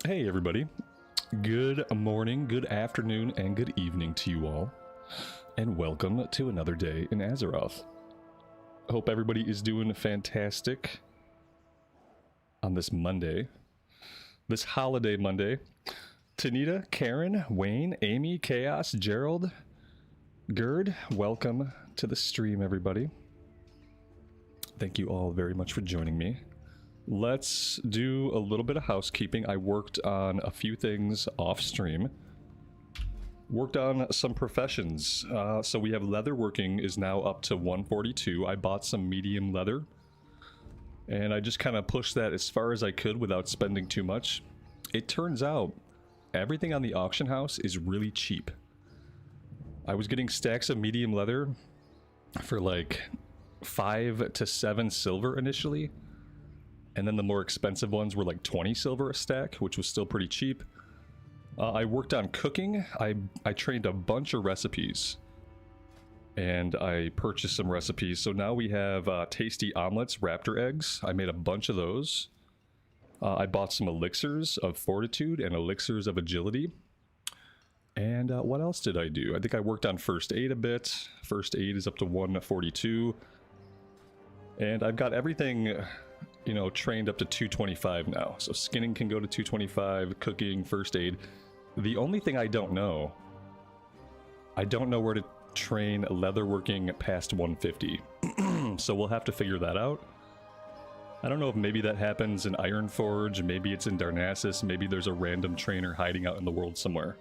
Hey everybody, good morning, good afternoon, and good evening to you all, and welcome to another day in Azeroth. Hope everybody is doing fantastic on this Monday, this holiday Monday. Tanita, Karen, Wayne, Amy, Chaos, Gerald, Gerd, welcome to the stream everybody. Thank you all very much for joining me. Let's do a little bit of housekeeping. I worked on a few things off stream. Worked on some professions. So we have leatherworking is now up to 142. I bought some medium leather. And I just kind of pushed that as far as I could without spending too much. It turns out everything on the auction house is really cheap. I was getting stacks of medium leather for like 5 to 7 silver initially. And then the more expensive ones were like 20 silver a stack, which was still pretty cheap. I worked on cooking. I trained a bunch of recipes. And I purchased some recipes. So now we have tasty omelets, raptor eggs. I made a bunch of those. I bought some elixirs of fortitude and elixirs of agility. And what else did I do? I think I worked on first aid a bit. First aid is up to 142. And I've got everything, you know, trained up to 225 now. So skinning can go to 225, cooking, first aid. The only thing I don't know where to train leatherworking past 150. So we'll have to figure that out. I don't know if maybe that happens in Ironforge, maybe it's in Darnassus, maybe there's a random trainer hiding out in the world somewhere.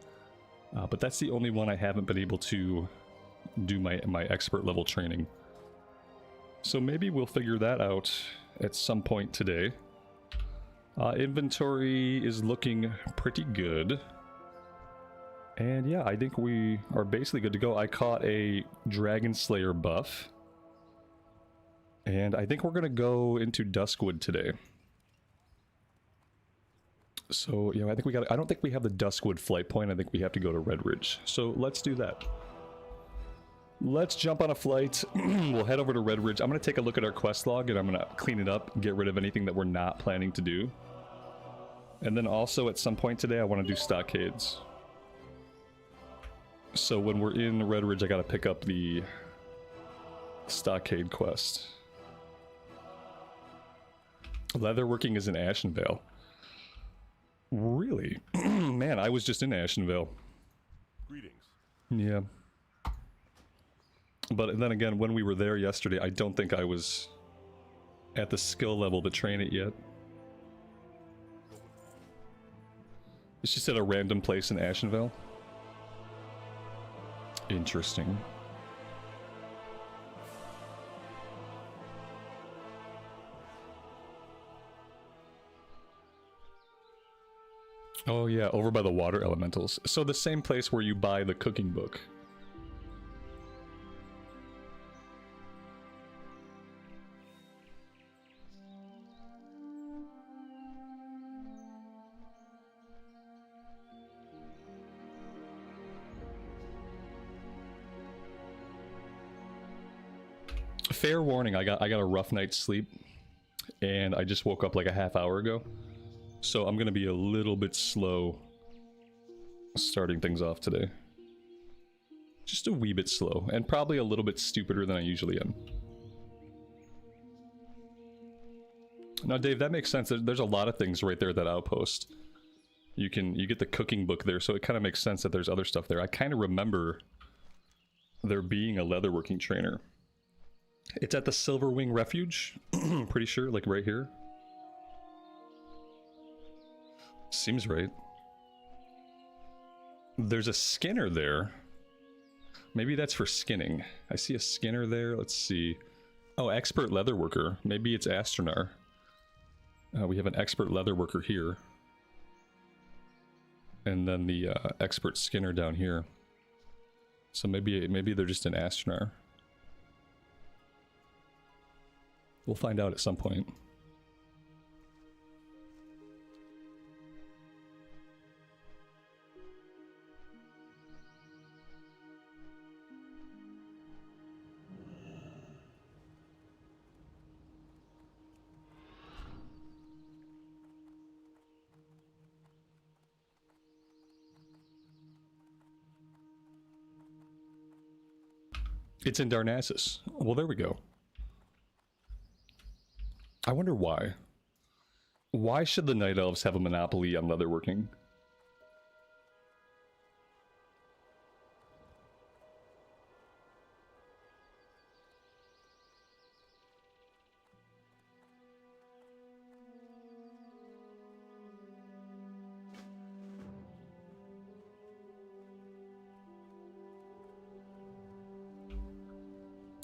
But that's the only one I haven't been able to do my expert level training. So maybe we'll figure that out at some point today. Inventory is looking pretty good. And yeah, I think we are basically good to go. I caught a Dragon Slayer buff. And I think we're going to go into Duskwood today. So, yeah, I think we got. I don't think we have the Duskwood flight point. I think we have to go to Red Ridge. So let's do that. Let's jump on a flight. We'll head over to Red Ridge. I'm going to take a look at our quest log and I'm going to clean it up and get rid of anything that we're not planning to do. And then also at some point today, I want to do Stockades. So when we're in Red Ridge, I got to pick up the Stockade quest. Leatherworking is in Ashenvale. Really? Man, I was just in Ashenvale. Greetings. Yeah. But then again, when we were there yesterday, I don't think I was at the skill level to train it yet. It's just at a random place in Ashenvale. Interesting. Oh yeah, over by the water elementals. So the same place where you buy the cooking book. Fair warning, I got a rough night's sleep, and I just woke up like a half hour ago, so I'm gonna be a little bit slow starting things off today. Just a wee bit slow, and probably a little bit stupider than I usually am. Now, Dave, that makes sense. There's a lot of things right there at that outpost. You get the cooking book there, so it kind of makes sense that there's other stuff there. I kind of remember there being a leatherworking trainer. It's at the Silverwing Refuge, pretty sure, like right here. Seems right. There's a skinner there. Maybe that's for skinning. I see a skinner there. Let's see. Oh, expert leatherworker. Maybe it's Astronar. We have an expert leatherworker here. And then the expert skinner down here. So maybe they're just an Astronar. We'll find out at some point. It's in Darnassus. Well, there we go. I wonder why. Why should the Night Elves have a monopoly on leatherworking?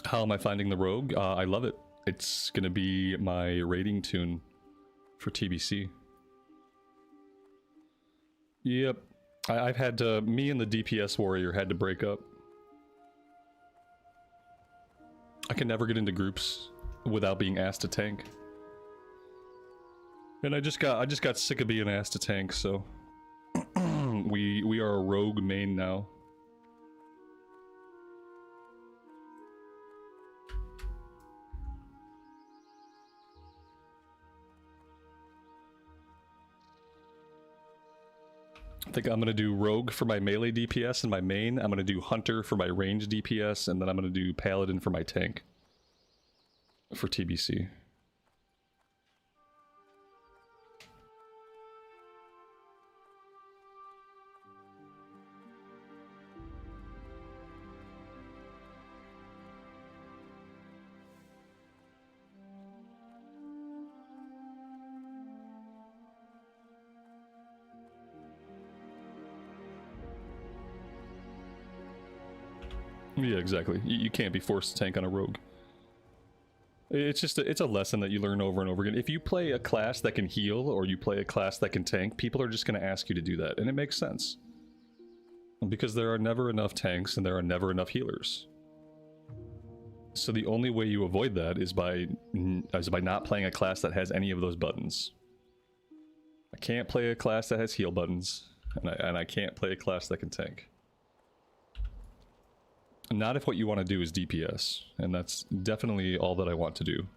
How am I finding the rogue? I love it. It's gonna be my raiding tune for TBC. Yep. I've had to... Me and the DPS warrior had to break up. I can never get into groups without being asked to tank. And I just got sick of being asked to tank, so... we are a rogue main now. I think I'm going to do Rogue for my melee DPS and my main. I'm going to do Hunter for my range DPS, and then I'm going to do Paladin for my tank. For TBC. Yeah, exactly. You can't be forced to tank on a rogue. It's just it's a lesson that you learn over and over again. If you play a class that can heal, or you play a class that can tank, people are just going to ask you to do that, and it makes sense. Because there are never enough tanks, and there are never enough healers. So the only way you avoid that is by not playing a class that has any of those buttons. I can't play a class that has heal buttons, and I can't play a class that can tank. Not if what you want to do is DPS, and that's definitely all that I want to do.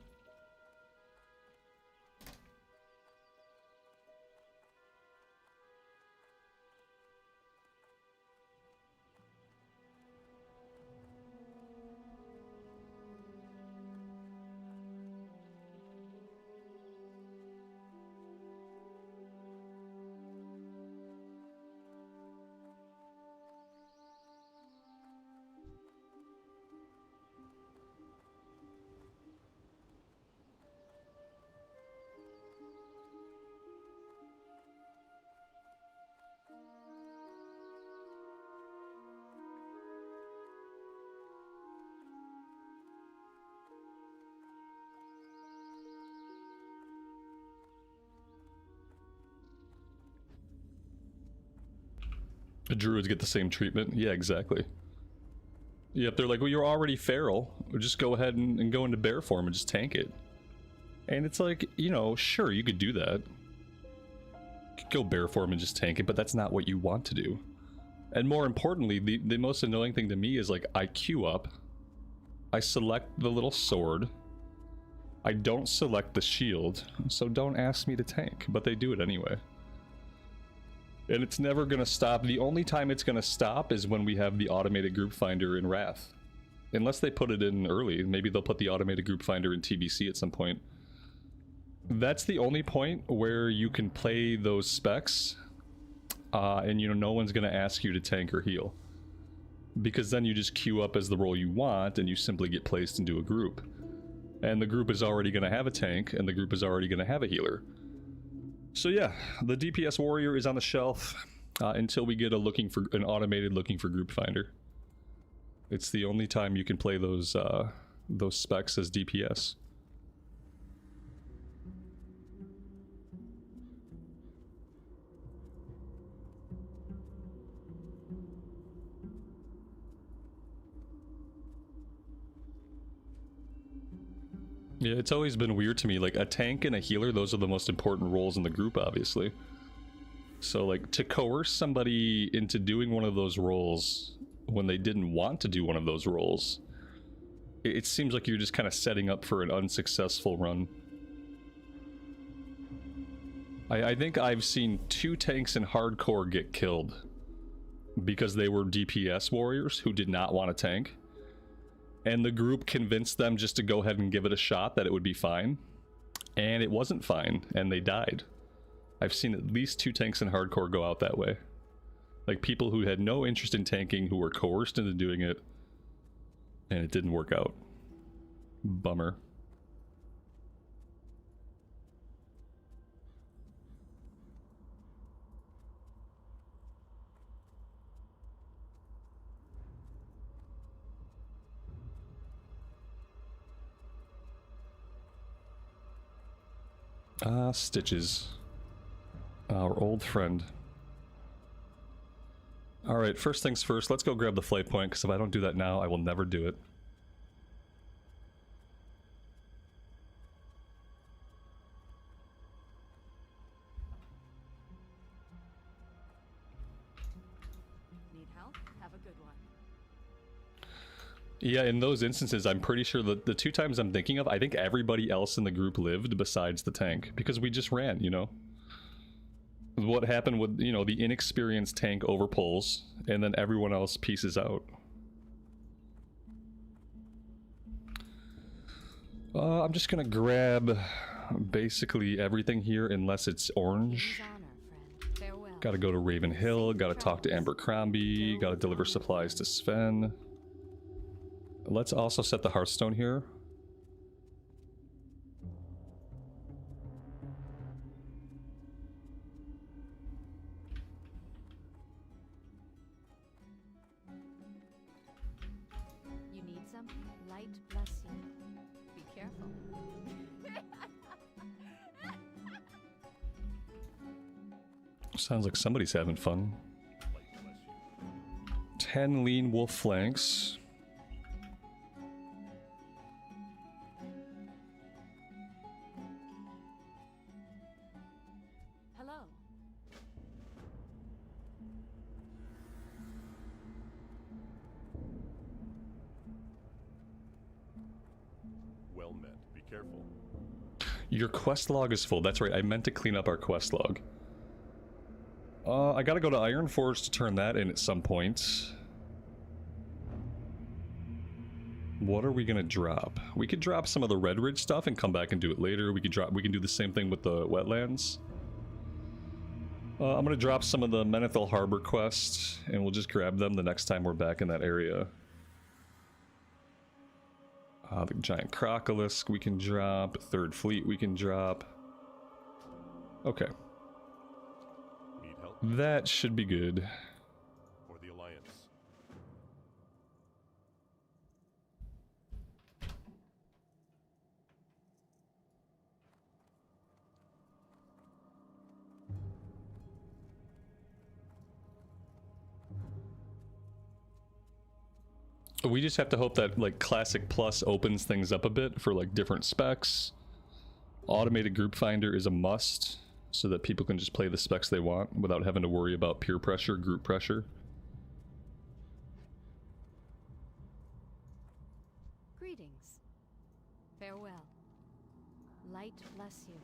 The druids get the same treatment. Yeah, exactly. Yep, they're like, well, you're already feral. Just go ahead and go into bear form and just tank it. And it's like, you know, sure, you could do that. You could go bear form and just tank it, but that's not what you want to do. And more importantly, the most annoying thing to me is, like, I queue up. I select the little sword. I don't select the shield, so don't ask me to tank, but they do it anyway. And it's never going to stop. The only time it's going to stop is when we have the automated group finder in Wrath. Unless they put it in early. Maybe they'll put the automated group finder in TBC at some point. That's the only point where you can play those specs. And, you know, no one's going to ask you to tank or heal. Because then you just queue up as the role you want, and you simply get placed into a group. And the group is already going to have a tank, and the group is already going to have a healer. So yeah, the DPS warrior is on the shelf until we get an automated looking for group finder. It's the only time you can play those specs as DPS. Yeah, it's always been weird to me, like, a tank and a healer, those are the most important roles in the group, obviously. So, like, to coerce somebody into doing one of those roles when they didn't want to do one of those roles, it seems like you're just kind of setting up for an unsuccessful run. I think I've seen 2 tanks in hardcore get killed because they were DPS warriors who did not want to tank. And the group convinced them just to go ahead and give it a shot, that it would be fine. And it wasn't fine, and they died. I've seen at least 2 tanks in hardcore go out that way. Like people who had no interest in tanking, who were coerced into doing it, and it didn't work out. Bummer. Ah, Stitches. Our old friend. Alright, first things first, let's go grab the flight point, because if I don't do that now, I will never do it. Need help? Have a good one. Yeah, in those instances, I'm pretty sure that the 2 times I'm thinking of, I think everybody else in the group lived besides the tank, because we just ran, you know? What happened with, you know, the inexperienced tank overpulls, and then everyone else pieces out. I'm just gonna grab basically everything here, unless it's orange. Gotta go to Raven Hill, gotta talk to Abercrombie, gotta deliver supplies to Sven. Let's also set the Hearthstone here. You need something? Light bless you. Be careful. Sounds like somebody's having fun. 10 lean wolf flanks. Hello. Well met. Be careful. Your quest log is full. That's right, I meant to clean up our quest log. I gotta go to Ironforge to turn that in at some point. What are we gonna drop? We could drop some of the Red Ridge stuff and come back and do it later. We can do the same thing with the wetlands. I'm gonna drop some of the Menethil Harbor quests, and we'll just grab them the next time we're back in that area. The Giant Crocolisk we can drop, Third Fleet we can drop. Okay. Need help? That should be good. For the Alliance. We just have to hope that, like, Classic Plus opens things up a bit for, like, different specs. Automated Group Finder is a must, so that people can just play the specs they want without having to worry about peer pressure, group pressure. Greetings. Farewell. Light bless you.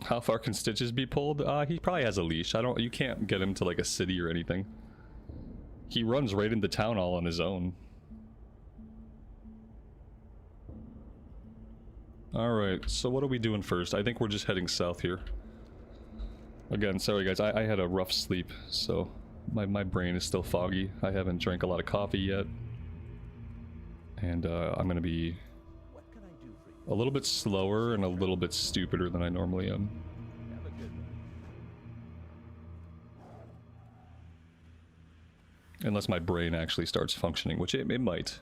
How far can Stitches be pulled? He probably has a leash. You can't get him to, like, a city or anything. He runs right into town all on his own. Alright, so what are we doing first? I think we're just heading south here. Again, sorry guys, I had a rough sleep, so my brain is still foggy. I haven't drank a lot of coffee yet. And I'm gonna be a little bit slower and a little bit stupider than I normally am. Unless my brain actually starts functioning, which it might.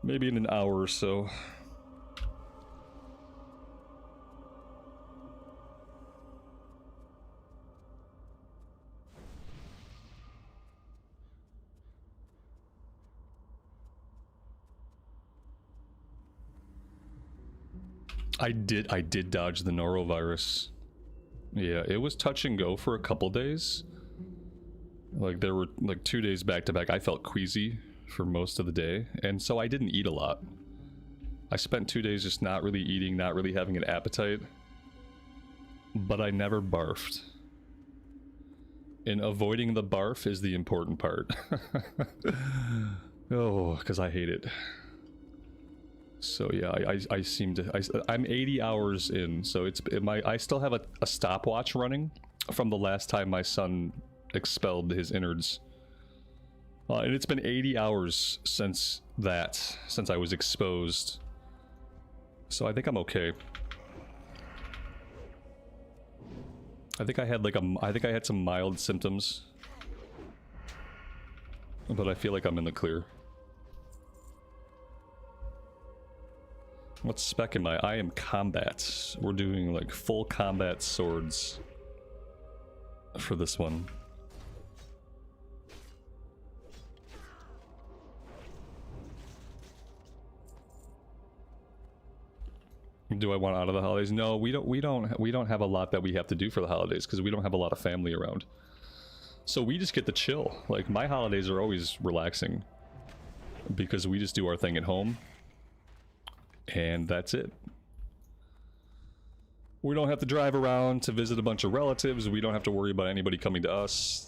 Maybe in an hour or so. I did dodge the norovirus. Yeah, it was touch and go for a couple days. Like, there were like 2 days back to back. I felt queasy for most of the day, and so I didn't eat a lot. I spent 2 days just not really eating, not really having an appetite. But I never barfed. And avoiding the barf is the important part. Oh, because I hate it. So yeah, I seem to... I'm 80 hours in, so I still have a stopwatch running from the last time my son expelled his innards. And it's been 80 hours since I was exposed. So I think I'm okay. I think I had some mild symptoms. But I feel like I'm in the clear. What spec am I? I am combat. We're doing like full combat swords for this one. Do I want out of the holidays? No, we don't have a lot that we have to do for the holidays because we don't have a lot of family around. So we just get to chill. Like my holidays are always relaxing because we just do our thing at home. And that's it. We don't have to drive around to visit a bunch of relatives. We don't have to worry about anybody coming to us.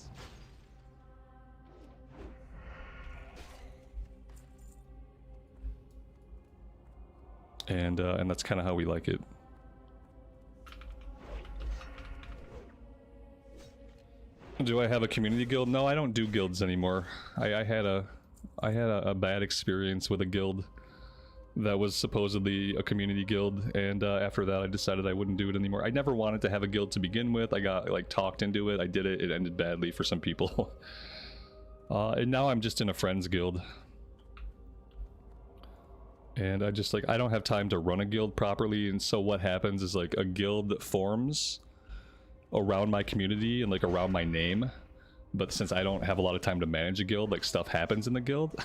And that's kind of how we like it. Do I have a community guild? No, I don't do guilds anymore. I had a bad experience with a guild that was supposedly a community guild, and after that I decided I wouldn't do it anymore. I never wanted to have a guild to begin with. I got like talked into it. I did it. It ended badly for some people. And now I'm just in a friends guild. And I just I don't have time to run a guild properly, and so what happens is like a guild forms around my community and like around my name. But since I don't have a lot of time to manage a guild, like stuff happens in the guild.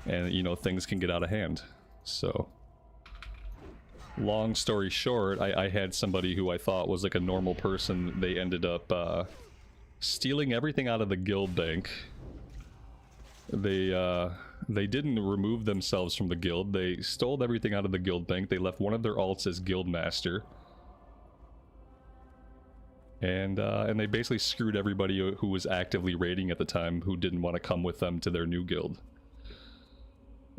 And you know, things can get out of hand. So, long story short, I had somebody who I thought was like a normal person. They ended up stealing everything out of the guild bank. They didn't remove themselves from the guild. They stole everything out of the guild bank. They left one of their alts as guild master. And they basically screwed everybody who was actively raiding at the time who didn't want to come with them to their new guild.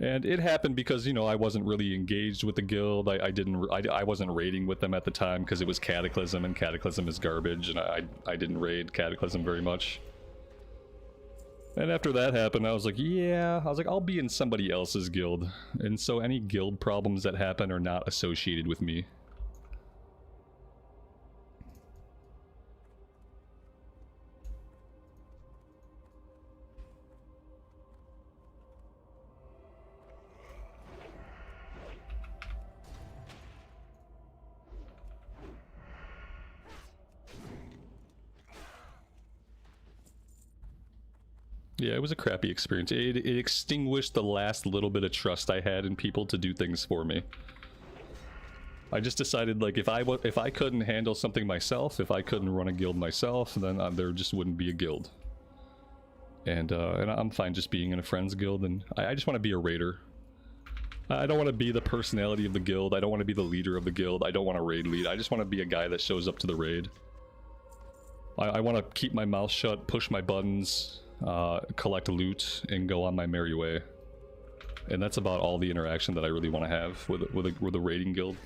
And it happened because, you know, I wasn't really engaged with the guild. I wasn't raiding with them at the time because it was Cataclysm, and Cataclysm is garbage, and I didn't raid Cataclysm very much. And after that happened, I was like, I'll be in somebody else's guild. And so any guild problems that happen are not associated with me. Yeah, it was a crappy experience. It extinguished the last little bit of trust I had in people to do things for me. I just decided, like, if I couldn't handle something myself, if I couldn't run a guild myself, then there just wouldn't be a guild. And I'm fine just being in a friends guild, and I just want to be a raider. I don't want to be the personality of the guild. I don't want to be the leader of the guild. I don't want to raid lead. I just want to be a guy that shows up to the raid. I want to keep my mouth shut, push my buttons, collect loot, and go on my merry way. And that's about all the interaction that I really want to have with a raiding guild.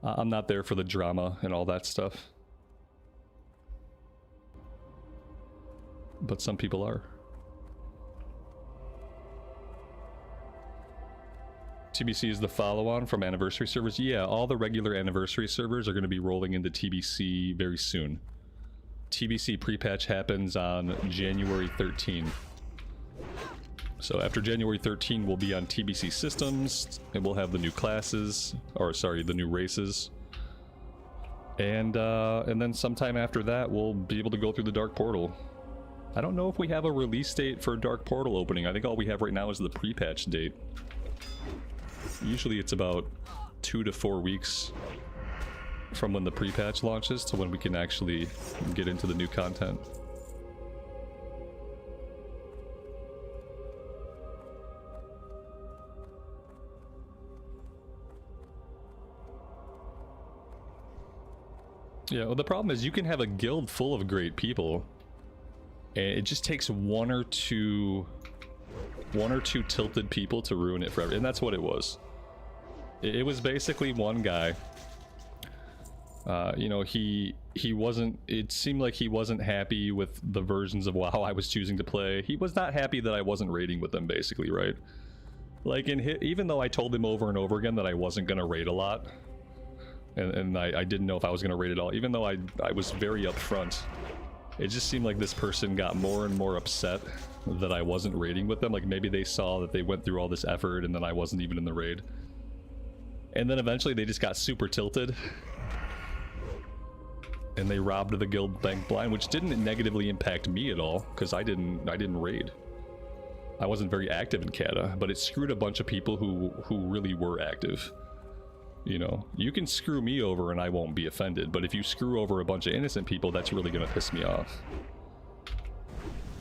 I'm not there for the drama and all that stuff. But some people are. TBC is the follow-on from anniversary servers. Yeah, all the regular anniversary servers are going to be rolling into TBC very soon. TBC pre-patch happens on January 13. So after January 13, we'll be on TBC systems, and we'll have the new classes, or sorry, the new races. And then sometime after that, we'll be able to go through the Dark Portal. I don't know if we have a release date for Dark Portal opening. I think all we have right now is the pre-patch date. Usually it's about 2 to 4 weeks from when the pre-patch launches to when we can actually get into the new content. Yeah, well, the problem is you can have a guild full of great people, and it just takes one or two tilted people to ruin it forever, and that's what it was. It was basically one guy. You know, he wasn't. It seemed like he wasn't happy with the versions of WoW I was choosing to play. He was not happy that I wasn't raiding with them, basically, right? Like even though I told him over and over again that I wasn't gonna raid a lot. And I didn't know if I was going to raid at all, even though I was very upfront. It just seemed like this person got more and more upset that I wasn't raiding with them. Like maybe they saw that they went through all this effort and then I wasn't even in the raid. And then eventually they just got super tilted. And they robbed the guild bank blind, which didn't negatively impact me at all, because I didn't raid. I wasn't very active in Kata, but it screwed a bunch of people who really were active. You know, you can screw me over and I won't be offended, but if you screw over a bunch of innocent people, that's really gonna piss me off.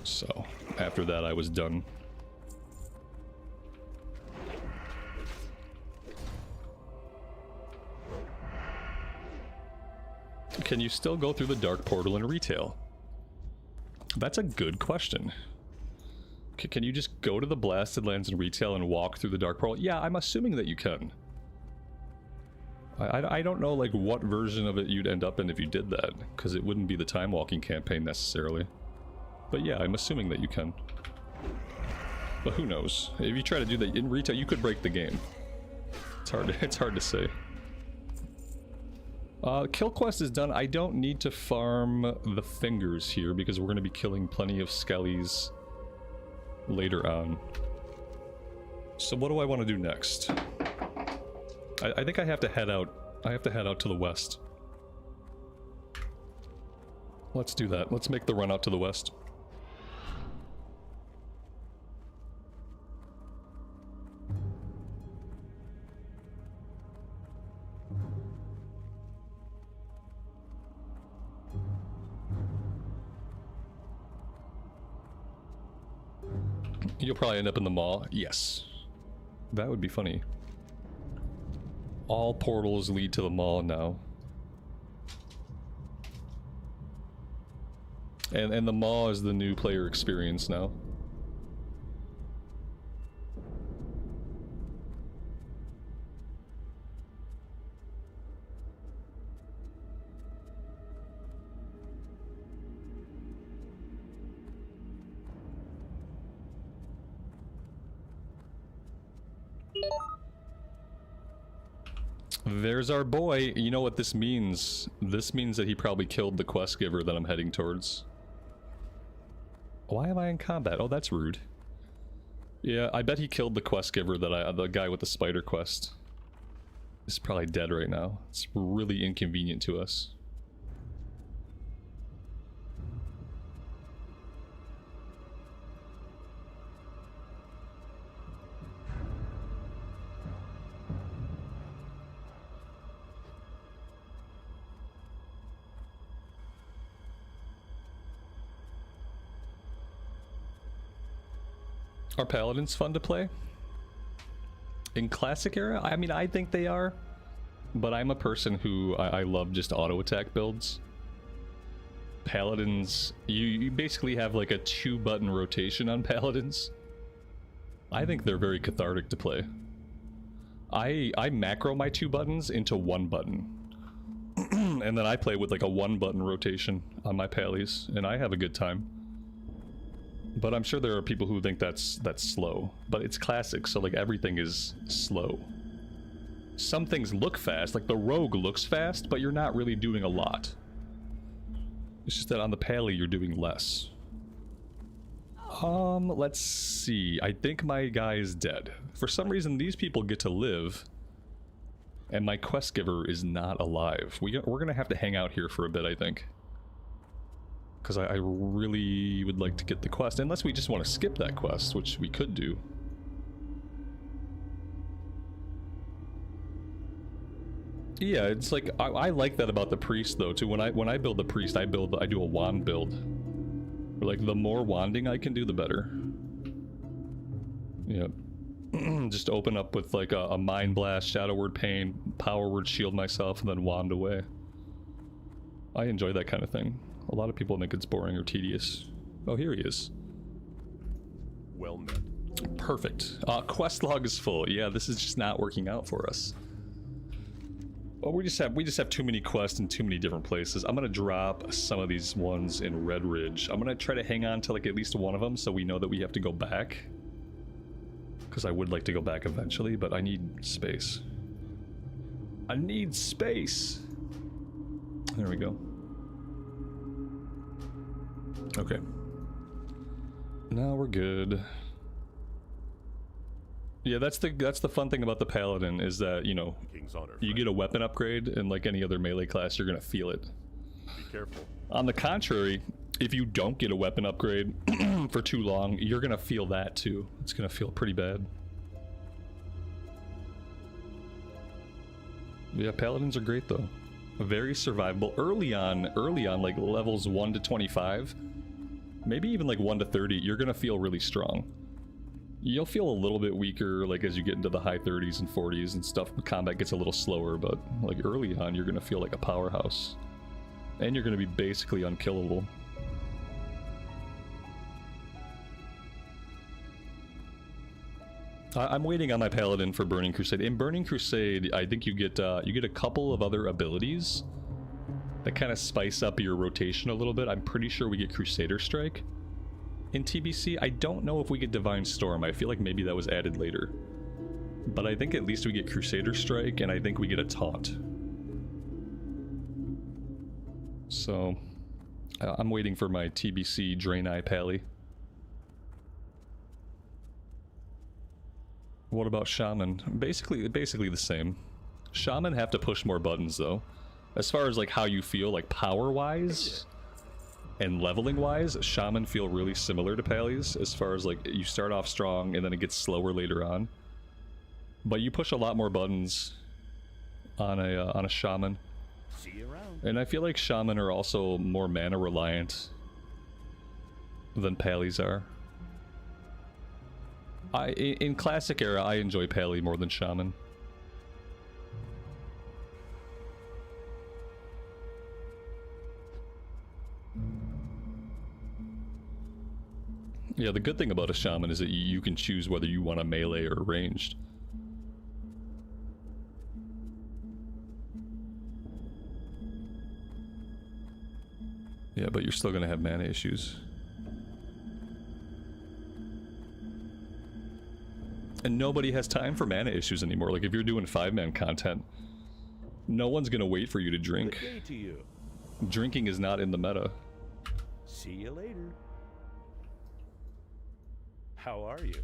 So, after that I was done. Can you still go through the dark portal in retail? That's a good question. Can you just go to the Blasted Lands in retail and walk through the dark portal? Yeah, I'm assuming that you can. I don't know like what version of it you'd end up in if you did that, because it wouldn't be the time walking campaign necessarily. But yeah, I'm assuming that you can. But who knows? If you try to do that in retail, you could break the game. It's hard to say. Kill quest is done. I don't need to farm the fingers here because we're going to be killing plenty of skellies later on. So what do I want to do next? I think I have to head out. I have to head out to the west. Let's do that. Let's make the run out to the west. You'll probably end up in the mall. Yes. That would be funny. All portals lead to the mall now. And the mall is the new player experience now. There's our boy. You know what this means? This means that he probably killed the quest giver that I'm heading towards. Why am I in combat? Oh, that's rude. Yeah, I bet he killed the quest giver that the guy with the spider quest. Is probably dead right now. It's really inconvenient to us. Are paladins fun to play? In classic era? I mean, I think they are. But I'm a person who I love just auto attack builds. Paladins, you basically have like a 2-button rotation on paladins. I think they're very cathartic to play. I macro my 2 buttons into 1 button. And then I play with like a 1-button rotation on my pallies, and I have a good time. But I'm sure there are people who think that's slow. But it's classic, so like everything is slow. Some things look fast, like the rogue looks fast, but you're not really doing a lot. It's just that on the pally you're doing less. Let's see. I think my guy is dead. For some reason these people get to live, and my quest giver is not alive. We're gonna have to hang out here for a bit, I think. Because I really would like to get the quest, unless we just want to skip that quest, which we could do. Yeah, it's like I like that about the priest though too. When I build the priest, I do a wand build. Like the more wanding I can do, the better. Yeah. Just open up with like a mind blast, shadow word pain, power word shield myself, and then wand away. I enjoy that kind of thing. A lot of people think it's boring or tedious. Oh, here he is. Well met. Perfect. Quest log is full. Yeah, this is just not working out for us. Oh, we just have too many quests in too many different places. I'm gonna drop some of these ones in Red Ridge. I'm gonna try to hang on to like at least one of them so we know that we have to go back. Because I would like to go back eventually, but I need space. I need space. There we go. Okay. Now we're good. Yeah, that's the fun thing about the Paladin is that, you know, King's honor, you get a weapon upgrade, and like any other melee class, you're gonna feel it. Be careful. On the contrary, if you don't get a weapon upgrade for too long, you're gonna feel that too. It's gonna feel pretty bad. Yeah, Paladins are great though. Very survivable. Early on, like levels 1 to 25, maybe even like 1 to 30, you're gonna feel really strong. You'll feel a little bit weaker, like as you get into the high 30s and 40s and stuff. Combat gets a little slower, but like early on, you're gonna feel like a powerhouse, and you're gonna be basically unkillable. I'm waiting on my Paladin for Burning Crusade. In Burning Crusade, I think you get a couple of other abilities that kind of spice up your rotation a little bit. I'm pretty sure we get Crusader Strike in TBC. I don't know if we get Divine Storm. I feel like maybe that was added later. But I think at least we get Crusader Strike, and I think we get a Taunt. So, I'm waiting for my TBC Draenei Pally. What about Shaman? Basically the same. Shaman have to push more buttons though. As far as like how you feel, like power-wise and leveling-wise, Shaman feel really similar to Pallies. As far as like you start off strong and then it gets slower later on. But you push a lot more buttons on a Shaman. See you around. And I feel like Shaman are also more mana reliant than Pallies are. In Classic era, I enjoy Pally more than Shaman. Yeah, the good thing about a Shaman is that you can choose whether you want a melee or ranged. Yeah, but you're still gonna have mana issues. And nobody has time for mana issues anymore. Like if you're doing 5-man content, no one's gonna wait for you to drink. Good day to you. Drinking is not in the meta. See you later. How are you?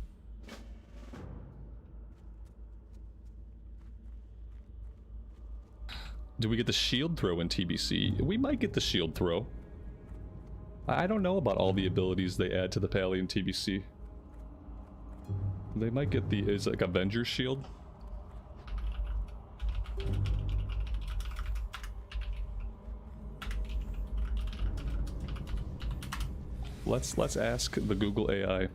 Do we get the shield throw in TBC? We might get the shield throw. I don't know about all the abilities they add to the Pally in TBC. They might get the, is like Avenger's Shield? Let's ask the Google AI.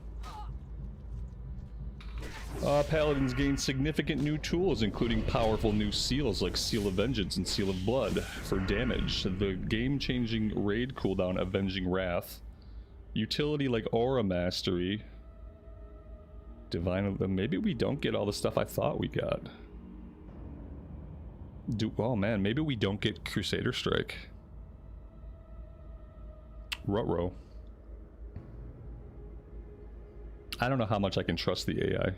Paladins gain significant new tools, including powerful new seals like Seal of Vengeance and Seal of Blood for damage. The game-changing raid cooldown Avenging Wrath. Utility like Aura Mastery. Divine... Maybe we don't get all the stuff I thought we got. Oh man, maybe we don't get Crusader Strike. Ruh-roh. I don't know how much I can trust the AI.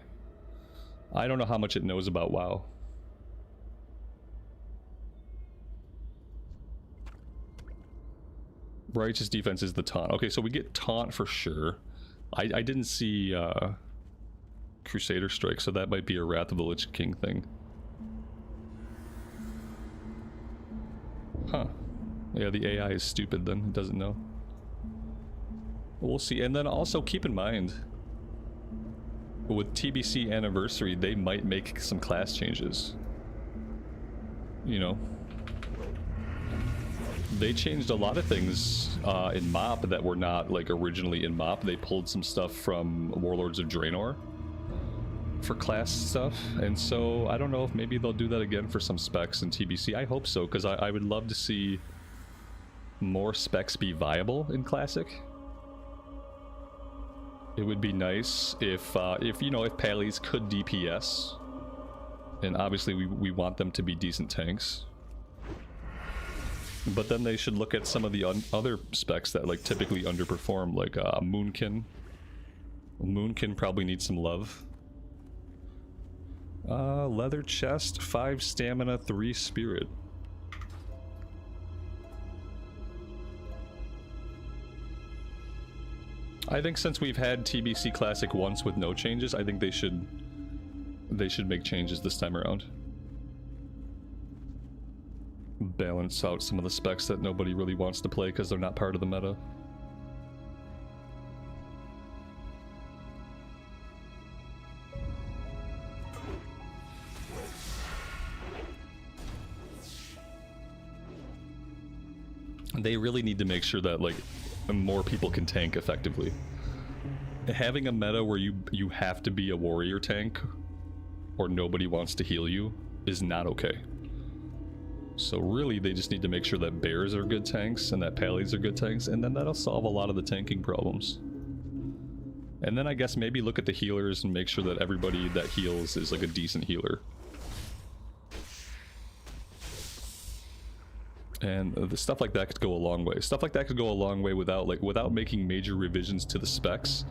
I don't know how much it knows about WoW. Righteous defense is the taunt. Okay, so we get taunt for sure. I didn't see Crusader Strike, so that might be a Wrath of the Lich King thing. Huh. Yeah, the AI is stupid then. It doesn't know. We'll see. And then also keep in mind, with TBC Anniversary, they might make some class changes. You know. They changed a lot of things in MoP that were not like originally in MoP. They pulled some stuff from Warlords of Draenor for class stuff, and so I don't know if maybe they'll do that again for some specs in TBC. I hope so, because I would love to see more specs be viable in Classic. It would be nice if you know, if Pallies could DPS, and obviously we want them to be decent tanks. But then they should look at some of the other specs that like typically underperform, like Moonkin. Moonkin probably needs some love. Leather chest, 5 stamina, 3 spirit. I think since we've had TBC Classic once with no changes, I think they should make changes this time around. Balance out some of the specs that nobody really wants to play because they're not part of the meta. They really need to make sure that like more people can tank effectively. Having a meta where you have to be a warrior tank or nobody wants to heal you is not okay. So really they just need to make sure that bears are good tanks and that pallies are good tanks, and then that'll solve a lot of the tanking problems. And then I guess maybe look at the healers and make sure that everybody that heals is like a decent healer. And the stuff like that could go a long way. Stuff like that could go a long way without making major revisions to the specs.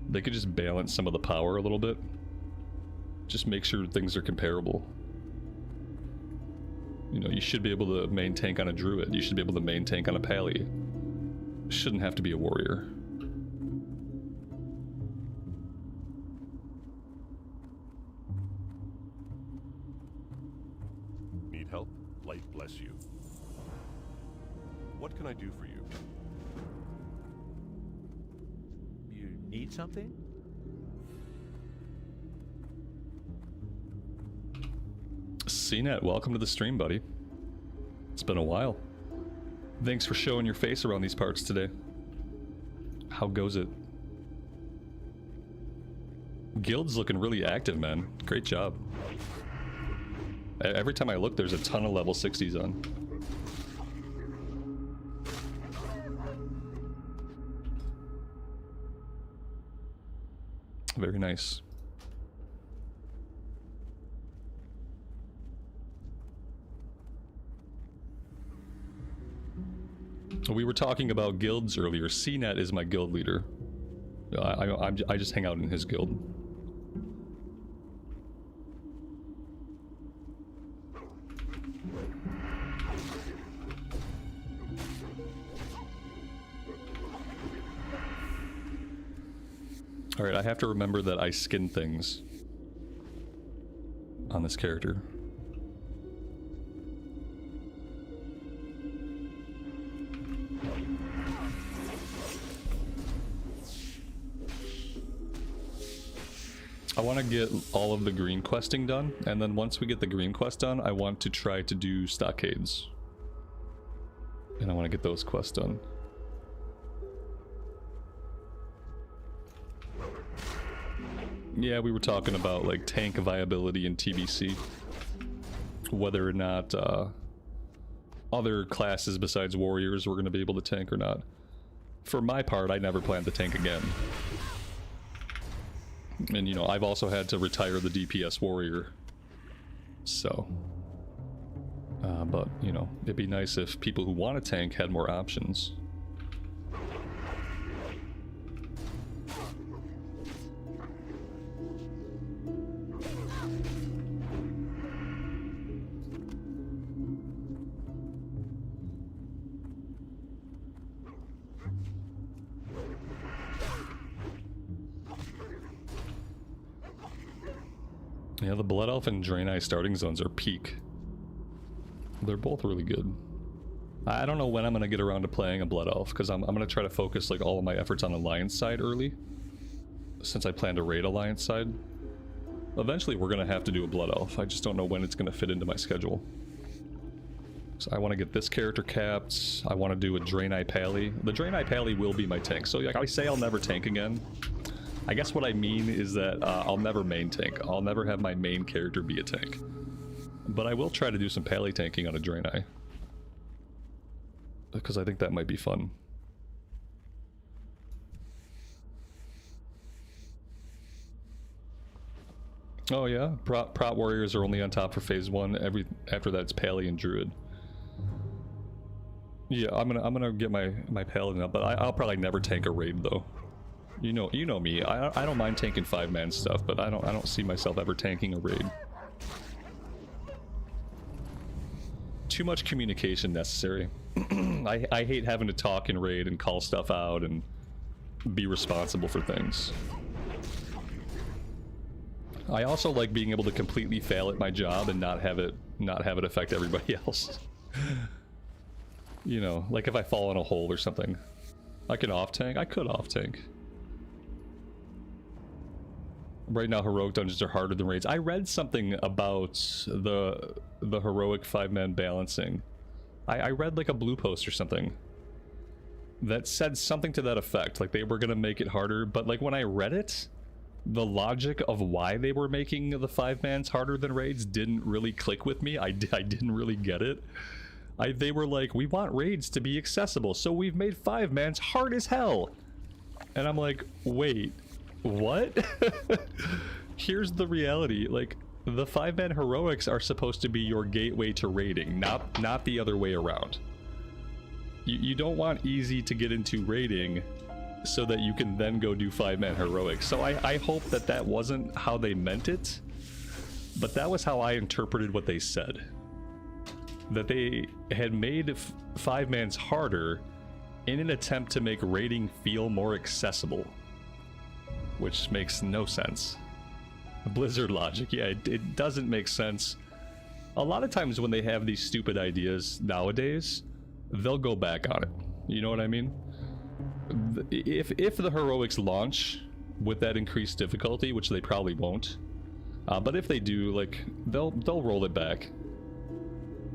They could just balance some of the power a little bit. Just make sure things are comparable. You know, you should be able to main tank on a druid. You should be able to main tank on a pally. Shouldn't have to be a warrior. Need help? Light bless you. What can I do for you? You need something? CNET, welcome to the stream, buddy. It's been a while. Thanks for showing your face around these parts today. How goes it? Guild's looking really active, man. Great job. Every time I look, there's a ton of level 60s on. Very nice. We were talking about guilds earlier. CNET is my guild leader. I just hang out in his guild. Alright, I have to remember that I skin things on this character. I want to get all of the green questing done, and then once we get the green quest done, I want to try to do Stockades. And I want to get those quests done. Yeah, we were talking about like tank viability in TBC. Whether or not other classes besides warriors were going to be able to tank or not. For my part, I never plan to tank again. And you know, I've also had to retire the DPS warrior. So. But, you know, it'd be nice if people who want to tank had more options. Yeah, the Blood Elf and Draenei starting zones are peak. They're both really good. I don't know when I'm going to get around to playing a Blood Elf, because I'm going to try to focus like all of my efforts on Alliance side early, since I plan to raid Alliance side. Eventually we're going to have to do a Blood Elf, I just don't know when it's going to fit into my schedule. So I want to get this character capped, I want to do a Draenei Pally. The Draenei Pally will be my tank, so like I say I'll never tank again. I guess what I mean is that I'll never main tank. I'll never have my main character be a tank. But I will try to do some pally tanking on a Draenei. because I think that might be fun. Oh yeah, prop warriors are only on top for phase 1. After that it's Pally and Druid. Yeah, I'm gonna get my Paladin up, but I'll probably never tank a raid though. You know me. I don't mind tanking 5-man stuff, but I don't see myself ever tanking a raid. Too much communication necessary. I hate having to talk in raid and call stuff out and be responsible for things. I also like being able to completely fail at my job and not have it affect everybody else. You know, like if I fall in a hole or something. I can off tank. I could off tank. Right now heroic dungeons are harder than raids. I read something about the heroic 5-man balancing. I read like a blue post or something that said something to that effect, like they were gonna make it harder, but like when I read it, the logic of why they were making the 5-mans harder than raids didn't really click with me. I didn't really get it. They were like, we want raids to be accessible, so we've made 5-mans hard as hell. And I'm like, wait, what? Here's the reality, like, the 5-man heroics are supposed to be your gateway to raiding, not the other way around. You don't want easy to get into raiding so that you can then go do 5-man heroics. So I hope that wasn't how they meant it, but that was how I interpreted what they said. That they had made 5-mans harder in an attempt to make raiding feel more accessible. Which makes no sense. Blizzard logic, yeah, it doesn't make sense. A lot of times when they have these stupid ideas nowadays, they'll go back on it. You know what I mean? If the heroics launch with that increased difficulty, which they probably won't, but if they do, like, they'll roll it back.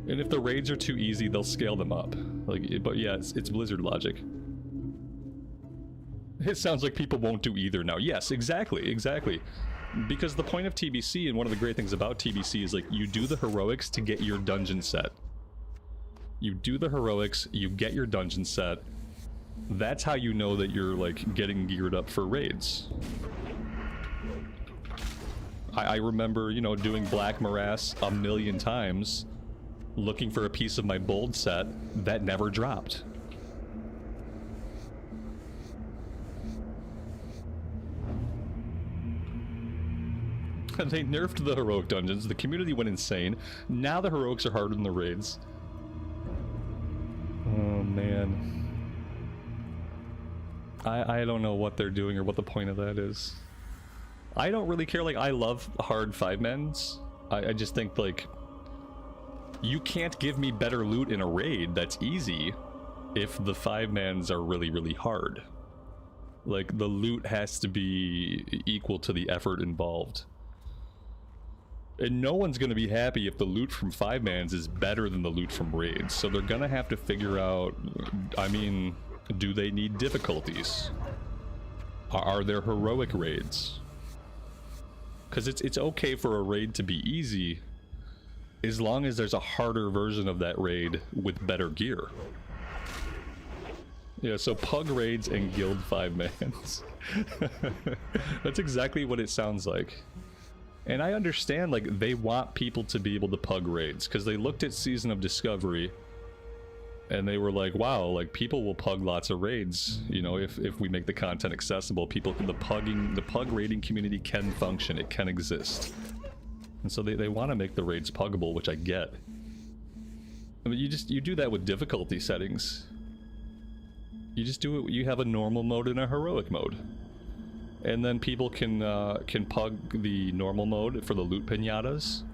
And if the raids are too easy, they'll scale them up. Like, but yeah, it's Blizzard logic. It sounds like people won't do either now. Yes, exactly. Because the point of TBC, and one of the great things about TBC, is like you do the heroics to get your dungeon set. You do the heroics, you get your dungeon set. That's how you know that you're like getting geared up for raids. I remember, you know, doing Black Morass a million times, looking for a piece of my bold set that never dropped. They nerfed the heroic dungeons, the community went insane. Now the heroics are harder than the raids. Oh man. I don't know what they're doing or what the point of that is. I don't really care, like I love hard 5-mans. I just think like you can't give me better loot in a raid that's easy if the 5-mans are really hard. Like the loot has to be equal to the effort involved. And no one's going to be happy if the loot from 5-mans is better than the loot from raids. So they're going to have to figure out, I mean, do they need difficulties? Are there heroic raids? Because it's okay for a raid to be easy as long as there's a harder version of that raid with better gear. Yeah, so pug raids and guild 5-mans. That's exactly what it sounds like. And I understand, like, they want people to be able to pug raids, because they looked at Season of Discovery, and they were like, wow, like, people will pug lots of raids, you know, if we make the content accessible. The pug raiding community can function, it can exist. And so they want to make the raids puggable, which I get. I mean, you do that with difficulty settings. You just do it, you have a normal mode and a heroic mode. And then people can pug the normal mode for the loot pinatas.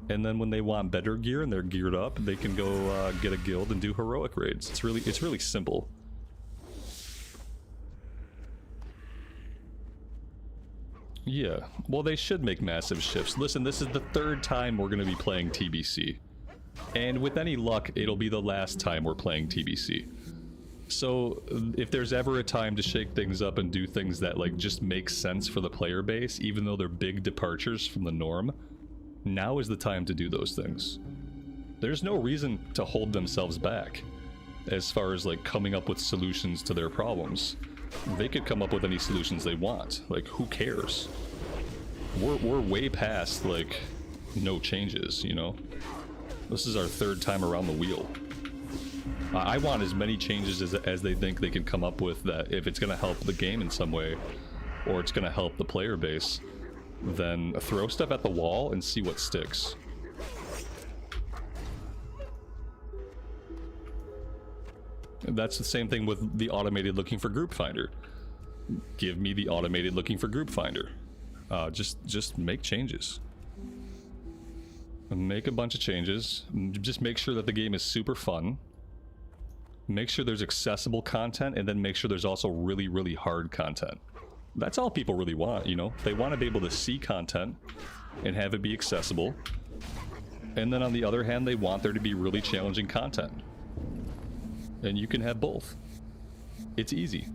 And then when they want better gear and they're geared up, they can go get a guild and do heroic raids. It's really simple. Yeah, well, they should make massive shifts. Listen, this is the 3rd time we're going to be playing TBC. And with any luck, it'll be the last time we're playing TBC. So, if there's ever a time to shake things up and do things that, like, just make sense for the player base, even though they're big departures from the norm, now is the time to do those things. There's no reason to hold themselves back. as far as like coming up with solutions to their problems. They could come up with any solutions they want. Like, who cares? We're way past like no changes, you know? This is our third time around the wheel. I want as many changes as they think they can come up with, that if it's going to help the game in some way, or it's going to help the player base, then throw stuff at the wall and see what sticks. That's the same thing with the automated looking for group finder. Give me the automated looking for group finder. Just make changes. Make a bunch of changes. Just make sure that the game is super fun. Make sure there's accessible content, and then make sure there's also really, really hard content. That's all people really want, you know? They want to be able to see content and have it be accessible. And then on the other hand, they want there to be really challenging content. And you can have both. It's easy.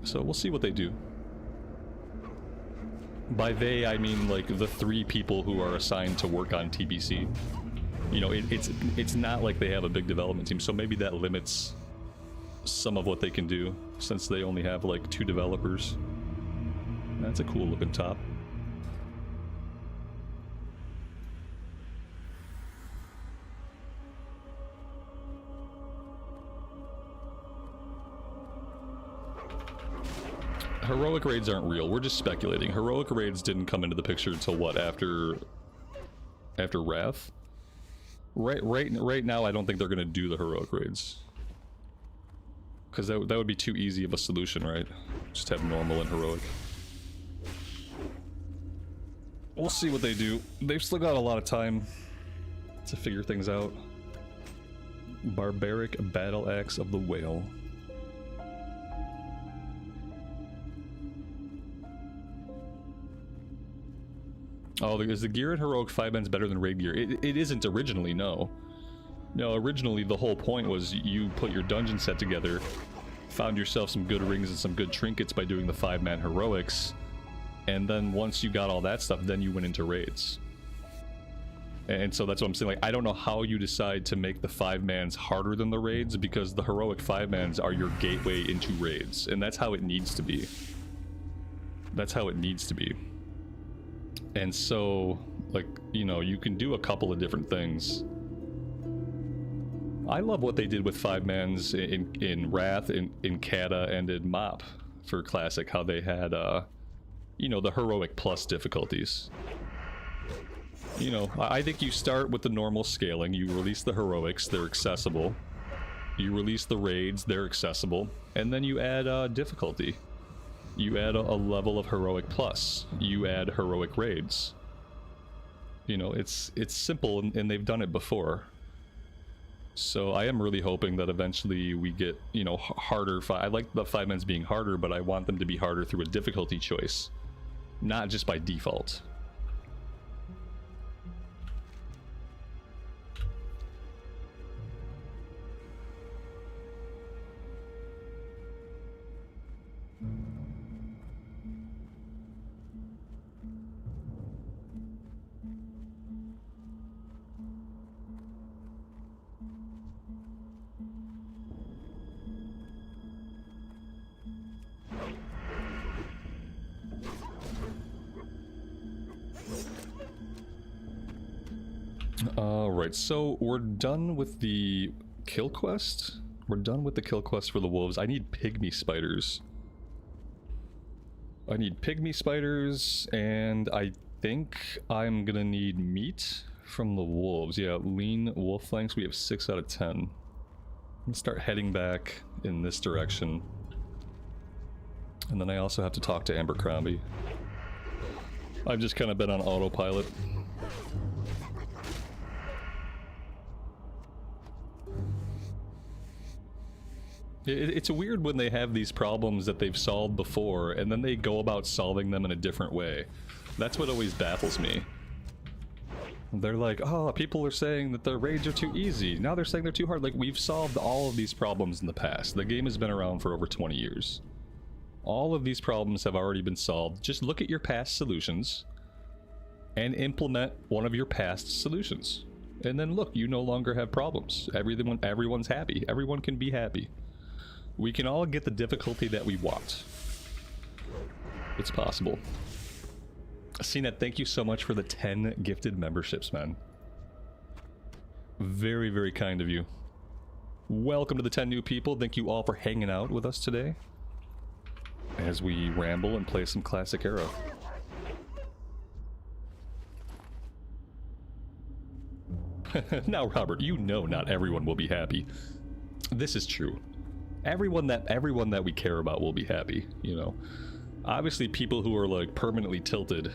So we'll see what they do. By they, I mean like the 3 people who are assigned to work on TBC. You know, it's not like they have a big development team, so maybe that limits some of what they can do, since they only have like 2 developers. That's a cool looking top. Heroic raids aren't real. We're just speculating. Heroic raids didn't come into the picture until what? After Wrath? Right now, I don't think they're gonna do the heroic raids, because that would be too easy of a solution, right? Just have normal and heroic. We'll see what they do. They've still got a lot of time to figure things out. Barbaric Battle Axe of the Whale. Oh, is the gear in Heroic 5N's better than raid gear? It isn't originally, no. No, originally the whole point was you put your dungeon set together, found yourself some good rings and some good trinkets by doing the 5-man heroics, and then once you got all that stuff, then you went into raids. And so that's what I'm saying, like, I don't know how you decide to make the 5-mans harder than the raids, because the heroic 5-mans are your gateway into raids, and that's how it needs to be. That's how it needs to be. And so, like, you know, you can do a couple of different things. I love what they did with 5-mans in Wrath, in Kata, and in Mop for Classic, how they had, you know, the heroic plus difficulties. You know, I think you start with the normal scaling, you release the heroics, they're accessible. You release the raids, they're accessible. And then you add difficulty. You add a level of heroic plus. You add heroic raids. You know, it's simple, and they've done it before. So I am really hoping that eventually we get, you know, harder. I like the 5-mans being harder, but I want them to be harder through a difficulty choice, not just by default. Alright, so we're done with the kill quest. We're done with the kill quest for the wolves. I need pygmy spiders. I need pygmy spiders, and I think I'm gonna need meat from the wolves. Yeah, lean wolf flanks. We have 6 out of 10. Let's start heading back in this direction. And then I also have to talk to Abercrombie. I've just kind of been on autopilot. It's weird when they have these problems that they've solved before, and then they go about solving them in a different way. That's what always baffles me. They're like, oh, people are saying that the raids are too easy. Now they're saying they're too hard. Like, we've solved all of these problems in the past. The game has been around for over 20 years. All of these problems have already been solved. Just look at your past solutions and implement one of your past solutions. And then look, you no longer have problems. Everyone's happy. Everyone can be happy. We can all get the difficulty that we want. It's possible. CNET, thank you so much for the 10 gifted memberships, man. Very, very kind of you. Welcome to the 10 new people. Thank you all for hanging out with us today as we ramble and play some classic era. Now, Robert, you know not everyone will be happy. This is true. Everyone that we care about will be happy, you know. Obviously, people who are like permanently tilted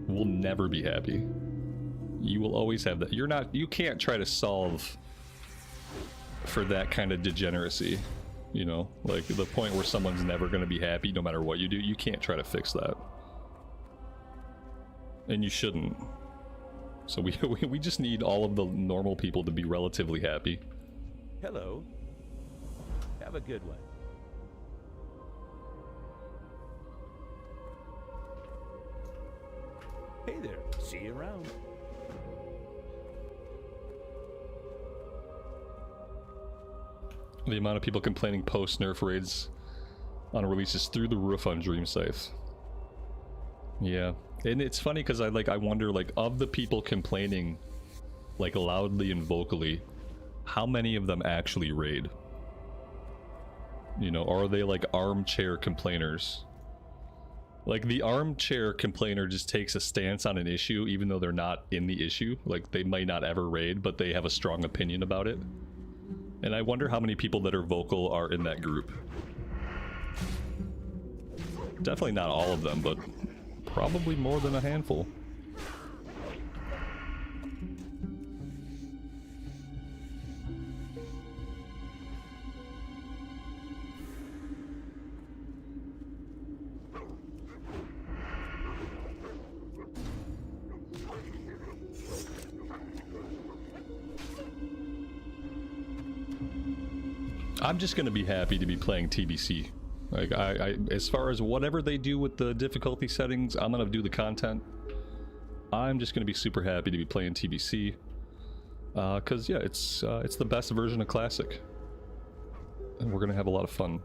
will never be happy. You will always have that. You can't try to solve for that kind of degeneracy, you know, like the point where someone's never going to be happy no matter what you do. You can't try to fix that, and you shouldn't. So we just need all of the normal people to be relatively happy. Hello. Have a good one. Hey there. See you around. The amount of people complaining post-nerf raids on releases through the roof on Dream Scythe. Yeah. And it's funny because I wonder, like, of the people complaining, like, loudly and vocally, how many of them actually raid? You know, or are they, like, armchair complainers? Like, the armchair complainer just takes a stance on an issue even though they're not in the issue. Like, they might not ever raid, but they have a strong opinion about it. And I wonder how many people that are vocal are in that group. Definitely not all of them, but probably more than a handful. I'm just gonna be happy to be playing TBC. Like, as far as whatever they do with the difficulty settings, I'm gonna do the content. I'm just gonna be super happy to be playing TBC. Cause yeah, it's the best version of Classic. And we're gonna have a lot of fun.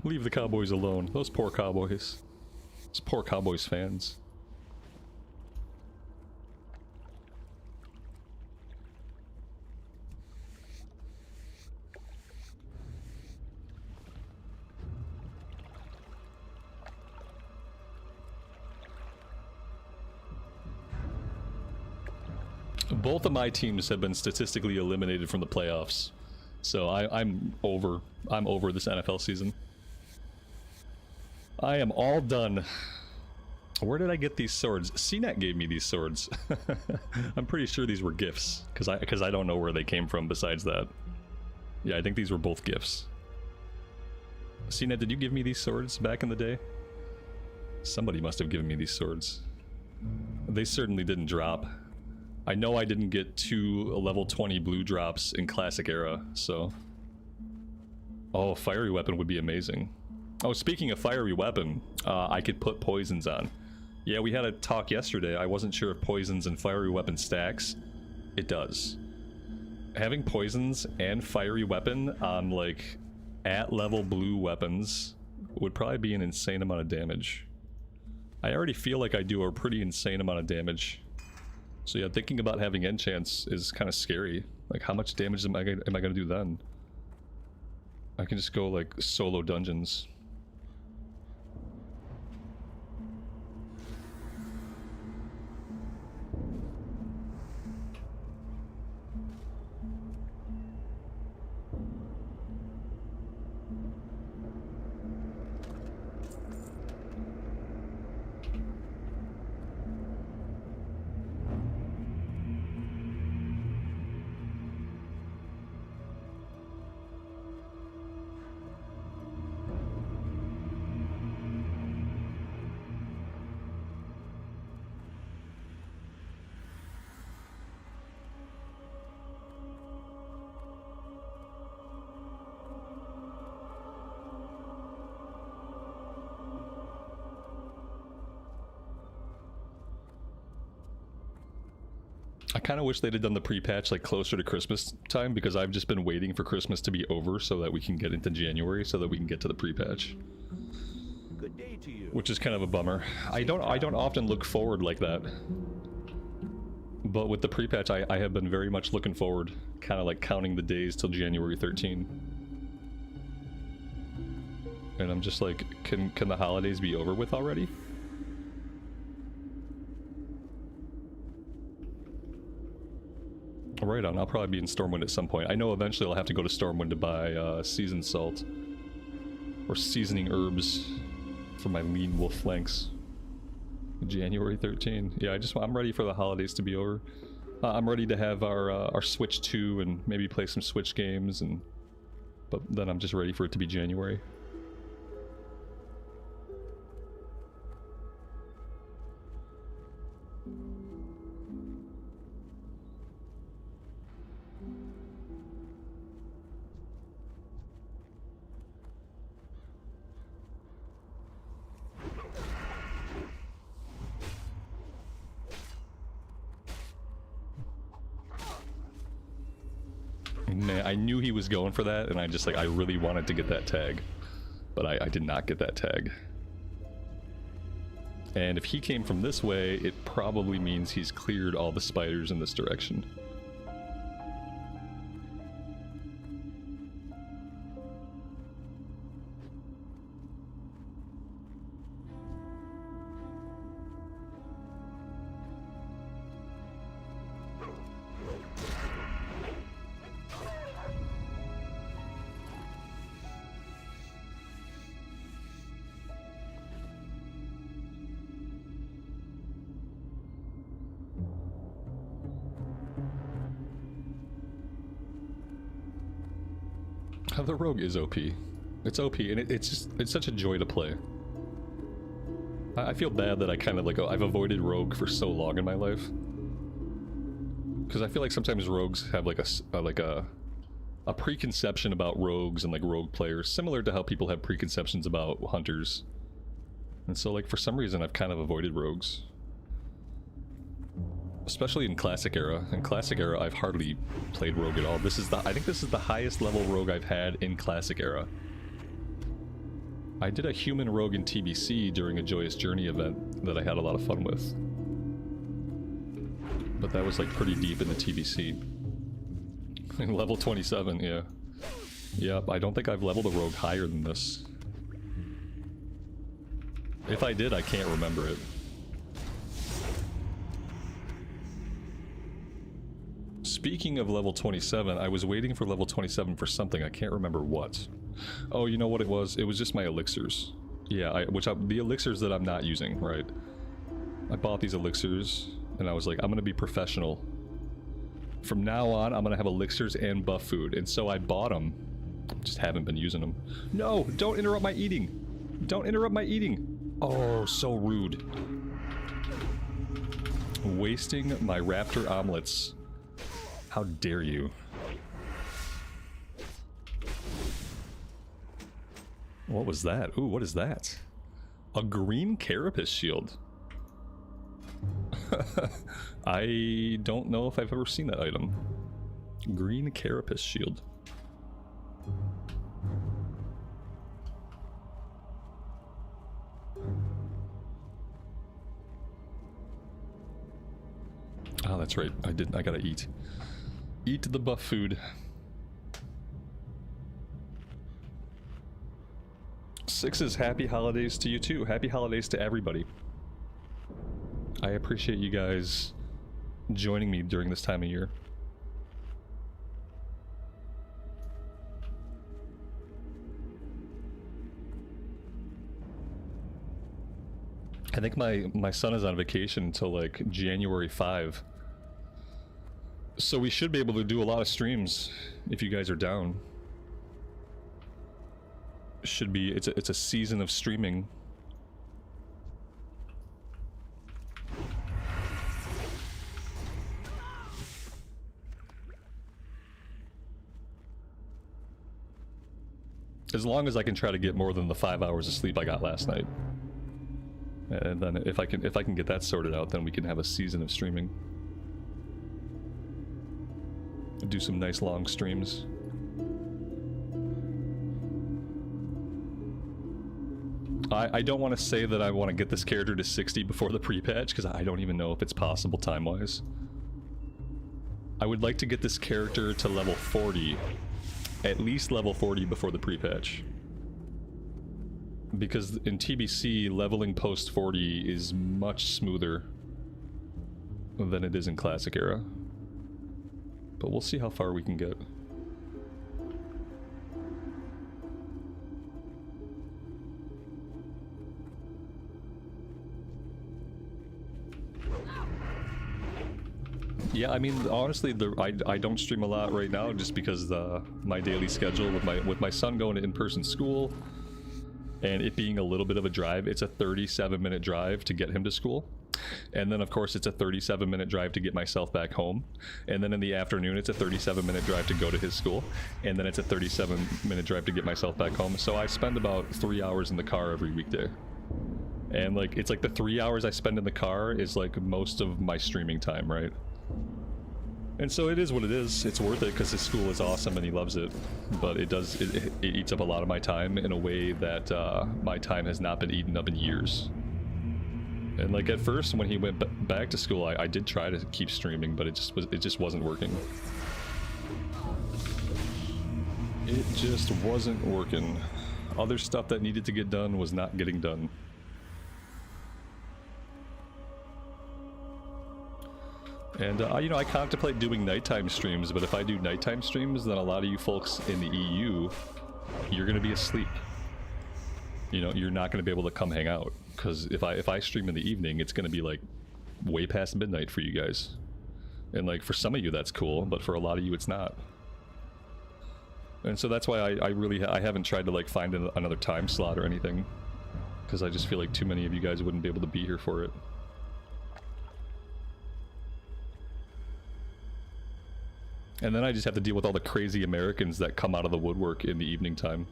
Leave the Cowboys alone. Those poor Cowboys. Those poor Cowboys fans. Both of my teams have been statistically eliminated from the playoffs, so I'm over this NFL season. I am all done. Where did I get these swords? CNET gave me these swords. I'm pretty sure these were gifts, because I don't know where they came from besides that. Yeah, I think these were both gifts. CNET, did you give me these swords back in the day? Somebody must have given me these swords. They certainly didn't drop. I know I didn't get 2 level 20 blue drops in Classic Era, so... Oh, Fiery Weapon would be amazing. Oh, speaking of Fiery Weapon, I could put poisons on. Yeah, we had a talk yesterday. I wasn't sure if poisons and Fiery Weapon stacks. It does. Having poisons and Fiery Weapon on, like, at-level blue weapons would probably be an insane amount of damage. I already feel like I do a pretty insane amount of damage. So yeah, thinking about having enchants is kind of scary. Like, how much damage am I gonna do then? I can just go, like, solo dungeons. I kind of wish they'd have done the pre-patch like closer to Christmas time, because I've just been waiting for Christmas to be over so that we can get into January, so that we can get to the pre-patch. Good day to you. Which is kind of a bummer. I don't often look forward like that. But with the pre-patch, I have been very much looking forward, kind of like counting the days till January 13. And I'm just like, can the holidays be over with already? Right on, I'll probably be in Stormwind at some point. I know eventually I'll have to go to Stormwind to buy seasoned salt. Or seasoning herbs for my lean wolf flanks. January 13. Yeah, I'm ready for the holidays to be over. I'm ready to have our Switch 2 and maybe play some Switch games, but then I'm just ready for it to be January. Man, I knew he was going for that, and I really wanted to get that tag. But I did not get that tag. And if he came from this way, it probably means he's cleared all the spiders in this direction. The rogue is OP. It's OP, and it's such a joy to play. I feel bad that I kind of like I've avoided rogue for so long in my life, because I feel like sometimes rogues have like a preconception about rogues and like rogue players, similar to how people have preconceptions about hunters. And so like for some reason I've kind of avoided rogues. Especially in Classic Era. In Classic Era, I've hardly played Rogue at all. I think this is the highest level Rogue I've had in Classic Era. I did a human Rogue in TBC during a Joyous Journey event that I had a lot of fun with. But that was like pretty deep in the TBC. Level 27, yeah. Yep, I don't think I've leveled a Rogue higher than this. If I did, I can't remember it. Speaking of level 27, I was waiting for level 27 for something. I can't remember what. Oh, you know what it was? It was just my elixirs. Yeah, the elixirs that I'm not using, right? I bought these elixirs, and I was like, I'm gonna be professional. From now on, I'm gonna have elixirs and buff food, and so I bought them. Just haven't been using them. No, don't interrupt my eating. Don't interrupt my eating. Oh, so rude. Wasting my raptor omelets. How dare you? What was that? Ooh, what is that? A green carapace shield. I don't know if I've ever seen that item. Green carapace shield. Oh, that's right. I gotta eat. Eat the buff food. Sixes, happy holidays to you too. Happy holidays to everybody. I appreciate you guys joining me during this time of year. I think my son is on vacation until like January 5. So we should be able to do a lot of streams if you guys are down. Should be, it's a season of streaming. As long as I can try to get more than the 5 hours of sleep I got last night. And then if I can get that sorted out, then we can have a season of streaming. do some nice long streams. I don't want to say that I want to get this character to 60 before the pre-patch, because I don't even know if it's possible time-wise. I would like to get this character to level 40, at least level 40 before the pre-patch. Because in TBC, leveling post 40 is much smoother than it is in Classic Era. But we'll see how far we can get. Yeah, I mean, honestly, I don't stream a lot right now just because my daily schedule with my son going to in-person school and it being a little bit of a drive. It's a 37-minute drive to get him to school. And then, of course, it's a 37-minute drive to get myself back home. And then in the afternoon, it's a 37-minute drive to go to his school. And then it's a 37-minute drive to get myself back home. So I spend about 3 hours in the car every weekday. And, like, it's like the 3 hours I spend in the car is, like, most of my streaming time, right? And so it is what it is. It's worth it because his school is awesome and he loves it. But it eats up a lot of my time in a way that my time has not been eaten up in years. And like at first when he went back to school, I did try to keep streaming, but it just wasn't working. It just wasn't working. Other stuff that needed to get done was not getting done. And, you know, I contemplate doing nighttime streams, but if I do nighttime streams, then a lot of you folks in the EU, you're going to be asleep. You know, you're not going to be able to come hang out. Because if I stream in the evening, it's going to be, like, way past midnight for you guys. And, like, for some of you, that's cool, but for a lot of you, it's not. And so that's why I haven't tried to, like, find another time slot or anything. Because I just feel like too many of you guys wouldn't be able to be here for it. And then I just have to deal with all the crazy Americans that come out of the woodwork in the evening time.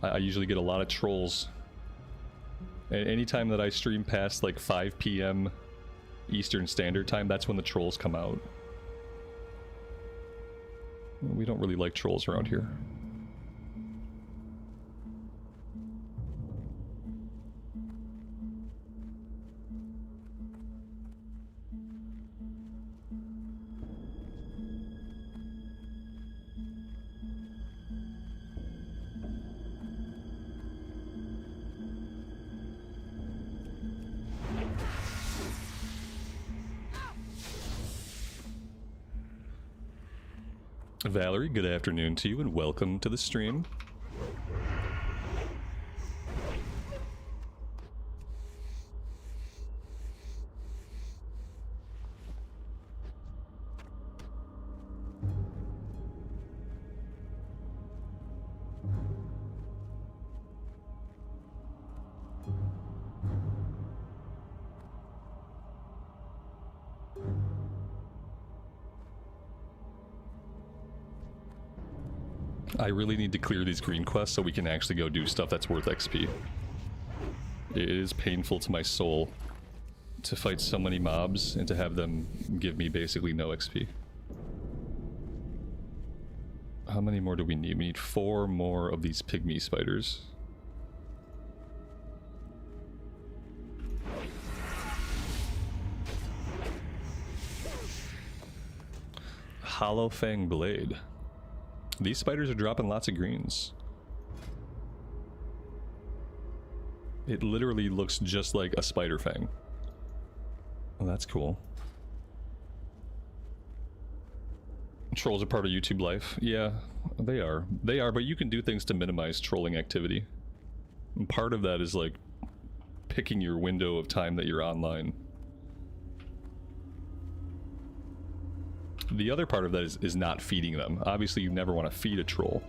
I usually get a lot of trolls. And anytime that I stream past like 5 PM Eastern Standard Time, that's when the trolls come out. We don't really like trolls around here. Valerie, good afternoon to you and welcome to the stream. I really need to clear these green quests so we can actually go do stuff that's worth XP. It is painful to my soul to fight so many mobs and to have them give me basically no XP. How many more do we need? We need 4 more of these pygmy spiders. Hollow Fang Blade. These spiders are dropping lots of greens. It literally looks just like a spider fang. Well, that's cool. Trolls are part of YouTube life. Yeah, they are. They are, but you can do things to minimize trolling activity. And part of that is like picking your window of time that you're online. The other part of that is not feeding them. Obviously, you never want to feed a troll.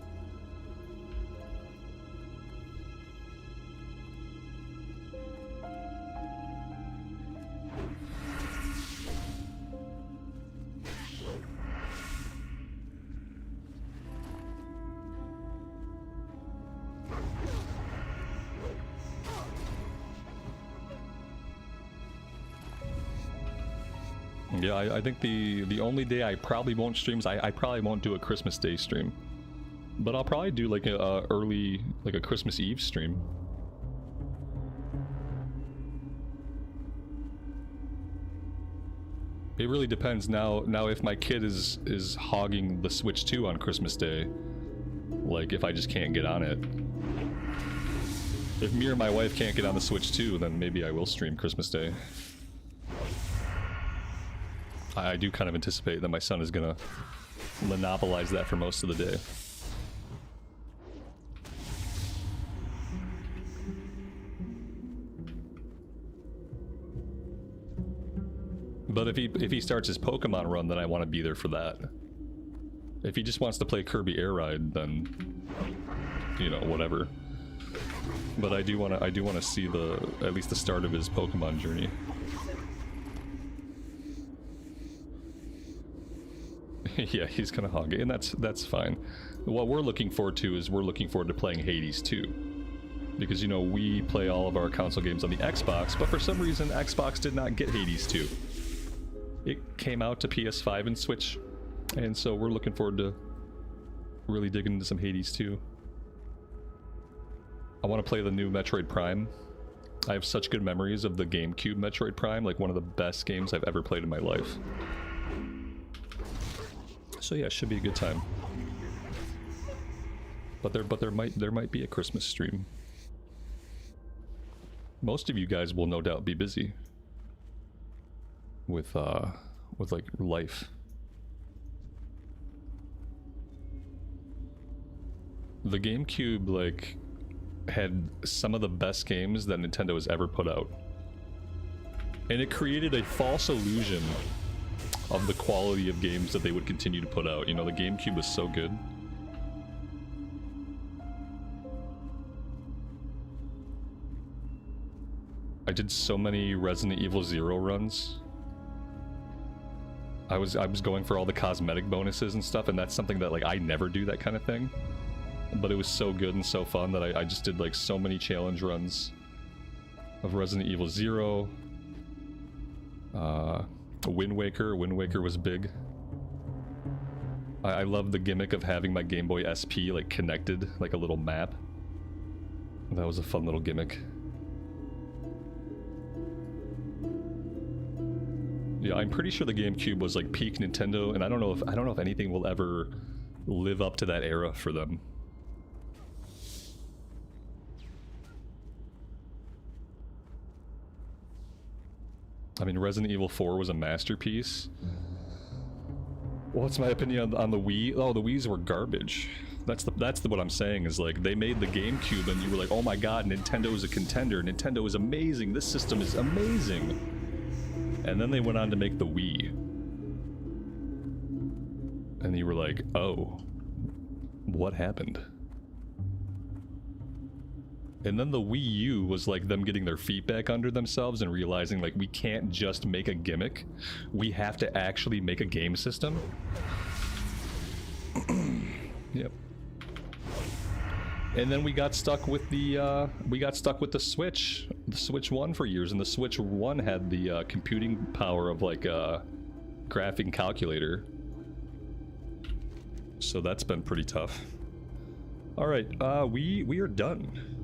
Yeah, I think the only day I probably won't stream is I probably won't do a Christmas Day stream. But I'll probably do like a early, like a Christmas Eve stream. It really depends now if my kid is hogging the Switch 2 on Christmas Day. Like if I just can't get on it. If me or my wife can't get on the Switch 2, then maybe I will stream Christmas Day. I do kind of anticipate that my son is gonna monopolize that for most of the day. But if he starts his Pokemon run, then I want to be there for that. If he just wants to play Kirby Air Ride, then you know, whatever. But I do want to see at least the start of his Pokemon journey. Yeah, he's gonna hog it, and that's fine. What we're looking forward to is playing Hades 2. Because, you know, we play all of our console games on the Xbox, but for some reason Xbox did not get Hades 2. It came out to PS5 and Switch, and so we're looking forward to really digging into some Hades 2. I want to play the new Metroid Prime. I have such good memories of the GameCube Metroid Prime, like one of the best games I've ever played in my life. So yeah, it should be a good time. But there might be a Christmas stream. Most of you guys will no doubt be busy with like life. The GameCube like had some of the best games that Nintendo has ever put out. And it created a false illusion of the quality of games that they would continue to put out. You know, the GameCube was so good. I did so many Resident Evil 0 runs. I was going for all the cosmetic bonuses and stuff, and that's something that like I never do, that kind of thing. But it was so good and so fun that I just did like so many challenge runs of Resident Evil 0. Wind Waker was big. I love the gimmick of having my Game Boy SP like connected, like a little map. That was a fun little gimmick. Yeah, I'm pretty sure the GameCube was like peak Nintendo, and I don't know if anything will ever live up to that era for them. I mean, Resident Evil 4 was a masterpiece. What's my opinion on the Wii? Oh, the Wiis were garbage. That's what I'm saying, is like they made the GameCube and you were like, oh my god, Nintendo is a contender. Nintendo is amazing. This system is amazing. And then they went on to make the Wii. And you were like, oh, what happened? And then the Wii U was like them getting their feet back under themselves and realizing like we can't just make a gimmick. We have to actually make a game system. Yep. And then we got stuck with the Switch, the Switch 1 for years, and the Switch 1 had the computing power of like a graphing calculator. So that's been pretty tough. All right, we are done.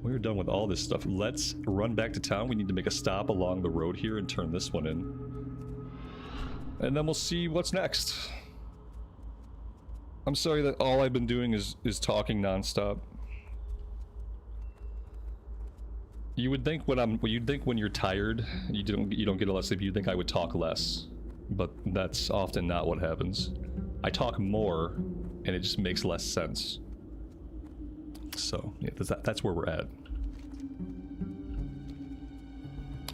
We're done with all this stuff. Let's run back to town. We need to make a stop along the road here and turn this one in. And then we'll see what's next. I'm sorry that all I've been doing is talking nonstop. You would think when you're tired, you don't get a lot of sleep, you'd think I would talk less. But that's often not what happens. I talk more, and it just makes less sense. So, yeah, that's where we're at.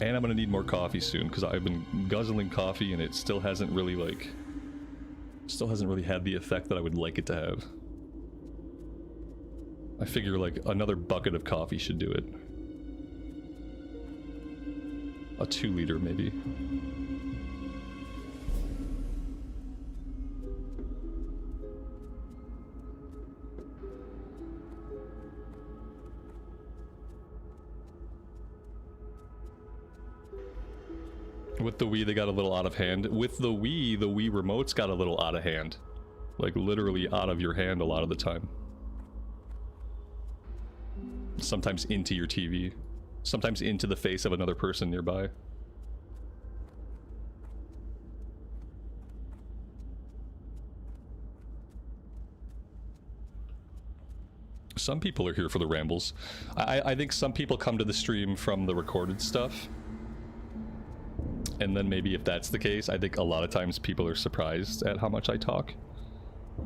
And I'm gonna need more coffee soon, because I've been guzzling coffee and it still hasn't really had the effect that I would like it to have. I figure like another bucket of coffee should do it. A 2-liter maybe. With the Wii, they got a little out of hand. With the Wii remotes got a little out of hand. Like, literally out of your hand a lot of the time. Sometimes into your TV. Sometimes into the face of another person nearby. Some people are here for the rambles. I think some people come to the stream from the recorded stuff. And then maybe if that's the case, I think a lot of times people are surprised at how much I talk.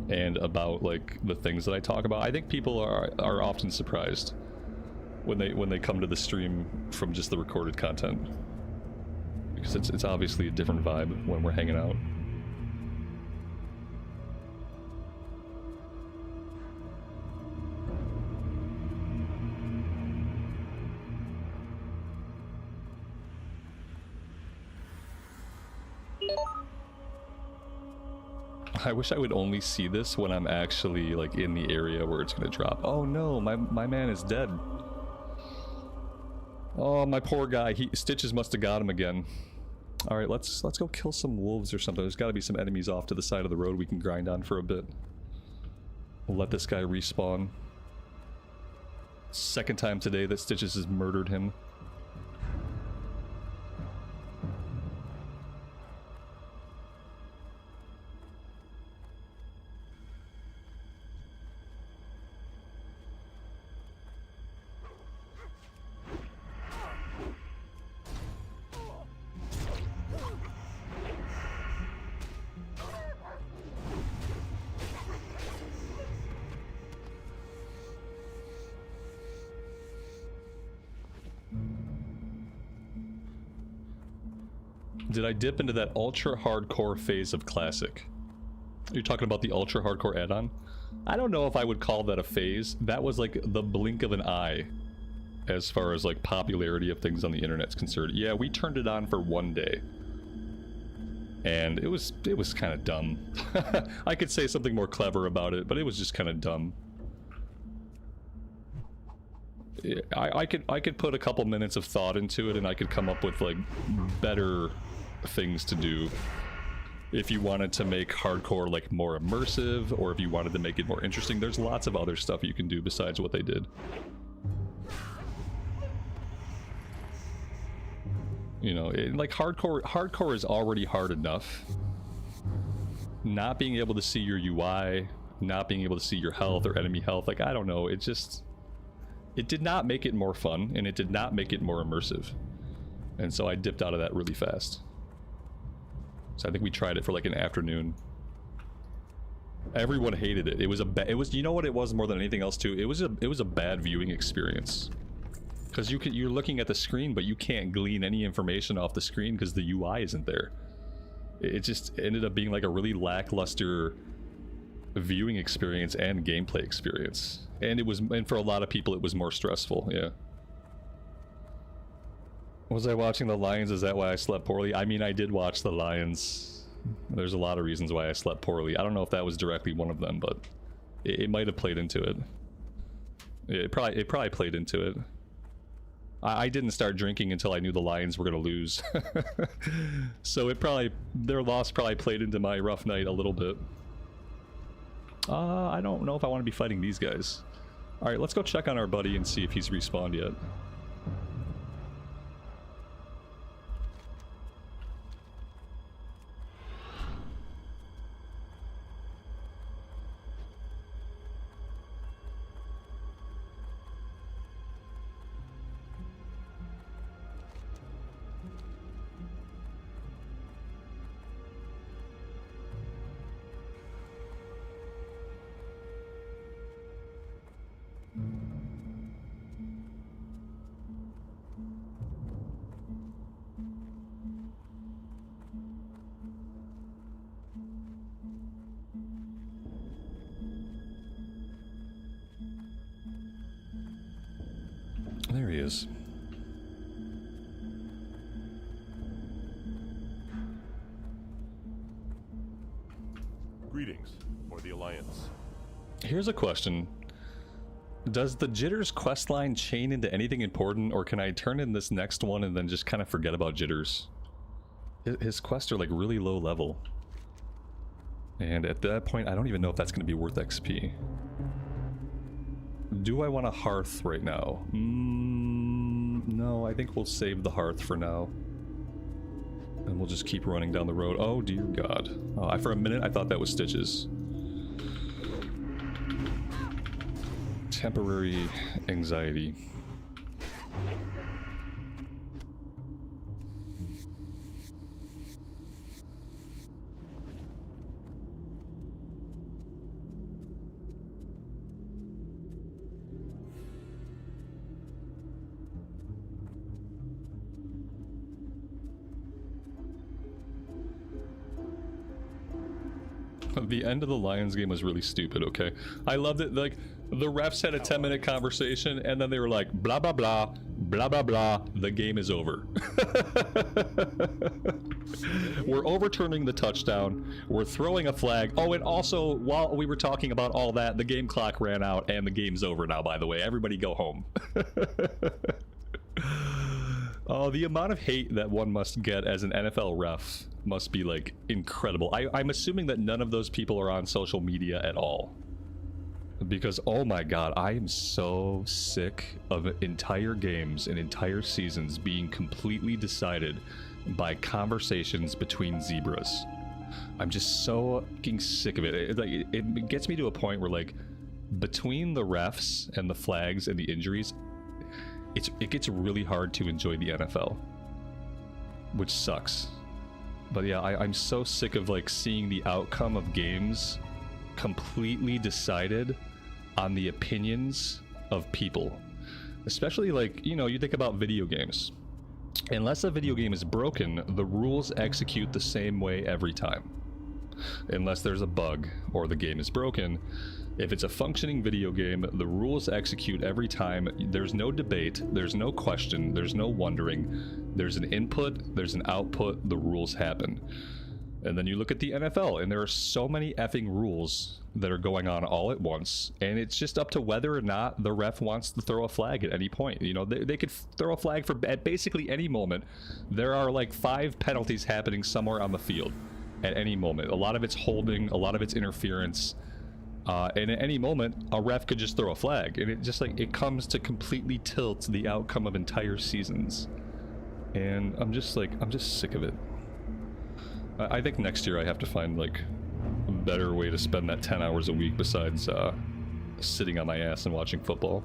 And about, like, the things that I talk about. I think people are often surprised when they come to the stream from just the recorded content. Because it's obviously a different vibe when we're hanging out. I wish I would only see this when I'm actually, like, in the area where it's gonna drop. Oh no, my man is dead. Oh, my poor guy. Stitches must have got him again. Alright, let's go kill some wolves or something. There's gotta be some enemies off to the side of the road we can grind on for a bit. We'll let this guy respawn. Second time today that Stitches has murdered him. Did I dip into that ultra hardcore phase of classic? You're talking about the ultra hardcore add-on? I don't know if I would call that a phase. That was like the blink of an eye as far as like popularity of things on the internet's concerned. Yeah, we turned it on for one day. And it was kind of dumb. I could say something more clever about it, but it was just kind of dumb. I could put a couple minutes of thought into it and I could come up with like better things to do if you wanted to make hardcore like more immersive, or if you wanted to make it more interesting. There's lots of other stuff you can do besides what they did. You know, like hardcore is already hard enough. Not being able to see your UI, not being able to see your health or enemy health, like I don't know, it did not make it more fun, and it did not make it more immersive. And so I dipped out of that really fast. So I think we tried it for like an afternoon. Everyone hated it. It was you know what it was more than anything else too? It was a bad viewing experience. Because you're looking at the screen, but you can't glean any information off the screen because the UI isn't there. It just ended up being like a really lackluster viewing experience and gameplay experience. And for a lot of people it was more stressful, yeah. Was I watching the Lions? Is that why I slept poorly? I mean, I did watch the Lions. There's a lot of reasons why I slept poorly. I don't know if that was directly one of them, but it might have played into it. It probably played into it. I didn't start drinking until I knew the Lions were going to lose. So their loss probably played into my rough night a little bit. I don't know if I want to be fighting these guys. Alright, let's go check on our buddy and see if he's respawned yet. There he is. Greetings, for the Alliance. Here's a question. Does the Jitters questline chain into anything important, or can I turn in this next one and then just kind of forget about Jitters? His quests are like really low level. And at that point, I don't even know if that's going to be worth XP. Do I want a hearth right now? No, I think we'll save the hearth for now. And we'll just keep running down the road. Oh, dear God. For a minute, I thought that was Stitches. Temporary anxiety. The end of the Lions game was really stupid, okay? I loved it, like, the refs had a 10-minute conversation, and then they were like, blah, blah, blah, blah, blah, blah, the game is over. We're overturning the touchdown, we're throwing a flag. Oh, and also, while we were talking about all that, the game clock ran out, and the game's over now, by the way. Everybody go home. Oh, the amount of hate that one must get as an NFL ref must be, like, incredible. I'm assuming that none of those people are on social media at all. Because, oh my God, I am so sick of entire games and entire seasons being completely decided by conversations between zebras. I'm just so fucking sick of it. It gets me to a point where, like, between the refs and the flags and the injuries, it gets really hard to enjoy the NFL, which sucks. But yeah, I'm so sick of, like, seeing the outcome of games completely decided on the opinions of people. Especially, like, you know, you think about video games. Unless a video game is broken, the rules execute the same way every time. Unless there's a bug or the game is broken. If it's a functioning video game, the rules execute every time. There's no debate, there's no question, there's no wondering. There's an input, there's an output, the rules happen. And then you look at the NFL, and there are so many effing rules that are going on all at once, and it's just up to whether or not the ref wants to throw a flag at any point. You know, they could throw a flag at basically any moment. There are like 5 penalties happening somewhere on the field at any moment. A lot of it's holding, a lot of it's interference. And at any moment, a ref could just throw a flag, and it just, like, it comes to completely tilt the outcome of entire seasons. And I'm just sick of it. I think next year I have to find, like, a better way to spend that 10 hours a week besides sitting on my ass and watching football.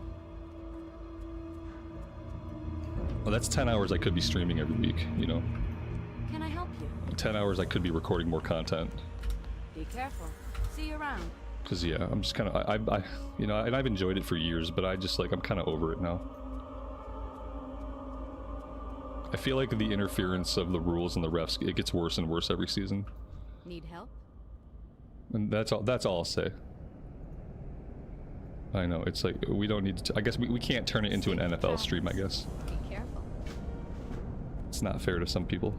Well, that's 10 hours I could be streaming every week, you know? Can I help you? 10 hours I could be recording more content. Be careful. See you around. Cause yeah, I'm just kind of, I you know, and I've enjoyed it for years, but I just, like, I'm kind of over it now. I feel like the interference of the rules and the refs, it gets worse and worse every season. Need help? And that's all I'll say. I know, it's like, we don't need to, I guess we can't turn it into an NFL stream, I guess. Be careful. It's not fair to some people.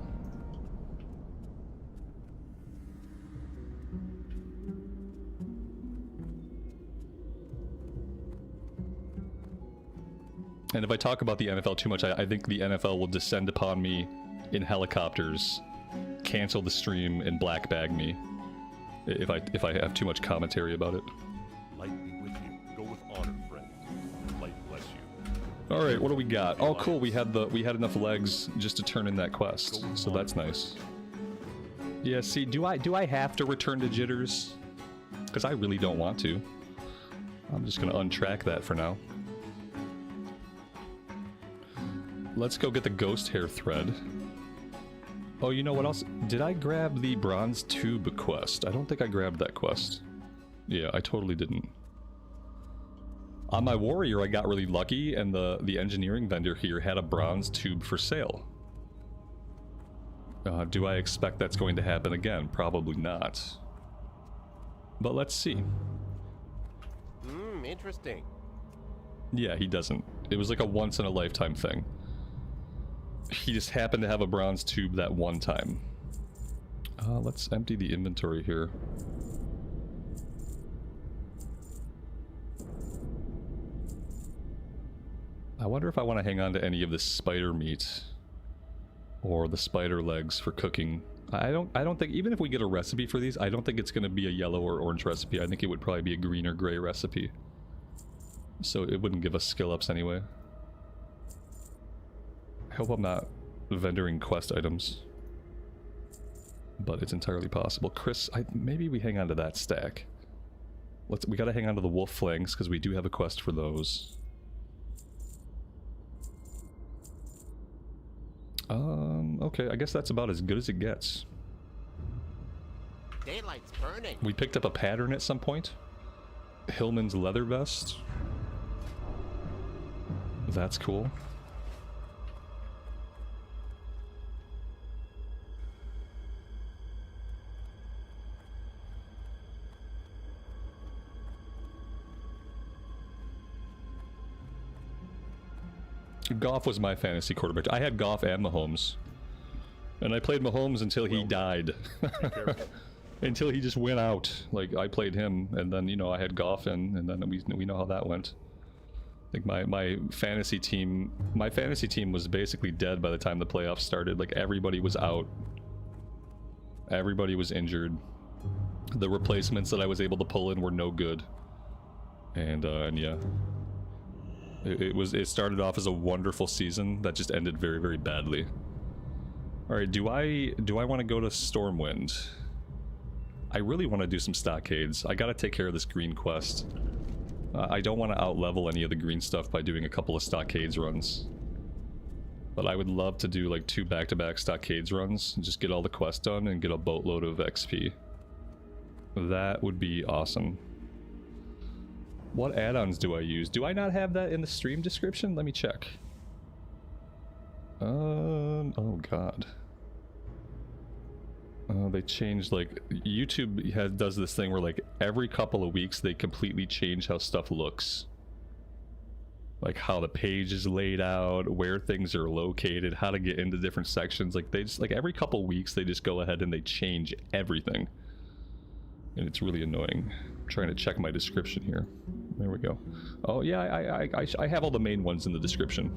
And if I talk about the NFL too much, I think the NFL will descend upon me in helicopters, cancel the stream, and black bag me if I have too much commentary about it. Light be with you. Go with honor, friend. Light bless you. All right, what do we got? Oh, cool. We had enough legs just to turn in that quest, so that's nice. Yeah. See, do I have to return to Jitters? Because I really don't want to. I'm just gonna untrack that for now. Let's go get the ghost hair thread. Oh, you know what else? Did I grab the bronze tube quest? I don't think I grabbed that quest. Yeah, I totally didn't. On my warrior, I got really lucky, and the engineering vendor here had a bronze tube for sale. Do I expect that's going to happen again? Probably not. But let's see. Interesting. Yeah, he doesn't. It was like a once-in-a-lifetime thing. He just happened to have a bronze tube that one time. Let's empty the inventory here. I wonder if I want to hang on to any of this spider meat. or the spider legs for cooking. I don't think, even if we get a recipe for these, I don't think it's going to be a yellow or orange recipe. I think it would probably be a green or gray recipe. So it wouldn't give us skill ups anyway. I hope I'm not vendoring quest items. But it's entirely possible. Chris, maybe we hang on to that stack. We gotta hang on to the wolf flanks because we do have a quest for those. Okay, I guess that's about as good as it gets. Daylight's burning. We picked up a pattern at some point. Hillman's leather vest. That's cool. Goff was my fantasy quarterback. I had Goff and Mahomes. And I played Mahomes until he died. Until he just went out. Like, I played him, and then, you know, I had Goff in, and then we know how that went. Like, my fantasy team was basically dead by the time the playoffs started. Like, everybody was out. Everybody was injured. The replacements that I was able to pull in were no good. And yeah. It started off as a wonderful season that just ended very, very badly. Alright, do I want to go to Stormwind? I really want to do some Stockades. I gotta take care of this green quest. I don't want to out-level any of the green stuff by doing a couple of Stockades runs. But I would love to do like 2 back-to-back Stockades runs, and just get all the quests done and get a boatload of XP. That would be awesome. What add-ons do I use? Do I not have that in the stream description? Let me check. Oh god. They changed, like, YouTube does this thing where, like, every couple of weeks they completely change how stuff looks. Like, how the page is laid out, where things are located, how to get into different sections. Like, they just, like, every couple of weeks they just go ahead and they change everything. And it's really annoying. I'm trying to check my description here. There we go. Oh, yeah, I have all the main ones in the description.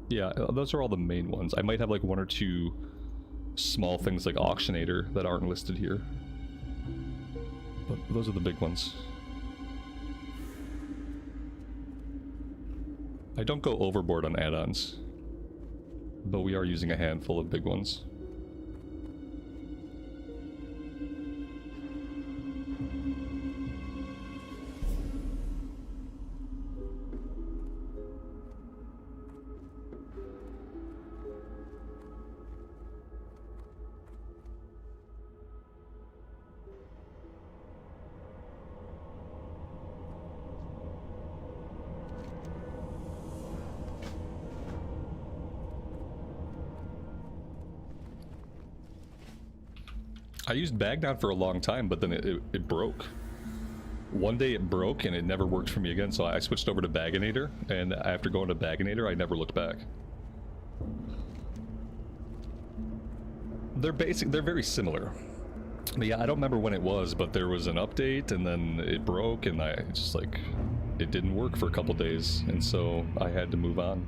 Yeah, those are all the main ones. I might have like 1 or 2 small things like Auctionator that aren't listed here. But those are the big ones. I don't go overboard on add-ons, but we are using a handful of big ones. I used Baganator for a long time, but then it broke. One day it broke and it never worked for me again, so I switched over to Baganator, and after going to Baganator, I never looked back. They're very similar. But yeah, I don't remember when it was, but there was an update and then it broke and it didn't work for a couple days, and so I had to move on.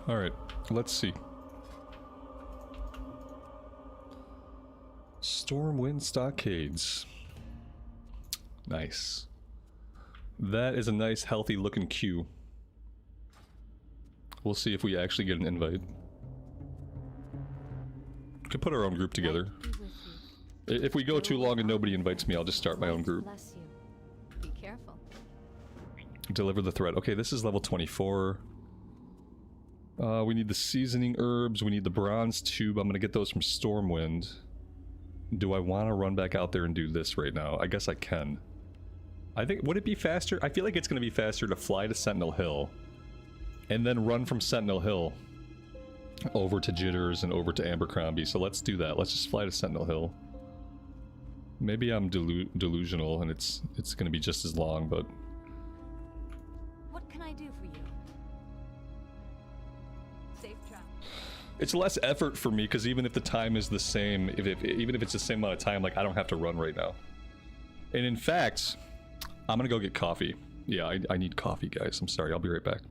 Alright, let's see. Stormwind Stockades. Nice. That is a nice, healthy looking queue. We'll see if we actually get an invite. We could put our own group together. If we go too long and nobody invites me, I'll just start my own group. Bless you. Be careful. Deliver the threat. Okay, this is level 24. We need the seasoning herbs, we need the bronze tube. I'm gonna get those from Stormwind. Do I want to run back out there and do this right now? I guess I can. I think, would it be faster? I feel like it's gonna be faster to fly to Sentinel Hill and then run from Sentinel Hill over to Jitters and over to Abercrombie. So let's do that. Let's just fly to Sentinel Hill. Maybe I'm delusional and it's gonna be just as long, but... What can I do for you? It's less effort for me because even if the time is the same, even if it's the same amount of time, like I don't have to run right now. And in fact, I'm gonna go get coffee. Yeah, I need coffee, guys. I'm sorry. I'll be right back.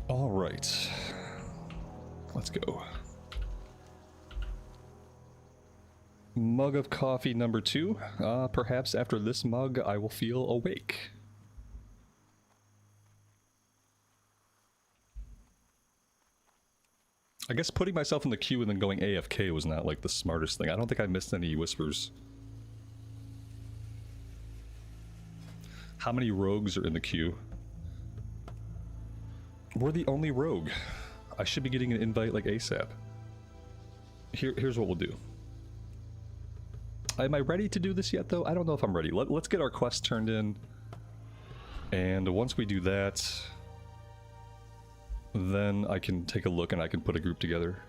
All right, let's go. Mug of coffee number 2. Perhaps after this mug, I will feel awake. I guess putting myself in the queue and then going AFK was not like the smartest thing. I don't think I missed any whispers. How many rogues are in the queue? We're the only rogue. I should be getting an invite like ASAP. Here's what we'll do. Am I ready to do this yet, though? I don't know if I'm ready. Let's get our quest turned in. And once we do that, then I can take a look and I can put a group together.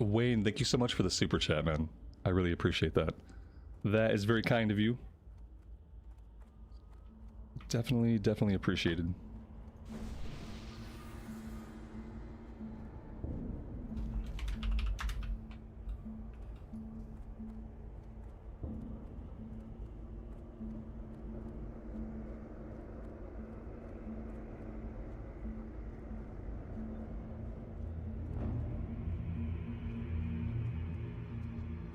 Wayne, thank you so much for the super chat, man. I really appreciate that. That is very kind of you. Definitely appreciated.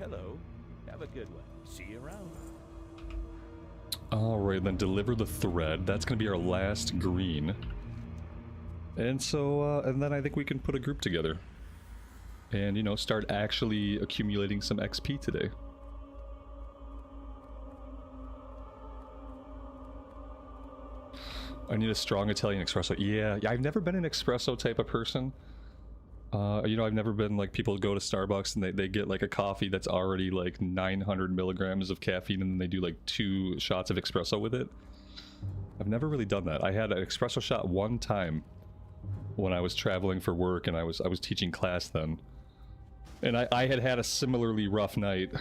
Hello. Have a good one. See you around. Alright, then deliver the thread. That's gonna be our last green. And so, and then I think we can put a group together. And, you know, start actually accumulating some XP today. I need a strong Italian espresso. Yeah, I've never been an espresso type of person. You know, I've never been like people go to Starbucks and they get like a coffee that's already like 900 milligrams of caffeine and then they do like 2 shots of espresso with it. I've never really done that. I had an espresso shot one time when I was traveling for work and I was teaching class then. And I had had a similarly rough night.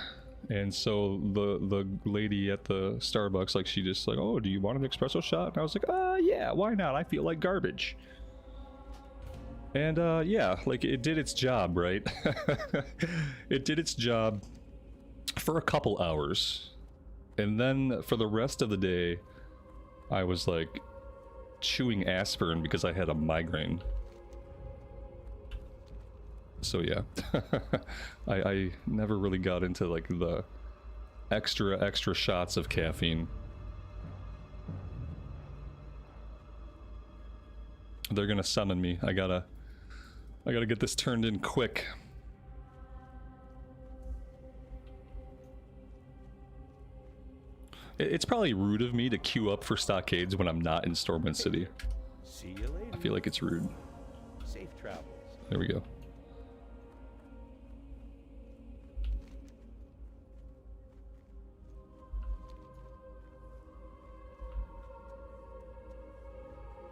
And so the lady at the Starbucks, like, she just like, oh, do you want an espresso shot? And I was like, yeah, why not? I feel like garbage. And yeah, like, it did its job, right? It did its job for a couple hours. And then for the rest of the day, I was like chewing aspirin because I had a migraine. So yeah, I never really got into like the extra shots of caffeine. They're gonna summon me. I gotta get this turned in quick. It's probably rude of me to queue up for Stockades when I'm not in Stormwind City. See you later. I feel like it's rude. Safe travels. There we go.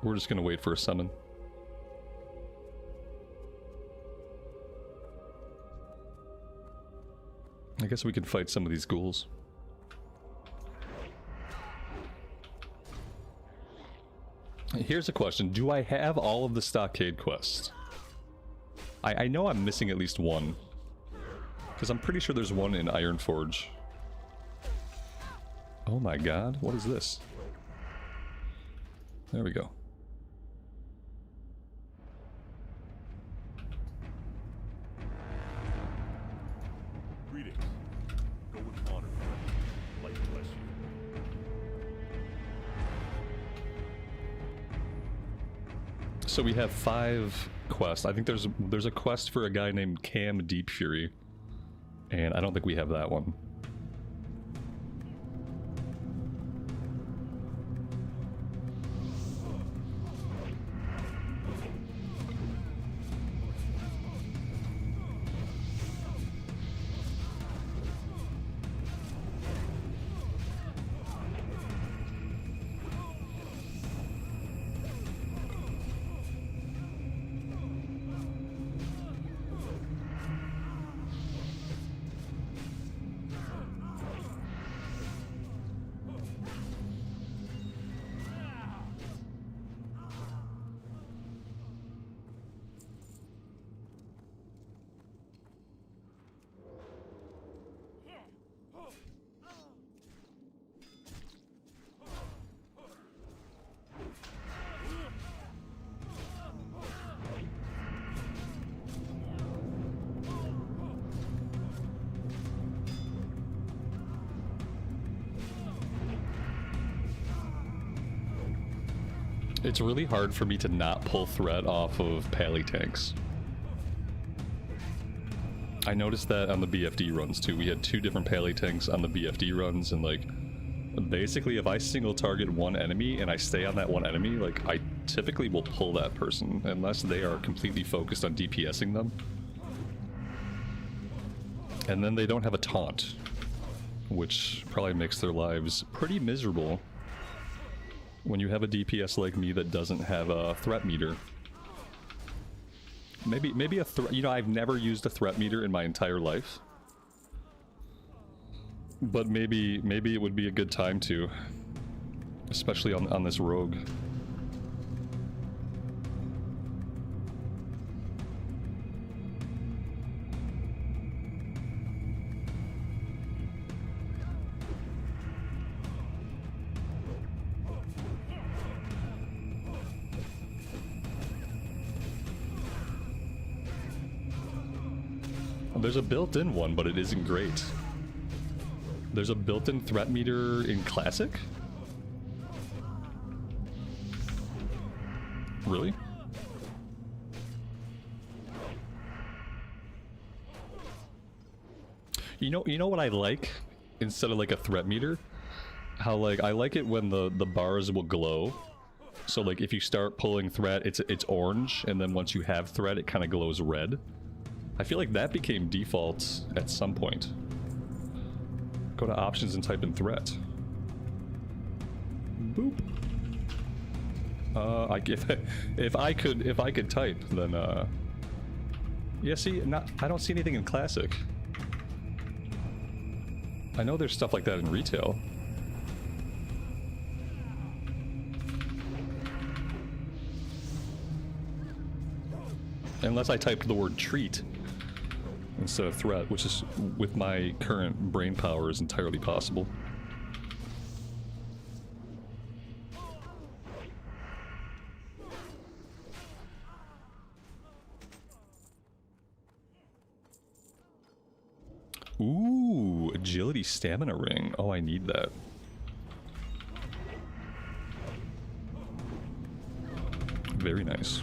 We're just gonna wait for a summon. I guess we can fight some of these ghouls. Here's a question. Do I have all of the Stockade quests? I know I'm missing at least one. Because I'm pretty sure there's one in Ironforge. Oh my god, what is this? There we go. Greetings. Go with honor, friend. Light bless you. So we have 5 quests. I think there's a quest for a guy named Cam Deep Fury. And I don't think we have that one. It's really hard for me to not pull threat off of pally tanks. I noticed that on the BFD runs too. We had 2 different pally tanks on the BFD runs, and like, basically if I single target one enemy and I stay on that one enemy, like, I typically will pull that person unless they are completely focused on DPSing them. And then they don't have a taunt, which probably makes their lives pretty miserable when you have a DPS like me that doesn't have a threat meter. Maybe a threat, you know, I've never used a threat meter in my entire life. But maybe it would be a good time to, especially on this rogue. There's a built-in one, but it isn't great. There's a built-in threat meter in Classic? Really? You know what I like? Instead of like a threat meter? How like, I like it when the bars will glow. So like if you start pulling threat, it's orange, and then once you have threat, it kind of glows red. I feel like that became default at some point. Go to options and type in threat. Boop. If I could type, then yeah. See, I don't see anything in Classic. I know there's stuff like that in retail. Unless I typed the word treat instead of threat, which is, with my current brain power, is entirely possible. Ooh, agility stamina ring. Oh, I need that. Very nice.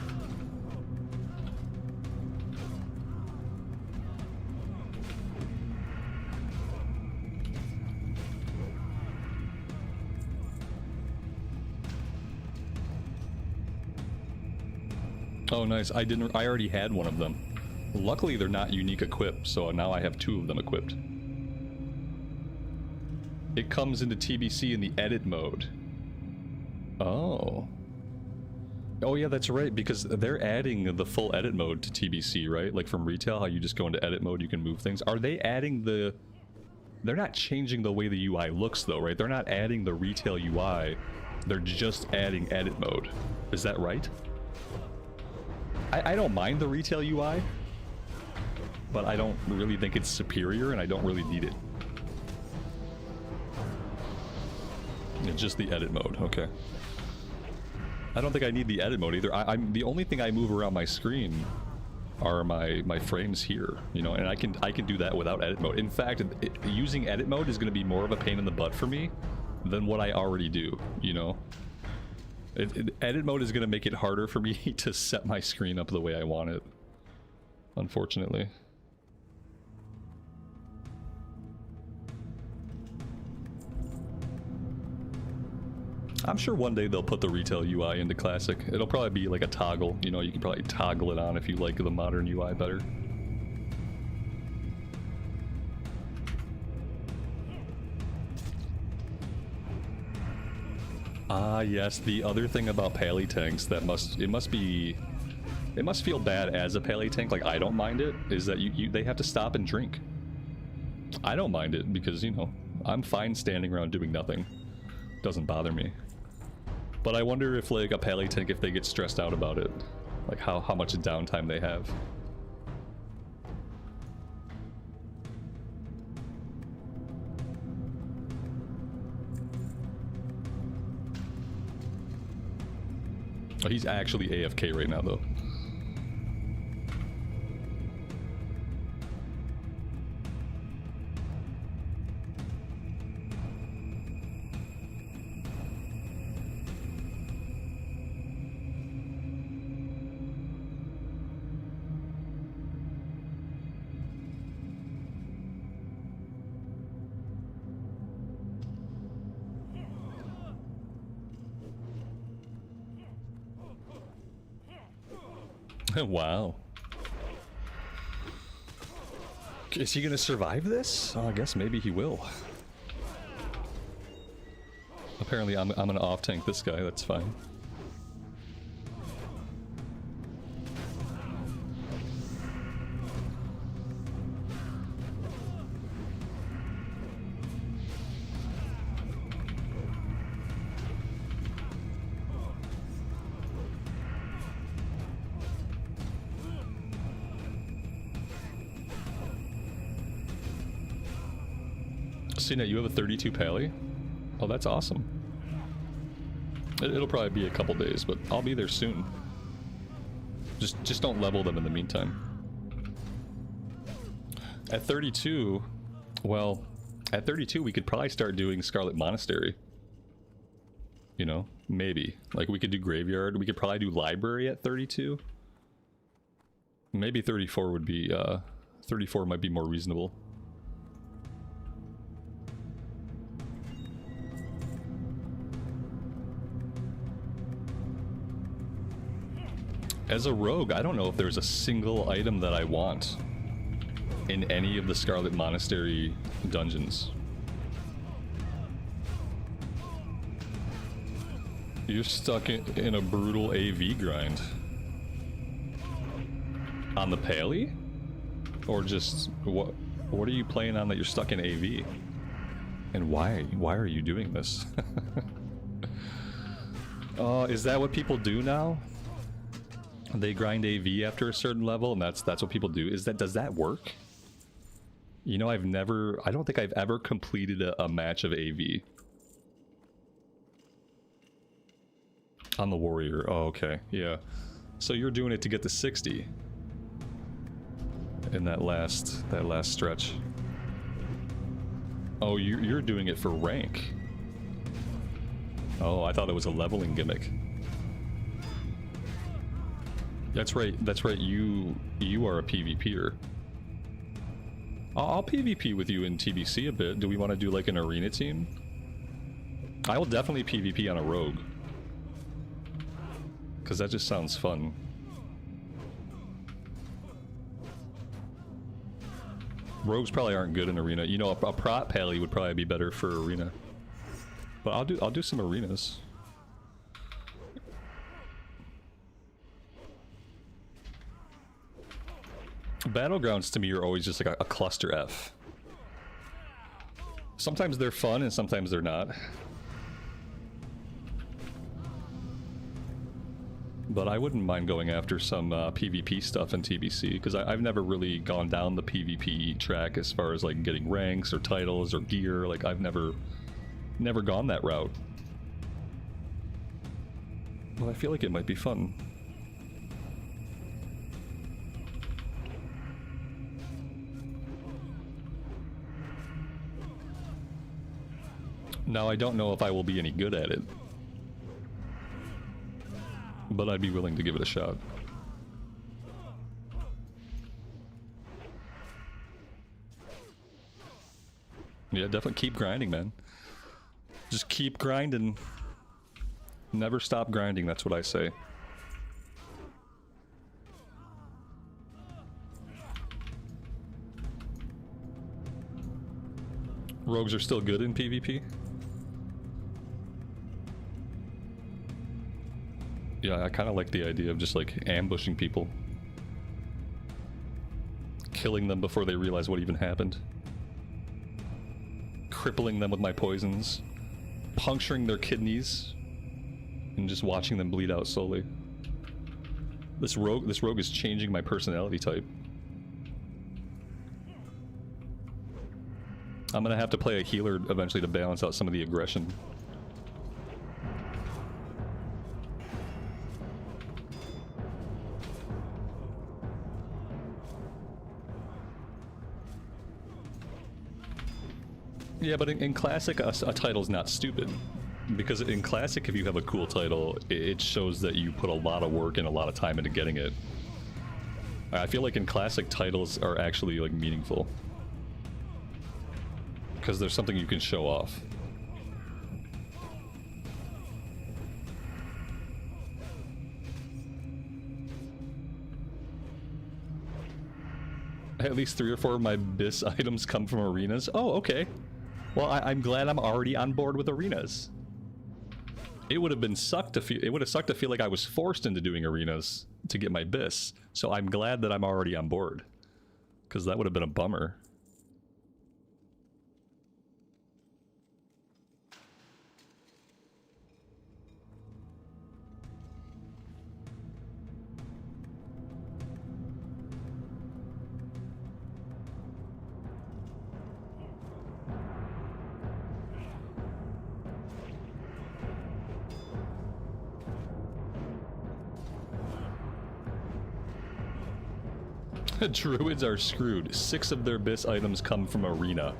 Oh, nice. I already had one of them. Luckily, they're not unique equipped, so now I have 2 of them equipped. It comes into TBC in the edit mode. Oh. Oh yeah, that's right, because they're adding the full edit mode to TBC, right? Like from retail, how you just go into edit mode, you can move things. Are they adding the... They're not changing the way the UI looks though, right? They're not adding the retail UI. They're just adding edit mode. Is that right? I don't mind the retail UI, but I don't really think it's superior, and I don't really need it. It's just the edit mode, okay. I don't think I need the edit mode either. I'm the only thing I move around my screen are my frames here, you know, and I can do that without edit mode. In fact, using edit mode is going to be more of a pain in the butt for me than what I already do, you know. Edit mode is going to make it harder for me to set my screen up the way I want it, unfortunately. I'm sure one day they'll put the retail UI into Classic. It'll probably be like a toggle, you know, you can probably toggle it on if you like the modern UI better. Ah, yes, the other thing about pally tanks that it must feel bad as a pally tank, like I don't mind it, is that they have to stop and drink. I don't mind it because, you know, I'm fine standing around doing nothing. Doesn't bother me. But I wonder if, like, a pally tank, if they get stressed out about it, like how much downtime they have. Oh, he's actually AFK right now, though. Wow. Is he gonna survive this? Oh, I guess maybe he will. Apparently I'm gonna off-tank this guy, that's fine. Now you have a 32 pally? Oh, that's awesome. It'll probably be a couple days, but I'll be there soon. Just don't level them in the meantime. At 32, well, at 32 we could probably start doing Scarlet Monastery. You know, maybe. Like we could do Graveyard, we could probably do Library at 32. Maybe 34 would be, 34 might be more reasonable. As a rogue, I don't know if there's a single item that I want in any of the Scarlet Monastery dungeons. You're stuck in a brutal AV grind. On the Pally? Or just, what are you playing on that you're stuck in AV? And why are you doing this? Is that what people do now? They grind AV after a certain level, and that's what people do. Does that work? You know, I don't think I've ever completed a match of AV. On the warrior. Oh, okay. Yeah. So you're doing it to get to 60 in that last stretch. Oh, you're doing it for rank. Oh, I thought it was a leveling gimmick. That's right. That's right. You are a PvPer. I'll PvP with you in TBC a bit. Do we want to do like an arena team? I will definitely PvP on a rogue. Because that just sounds fun. Rogues probably aren't good in arena. You know, a prot pally would probably be better for arena. But I'll do some arenas. Battlegrounds to me are always just like a cluster F. Sometimes they're fun and sometimes they're not. But I wouldn't mind going after some PvP stuff in TBC, because I've never really gone down the PvP track as far as like getting ranks or titles or gear. Like I've never gone that route. Well, I feel like it might be fun. Now I don't know if I will be any good at it, but I'd be willing to give it a shot. Yeah, definitely keep grinding, man. Just keep grinding. Never stop grinding, that's what I say. Rogues are still good in PvP? Yeah, I kind of like the idea of just like ambushing people. Killing them before they realize what even happened. Crippling them with my poisons. Puncturing their kidneys. And just watching them bleed out slowly. This rogue is changing my personality type. I'm gonna have to play a healer eventually to balance out some of the aggression. Yeah, but in Classic, a title's not stupid. Because in Classic, if you have a cool title, it shows that you put a lot of work and a lot of time into getting it. I feel like in Classic, titles are actually like meaningful. Because there's something you can show off. At least 3 or 4 of my BIS items come from arenas. Oh, okay. Well, I'm glad I'm already on board with arenas. It would have sucked to feel like I was forced into doing arenas to get my BIS. So I'm glad that I'm already on board. Because that would have been a bummer. Druids are screwed. 6 of their BIS items come from Arena.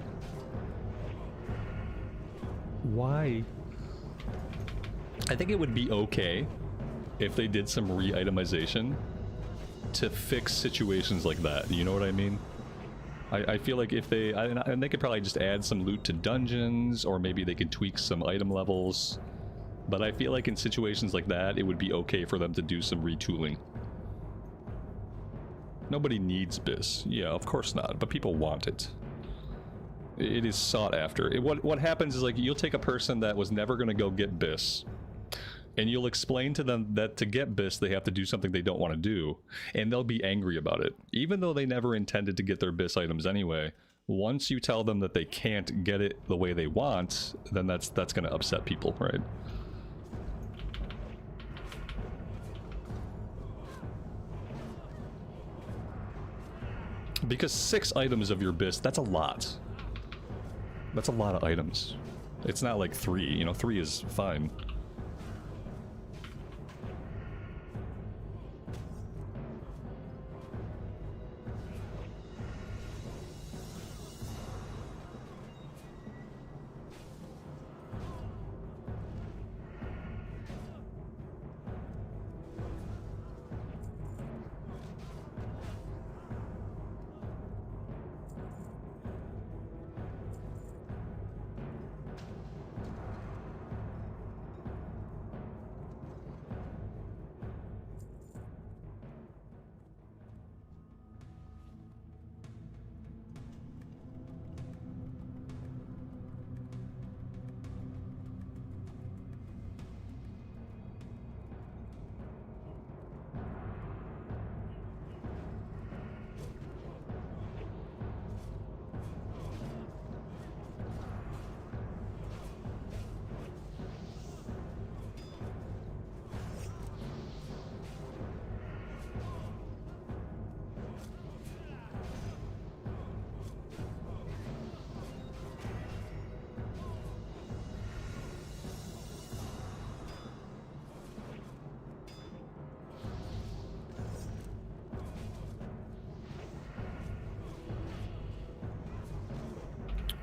Why? I think it would be okay if they did some re-itemization to fix situations like that. You know what I mean? I feel like if they... and they could probably just add some loot to dungeons, or maybe they could tweak some item levels. But I feel like in situations like that, it would be okay for them to do some retooling. Nobody needs BIS. Yeah, of course not. But people want it. It is sought after. What happens is, like, you'll take a person that was never going to go get BIS, and you'll explain to them that to get BIS, they have to do something they don't want to do, and they'll be angry about it. Even though they never intended to get their BIS items anyway, once you tell them that they can't get it the way they want, then that's going to upset people, right? Because 6 items of your BIS, that's a lot. That's a lot of items. It's not like 3, you know, 3 is fine.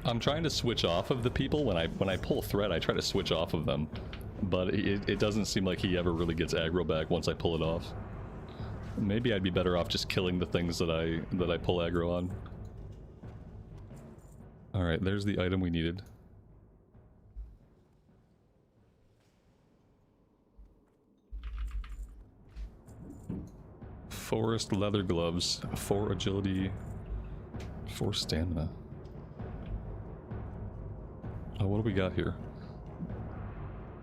I'm trying to switch off of the people. When I pull threat, I try to switch off of them, but it doesn't seem like he ever really gets aggro back once I pull it off. Maybe I'd be better off just killing the things that I pull aggro on. All right, there's the item we needed. Forest leather gloves, 4 agility, 4 stamina. Oh, what do we got here?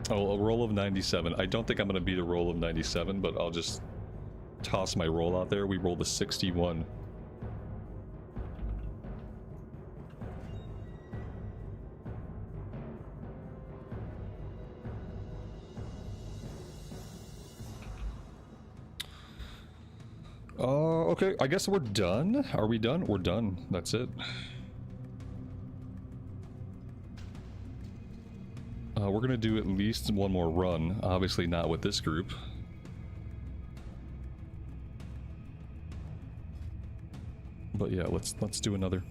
Oh, a roll of 97. I don't think I'm going to beat a roll of 97, but I'll just toss my roll out there. We rolled a 61. Okay, I guess we're done. Are we done? We're done. That's it. We're gonna do at least one more run. Obviously not with this group. But yeah, let's do another.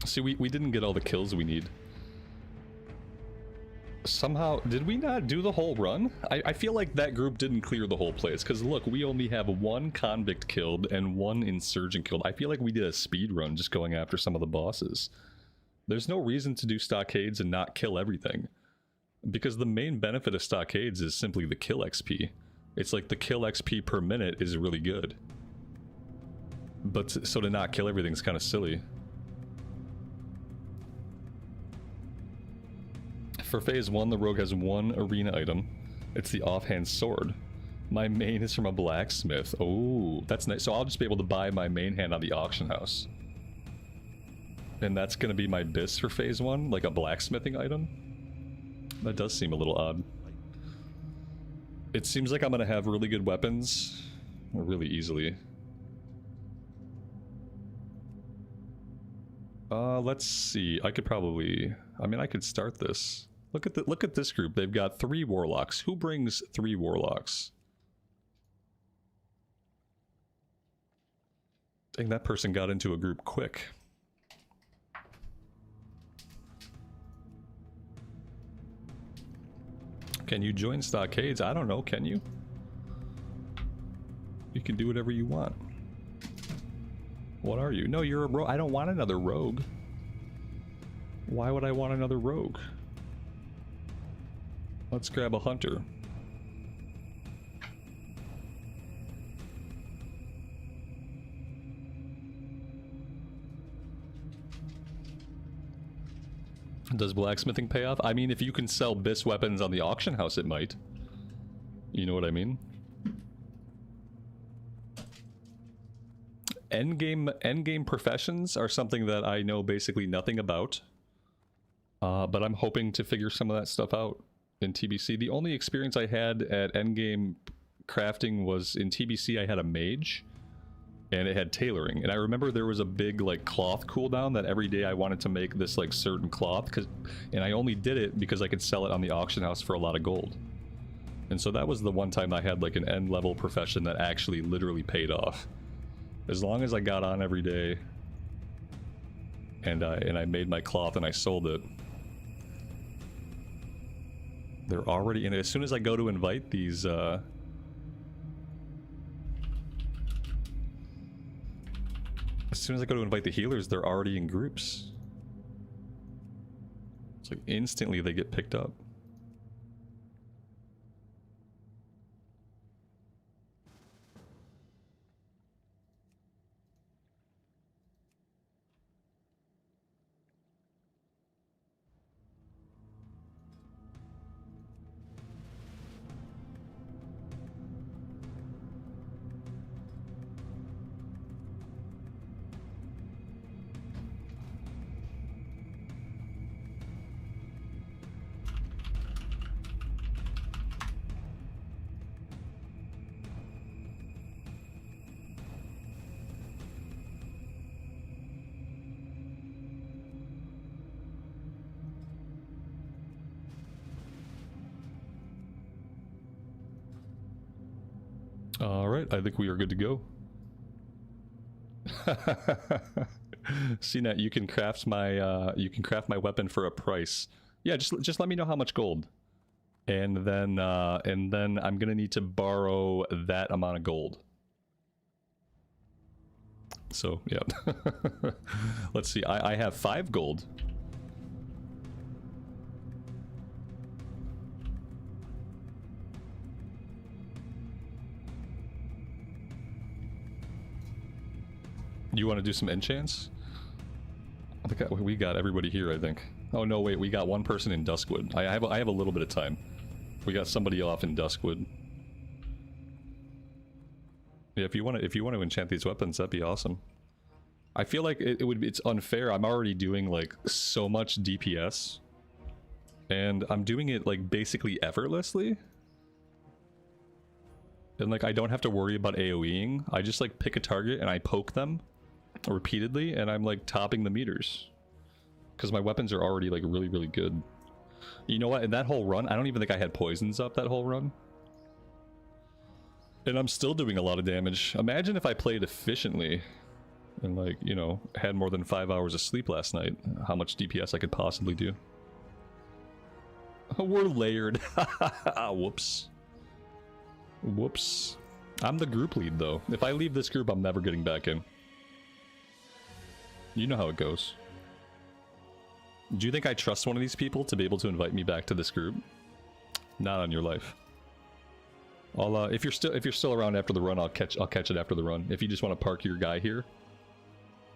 See, we didn't get all the kills we need. Somehow, did we not do the whole run? I feel like that group didn't clear the whole place, because look, we only have 1 convict killed and 1 insurgent killed. I feel like we did a speed run just going after some of the bosses. There's no reason to do Stockades and not kill everything, because the main benefit of Stockades is simply the kill XP. It's like the kill XP per minute is really good. But so to not kill everything is kind of silly. For phase 1, the rogue has 1 arena item. It's the offhand sword. My main is from a blacksmith. Oh, that's nice. So I'll just be able to buy my main hand on the auction house. And that's going to be my BIS for phase 1, like a blacksmithing item? That does seem a little odd. It seems like I'm going to have really good weapons really easily. Let's see. I could probably... I mean, I could start this. Look at this group. They've got 3 warlocks. Who brings 3 warlocks? Dang, that person got into a group quick. Can you join Stockades? I don't know, can you? You can do whatever you want. What are you? No, you're a rogue. I don't want another rogue. Why would I want another rogue? Let's grab a hunter. Does blacksmithing pay off? I mean, if you can sell BIS weapons on the auction house, it might. You know what I mean? Endgame professions are something that I know basically nothing about. But I'm hoping to figure some of that stuff out in TBC. The only experience I had at endgame crafting was in TBC. I had a mage, and it had tailoring. And I remember there was a big like cloth cooldown that every day I wanted to make this like certain cloth, and I only did it because I could sell it on the auction house for a lot of gold. And so that was the one time I had like an end level profession that actually literally paid off. As long as I got on every day and I made my cloth and I sold it. They're already in it. As soon as I go to invite these as soon as I go to invite the healers, they're already in groups. It's like instantly they get picked up. Alright, I think we are good to go. CNET, you can craft my weapon for a price. Yeah, just let me know how much gold. And then I'm gonna need to borrow that amount of gold. So yeah. Let's see, I have 5 gold. You want to do some enchants? I think we got everybody here, I think. Oh no, wait, we got one person in Duskwood. I have a little bit of time. We got somebody off in Duskwood. Yeah, if you want to enchant these weapons, that'd be awesome. I feel like it's unfair. I'm already doing like so much DPS, and I'm doing it like basically effortlessly. And like I don't have to worry about AoEing. I just like pick a target and I poke them repeatedly, and I'm like topping the meters because my weapons are already like really, really good. You know what? In that whole run, I don't even think I had poisons up that whole run, and I'm still doing a lot of damage. Imagine if I played efficiently and like, you know, had more than 5 hours of sleep last night, how much DPS I could possibly do. We're layered. Whoops. Whoops. I'm the group lead though. If I leave this group, I'm never getting back in. You know how it goes. Do you think I trust one of these people to be able to invite me back to this group? Not on your life. I'll if you're still around after the run, I'll catch it after the run. If you just want to park your guy here,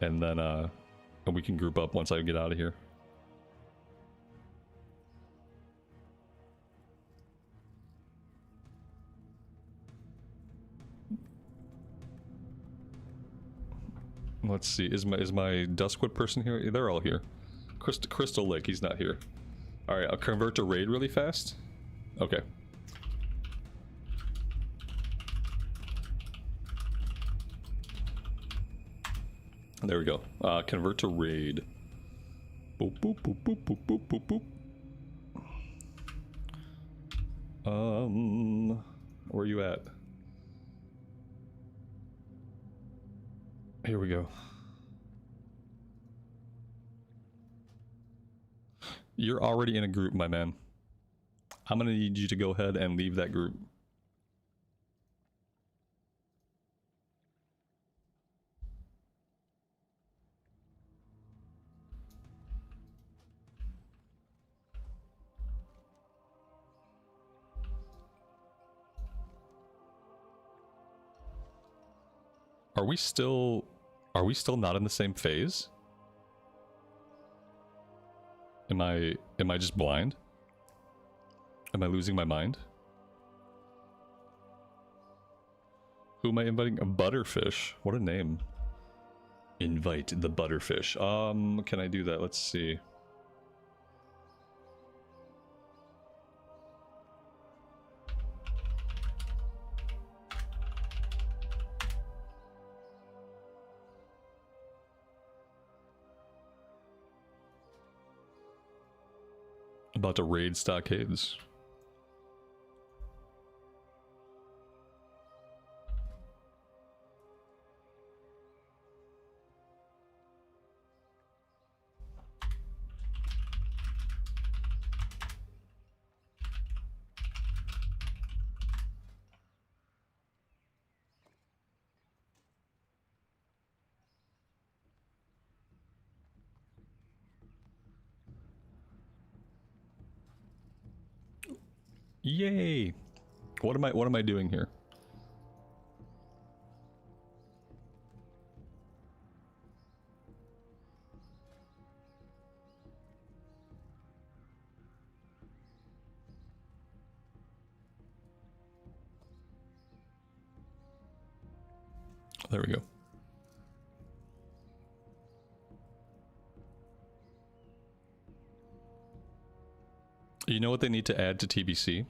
and then and we can group up once I get out of here. Let's see, is my Duskwood person here? They're all here. Crystal Lake, he's not here. Alright, I'll convert to raid really fast. Okay. There we go. Convert to raid. Boop, boop, boop, boop, boop, boop, boop, boop. Where are you at? Here we go. You're already in a group, my man. I'm gonna need you to go ahead and leave that group. Are we still not in the same phase? Am I just blind? Am I losing my mind? Who am I inviting? A butterfish. What a name. Invite the butterfish. Can I do that? Let's see. About to raid Stockades. Yay! What am I doing here? There we go. You know what they need to add to TBC?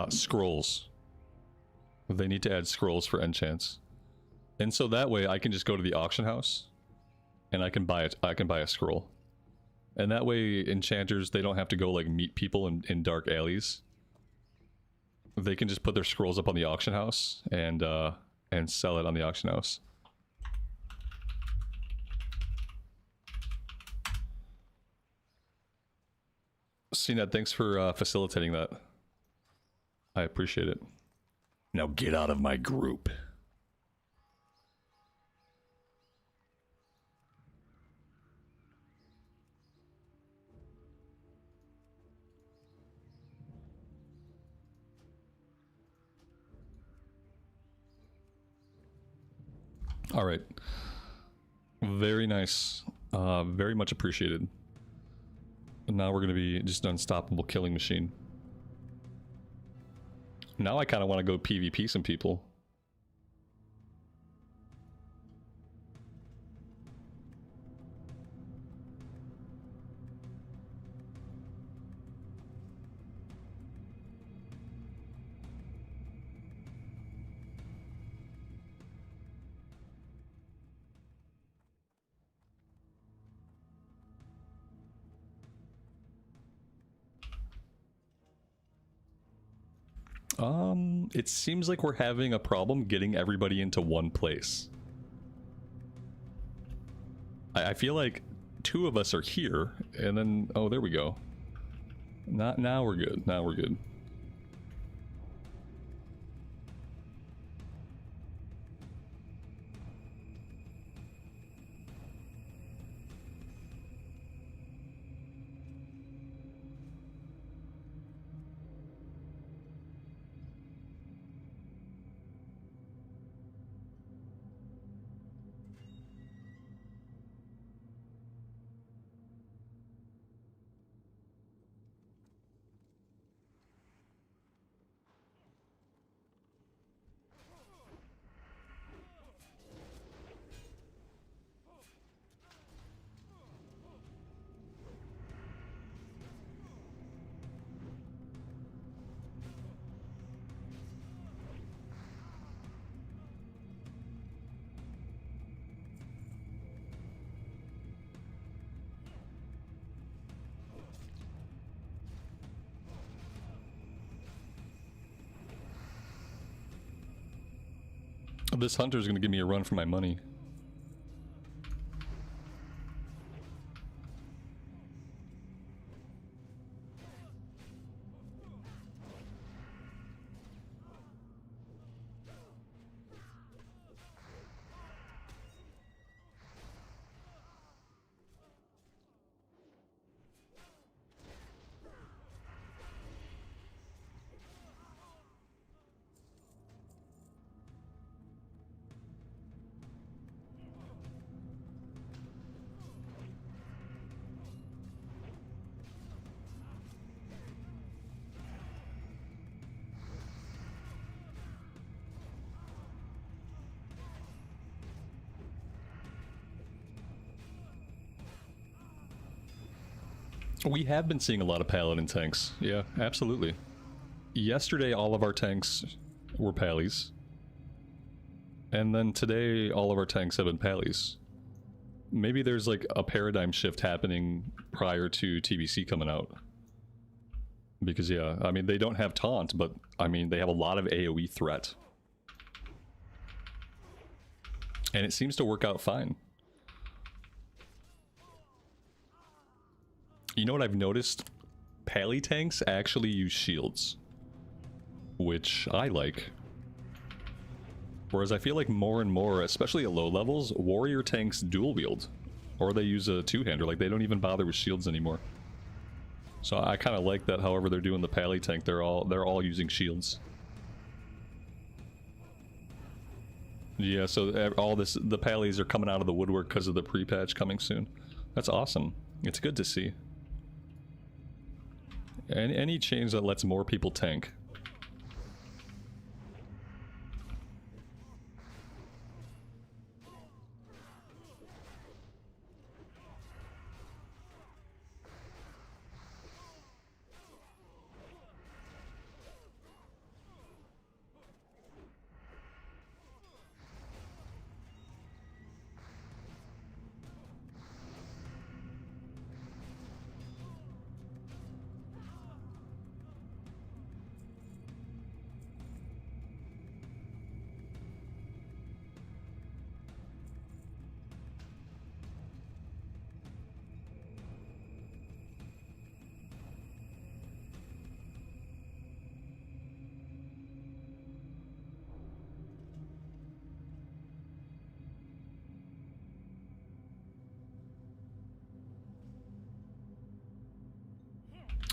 Scrolls. They need to add scrolls for enchants. And so that way I can just go to the auction house and I can buy it. I can buy a scroll. And that way enchanters, they don't have to go like meet people in dark alleys. They can just put their scrolls up on the auction house and sell it on the auction house. CNET, thanks for facilitating that. I appreciate it. Now get out of my group. All right. Very nice. Very much appreciated. Now we're going to be just an unstoppable killing machine. Now I kind of want to go PvP some people. It seems like we're having a problem getting everybody into one place. I feel like two of us are here, and then, oh, there we go. Now we're good. Now we're good. this hunter's gonna give me a run for my money. We have been seeing a lot of Paladin tanks. Yeah, absolutely. Yesterday, all of our tanks were Pallies. And then today, all of our tanks have been Pallies. Maybe there's like a paradigm shift happening prior to TBC coming out. Because yeah, I mean, they don't have taunt, but I mean, they have a lot of AoE threat. And it seems to work out fine. You know what I've noticed? Pally tanks actually use shields, which I like. Whereas I feel like more and more, especially at low levels, warrior tanks dual wield. Or they use a two-hander, like they don't even bother with shields anymore. So I kind of like that. However they're doing the Pally tank, they're all using shields. Yeah, so all this, the Pallies are coming out of the woodwork because of the pre-patch coming soon. That's awesome. It's good to see. And any change that lets more people tank.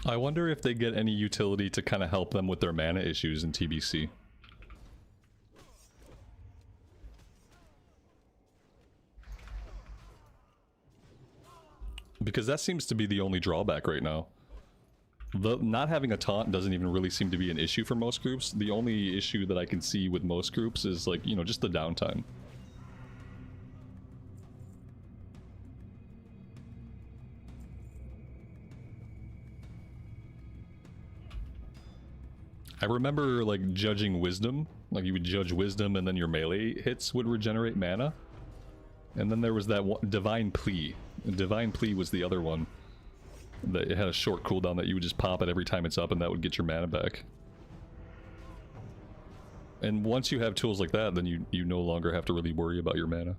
I wonder if they get any utility to kind of help them with their mana issues in TBC. Because that seems to be the only drawback right now. Not having a taunt doesn't even really seem to be an issue for most groups. The only issue that I can see with most groups is like, you know, just the downtime. I remember like judging wisdom, like you would judge wisdom and then your melee hits would regenerate mana. And then there was that one, divine plea. Divine plea was the other one. That it had a short cooldown that you would just pop it every time it's up and that would get your mana back. And once you have tools like that, then you no longer have to really worry about your mana.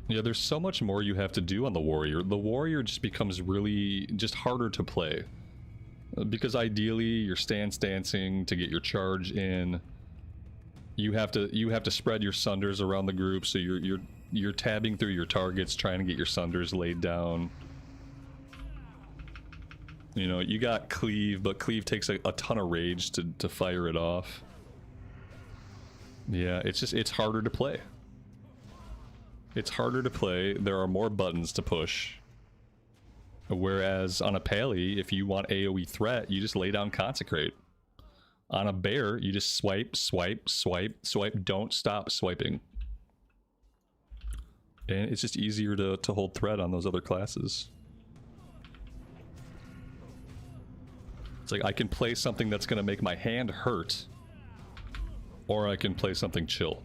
Yeah, there's so much more you have to do on the warrior. The warrior just becomes really just harder to play. Because ideally you're stance dancing to get your charge in. You have to spread your sunders around the group, so you're tabbing through your targets trying to get your sunders laid down. You know, you got cleave, but cleave takes a ton of rage to fire it off. Yeah, it's harder to play. It's harder to play, there are more buttons to push. Whereas on a Pally, if you want AoE threat, you just lay down Consecrate. On a bear, you just swipe, swipe, swipe, swipe, don't stop swiping. And it's just easier to hold threat on those other classes. It's like I can play something that's going to make my hand hurt, or I can play something chill.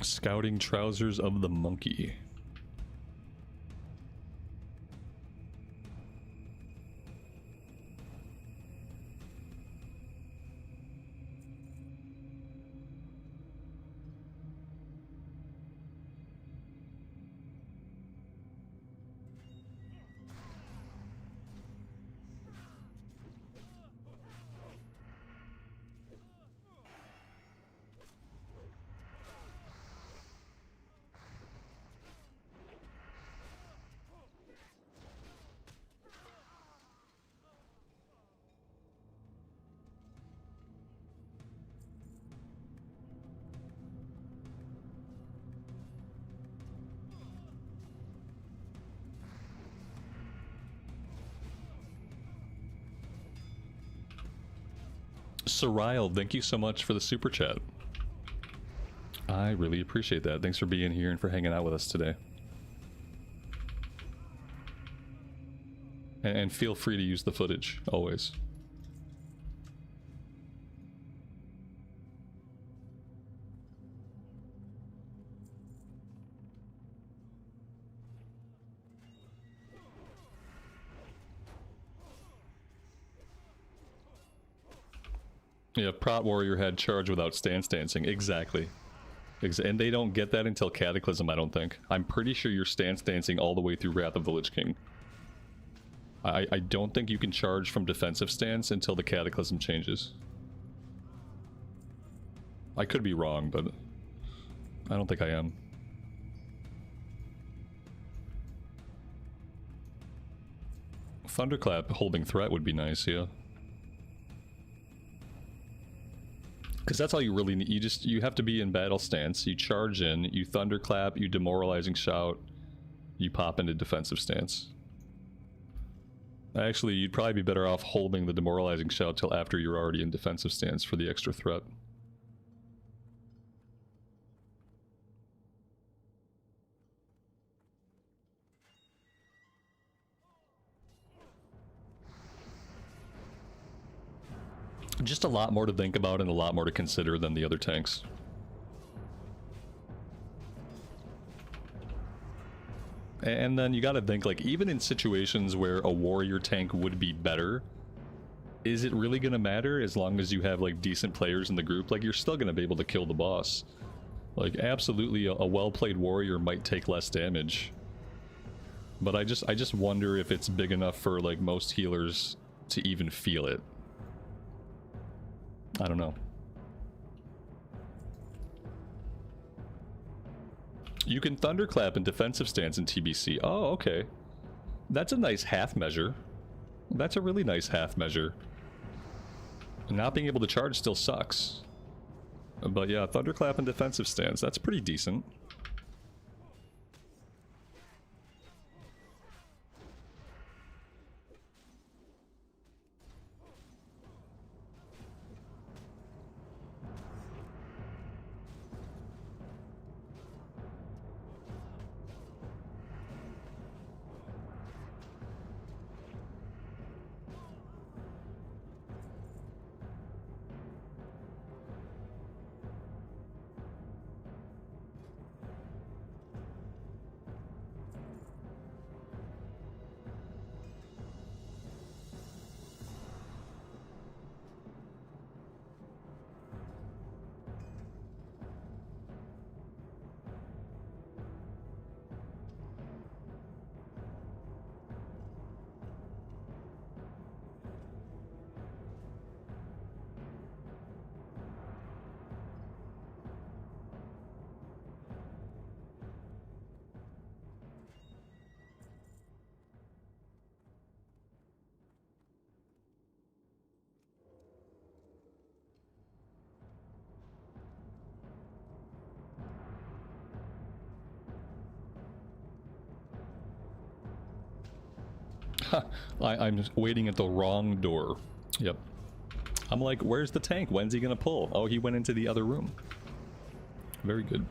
Scouting trousers of the monkey. Soryle, thank you so much for the super chat. I really appreciate that. Thanks for being here and for hanging out with us today. And feel free to use the footage, always. Yeah, Prot Warrior had charge without stance dancing. Exactly. And they don't get that until Cataclysm, I don't think. I'm pretty sure you're stance dancing all the way through Wrath of the Lich King. I don't think you can charge from defensive stance until the Cataclysm changes. I could be wrong, but I don't think I am. Thunderclap holding threat would be nice, yeah. Because that's all you really need. You have to be in battle stance. You charge in, you thunderclap, you demoralizing shout, you pop into defensive stance. Actually, you'd probably be better off holding the demoralizing shout till after you're already in defensive stance for the extra threat. Just a lot more to think about and a lot more to consider than the other tanks. And then you gotta think, like, even in situations where a warrior tank would be better, is it really gonna matter as long as you have, like, decent players in the group? Like, you're still gonna be able to kill the boss. Like, absolutely, a well-played warrior might take less damage. But I just wonder if it's big enough for, like, most healers to even feel it. I don't know. You can thunderclap in defensive stance in TBC. Oh, okay. That's a nice half measure. That's a really nice half measure. Not being able to charge still sucks. But yeah, thunderclap in defensive stance, that's pretty decent. I'm waiting at the wrong door. Yep. I'm like, where's the tank? When's he gonna pull? Oh, he went into the other room. Very good.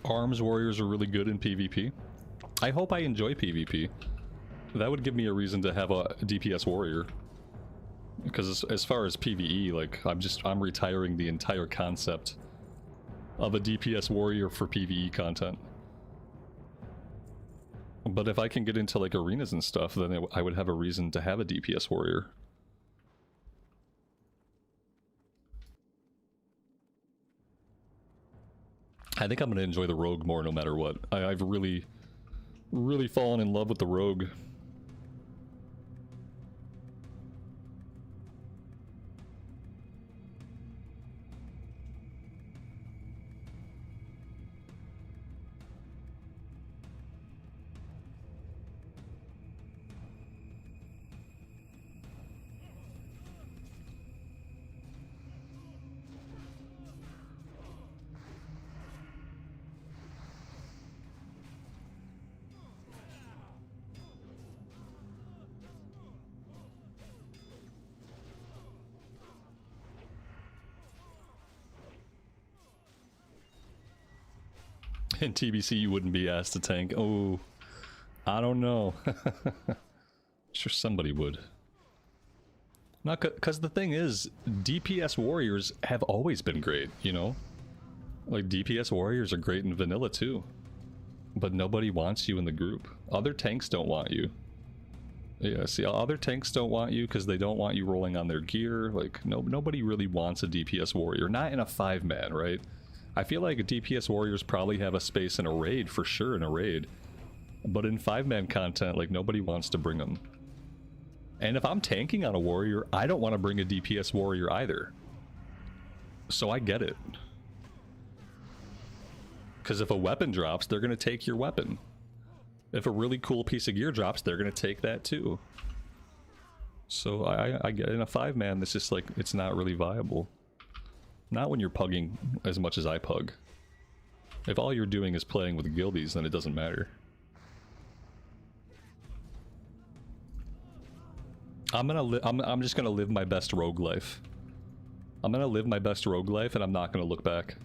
Arms warriors are really good in PvP. I hope I enjoy PvP. That would give me a reason to have a DPS warrior. Because as far as PvE, like, I'm retiring the entire concept of a DPS warrior for PvE content. But if I can get into like arenas and stuff, then I would have a reason to have a DPS warrior. I think I'm going to enjoy the rogue more no matter what. I've really, really fallen in love with the rogue. In TBC, you wouldn't be asked to tank. Oh, I don't know. Sure, somebody would. Not because the thing is, DPS warriors have always been great, you know? Like, DPS warriors are great in vanilla too. But nobody wants you in the group. Other tanks don't want you. Yeah, see, other tanks don't want you because they don't want you rolling on their gear. Like, nobody really wants a DPS warrior. Not in a 5-man, right? I feel like DPS warriors probably have a space in a raid, for sure in a raid. But in 5-man content, like, nobody wants to bring them. And if I'm tanking on a warrior, I don't want to bring a DPS warrior either. So I get it. Because if a weapon drops, they're going to take your weapon. If a really cool piece of gear drops, they're going to take that too. So I get in a 5-man, it's just like, it's not really viable. Not when you're pugging as much as I pug. If all you're doing is playing with guildies, then it doesn't matter. I'm just gonna live my best rogue life. I'm gonna live my best rogue life, and I'm not gonna look back.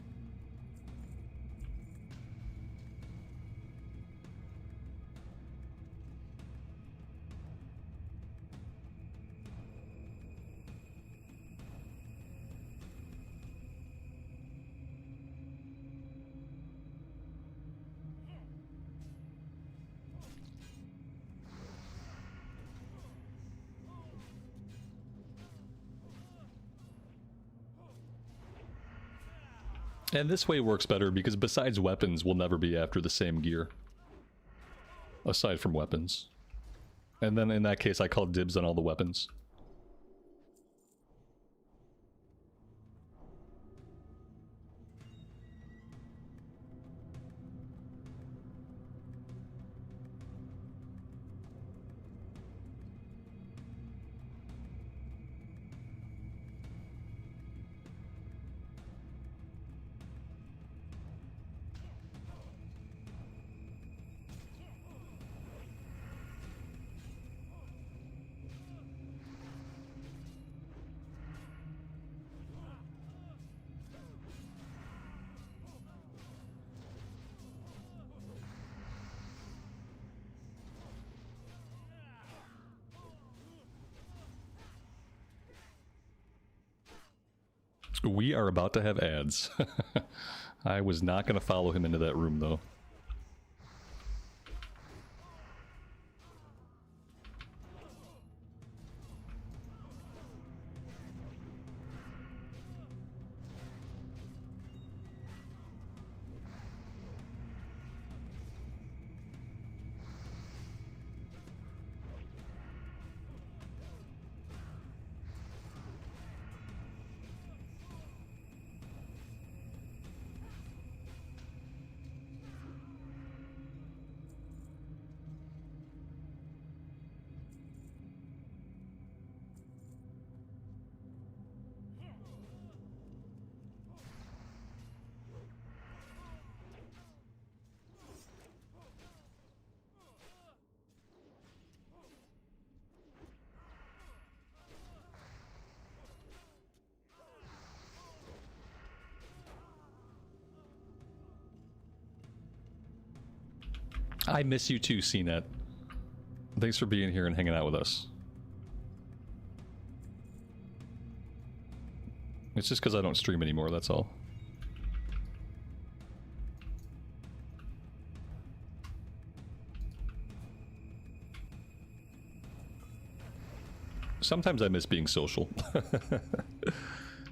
And this way works better because besides weapons, we'll never be after the same gear. Aside from weapons. And then in that case, I call dibs on all the weapons. We are about to have ads. I was not going to follow him into that room, though. I miss you too, CNET. Thanks for being here and hanging out with us. It's just because I don't stream anymore, that's all. Sometimes I miss being social.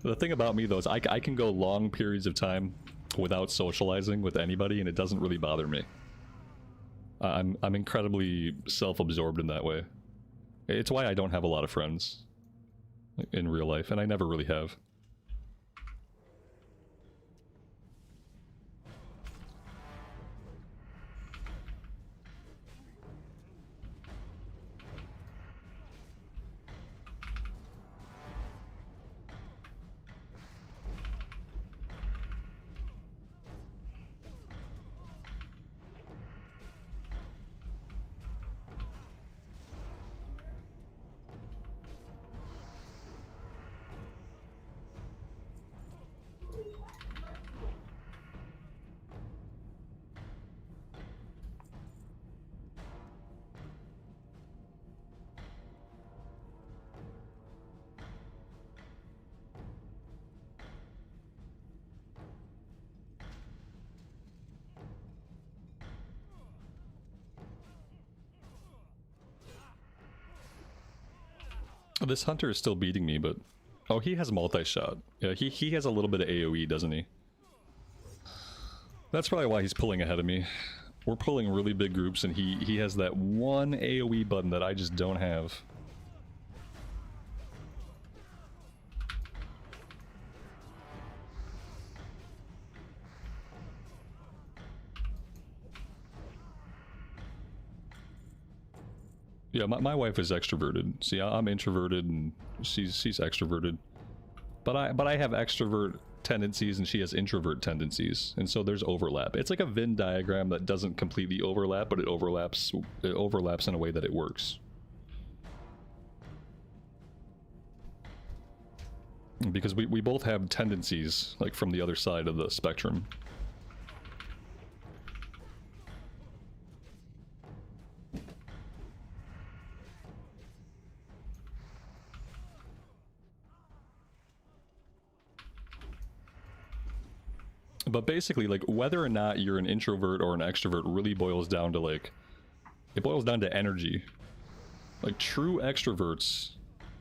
The thing about me, though, is I can go long periods of time without socializing with anybody, and it doesn't really bother me. I'm incredibly self-absorbed in that way. It's why I don't have a lot of friends in real life, and I never really have. This hunter is still beating me, but... Oh, he has multi-shot. Yeah, he has a little bit of AoE, doesn't he? That's probably why he's pulling ahead of me. We're pulling really big groups, and he has that one AoE button that I just don't have. Yeah, my wife is extroverted. See, I'm introverted and she's extroverted. But I have extrovert tendencies and she has introvert tendencies, and so there's overlap. It's like a Venn diagram that doesn't completely overlap, but it overlaps in a way that it works. Because we both have tendencies like from the other side of the spectrum. But basically, like, whether or not you're an introvert or an extrovert really boils down to, like, it boils down to energy. Like, true extroverts,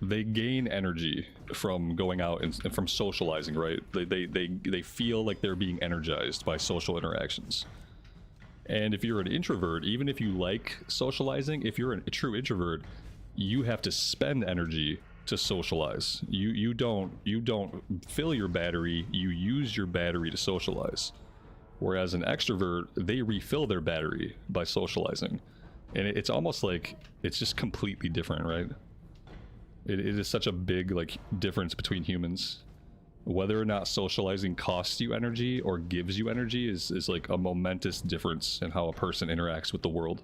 they gain energy from going out and from socializing, right? They feel like they're being energized by social interactions. And if you're an introvert, even if you like socializing, if you're a true introvert, you have to spend energy to socialize. You don't fill your battery, you use your battery to socialize. Whereas an extrovert, they refill their battery by socializing. And it's almost like it's just completely different, right? It is such a big like difference between humans. Whether or not socializing costs you energy or gives you energy is like a momentous difference in how a person interacts with the world.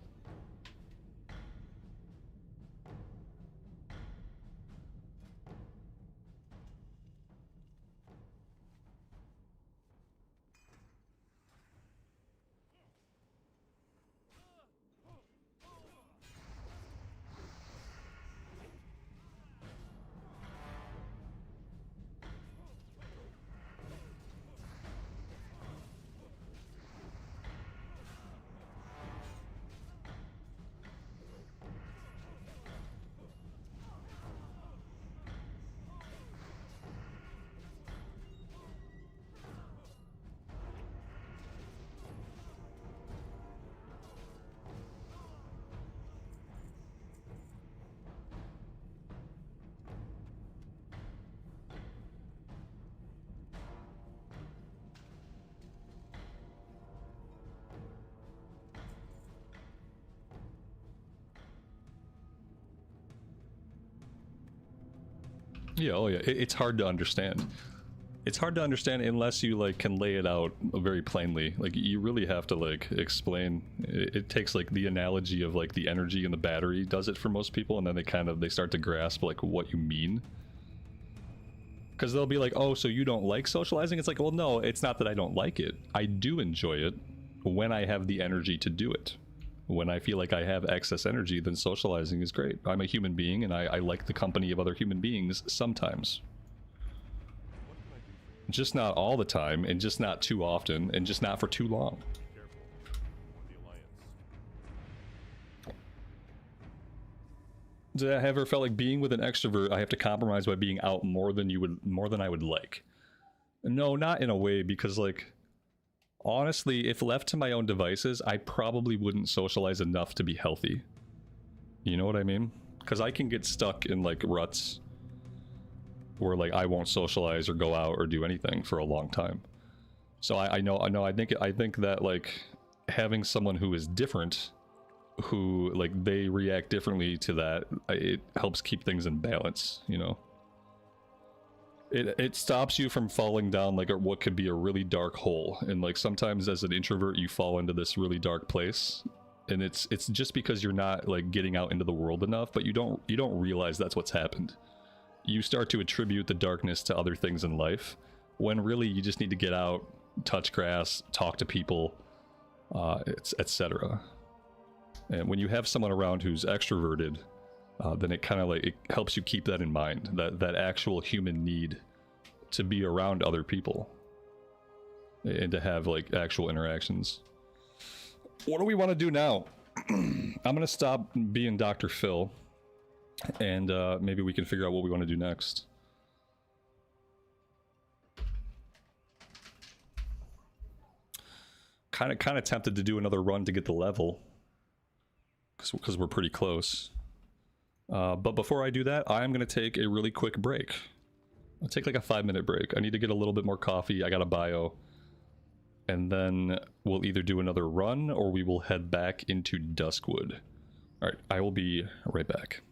Yeah, oh yeah, it's hard to understand. It's hard to understand unless you like can lay it out very plainly. Like you really have to like explain. It takes like the analogy of like the energy in the battery does it for most people, and then they start to grasp like what you mean. Because they'll be like, oh, so you don't like socializing? It's like, well, no, it's not that I don't like it. I do enjoy it when I have the energy to do it. when I feel like I have excess energy, then socializing is great. I'm a human being, and I like the company of other human beings sometimes. Just not all the time, and just not too often, and just not for too long. Careful. The Alliance. Did I ever felt like being with an extrovert, I have to compromise by being out more than I would like? No, not in a way, because like, honestly, if left to my own devices, I probably wouldn't socialize enough to be healthy. You know what I mean? Because I can get stuck in like ruts where like I won't socialize or go out or do anything for a long time. So I think that like having someone who is different, who like they react differently to that, it helps keep things in balance, you know. It stops you from falling down like what could be a really dark hole, and like sometimes as an introvert you fall into this really dark place, and it's just because you're not like getting out into the world enough, but you don't realize that's what's happened. You start to attribute the darkness to other things in life, when really you just need to get out, touch grass, talk to people, etc. And when you have someone around who's extroverted, then it kind of like it helps you keep that in mind, that actual human need to be around other people and to have like actual interactions. What do we want to do now? I'm gonna stop being Dr. Phil, and maybe we can figure out what we want to do next. Kind of tempted to do another run to get the level, because we're pretty close. But before I do that, I'm going to take a really quick break. I'll take like a 5-minute break. I need to get a little bit more coffee. I got a bio. And then we'll either do another run or we will head back into Duskwood. Alright, I will be right back.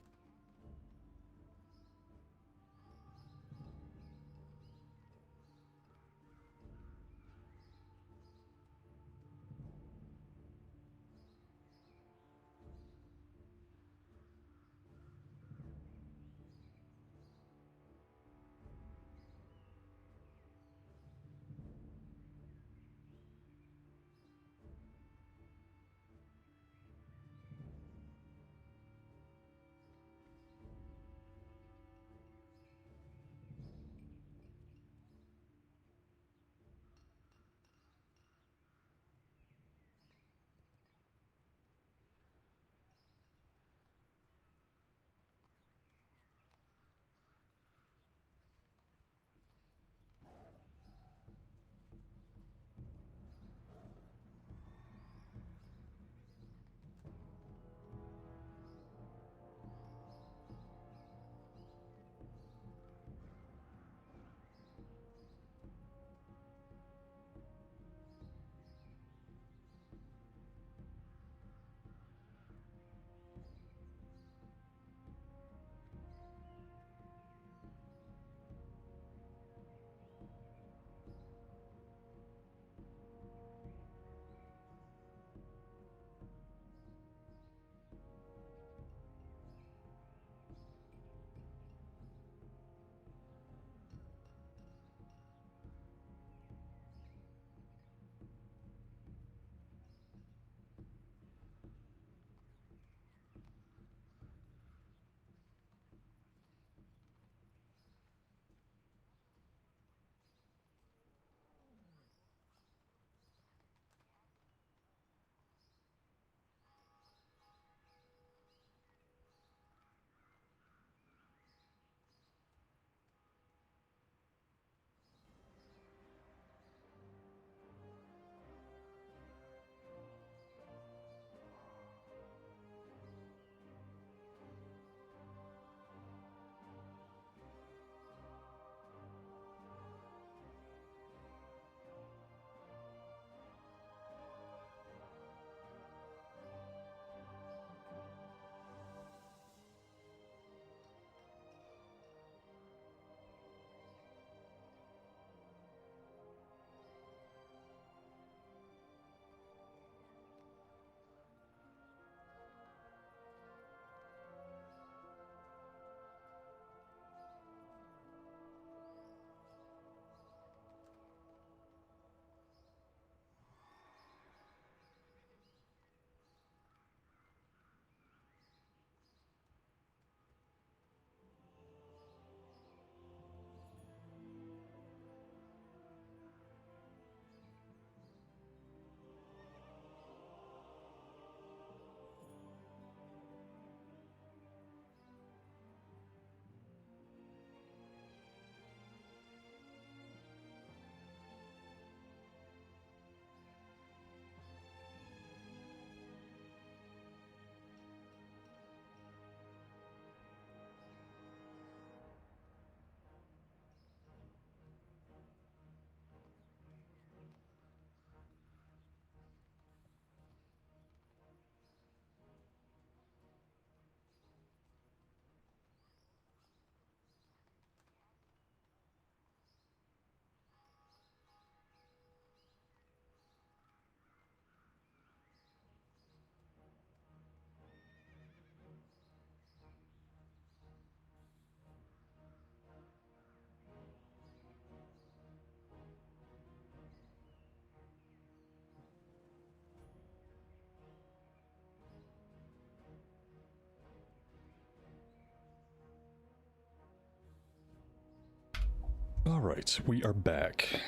Alright, we are back.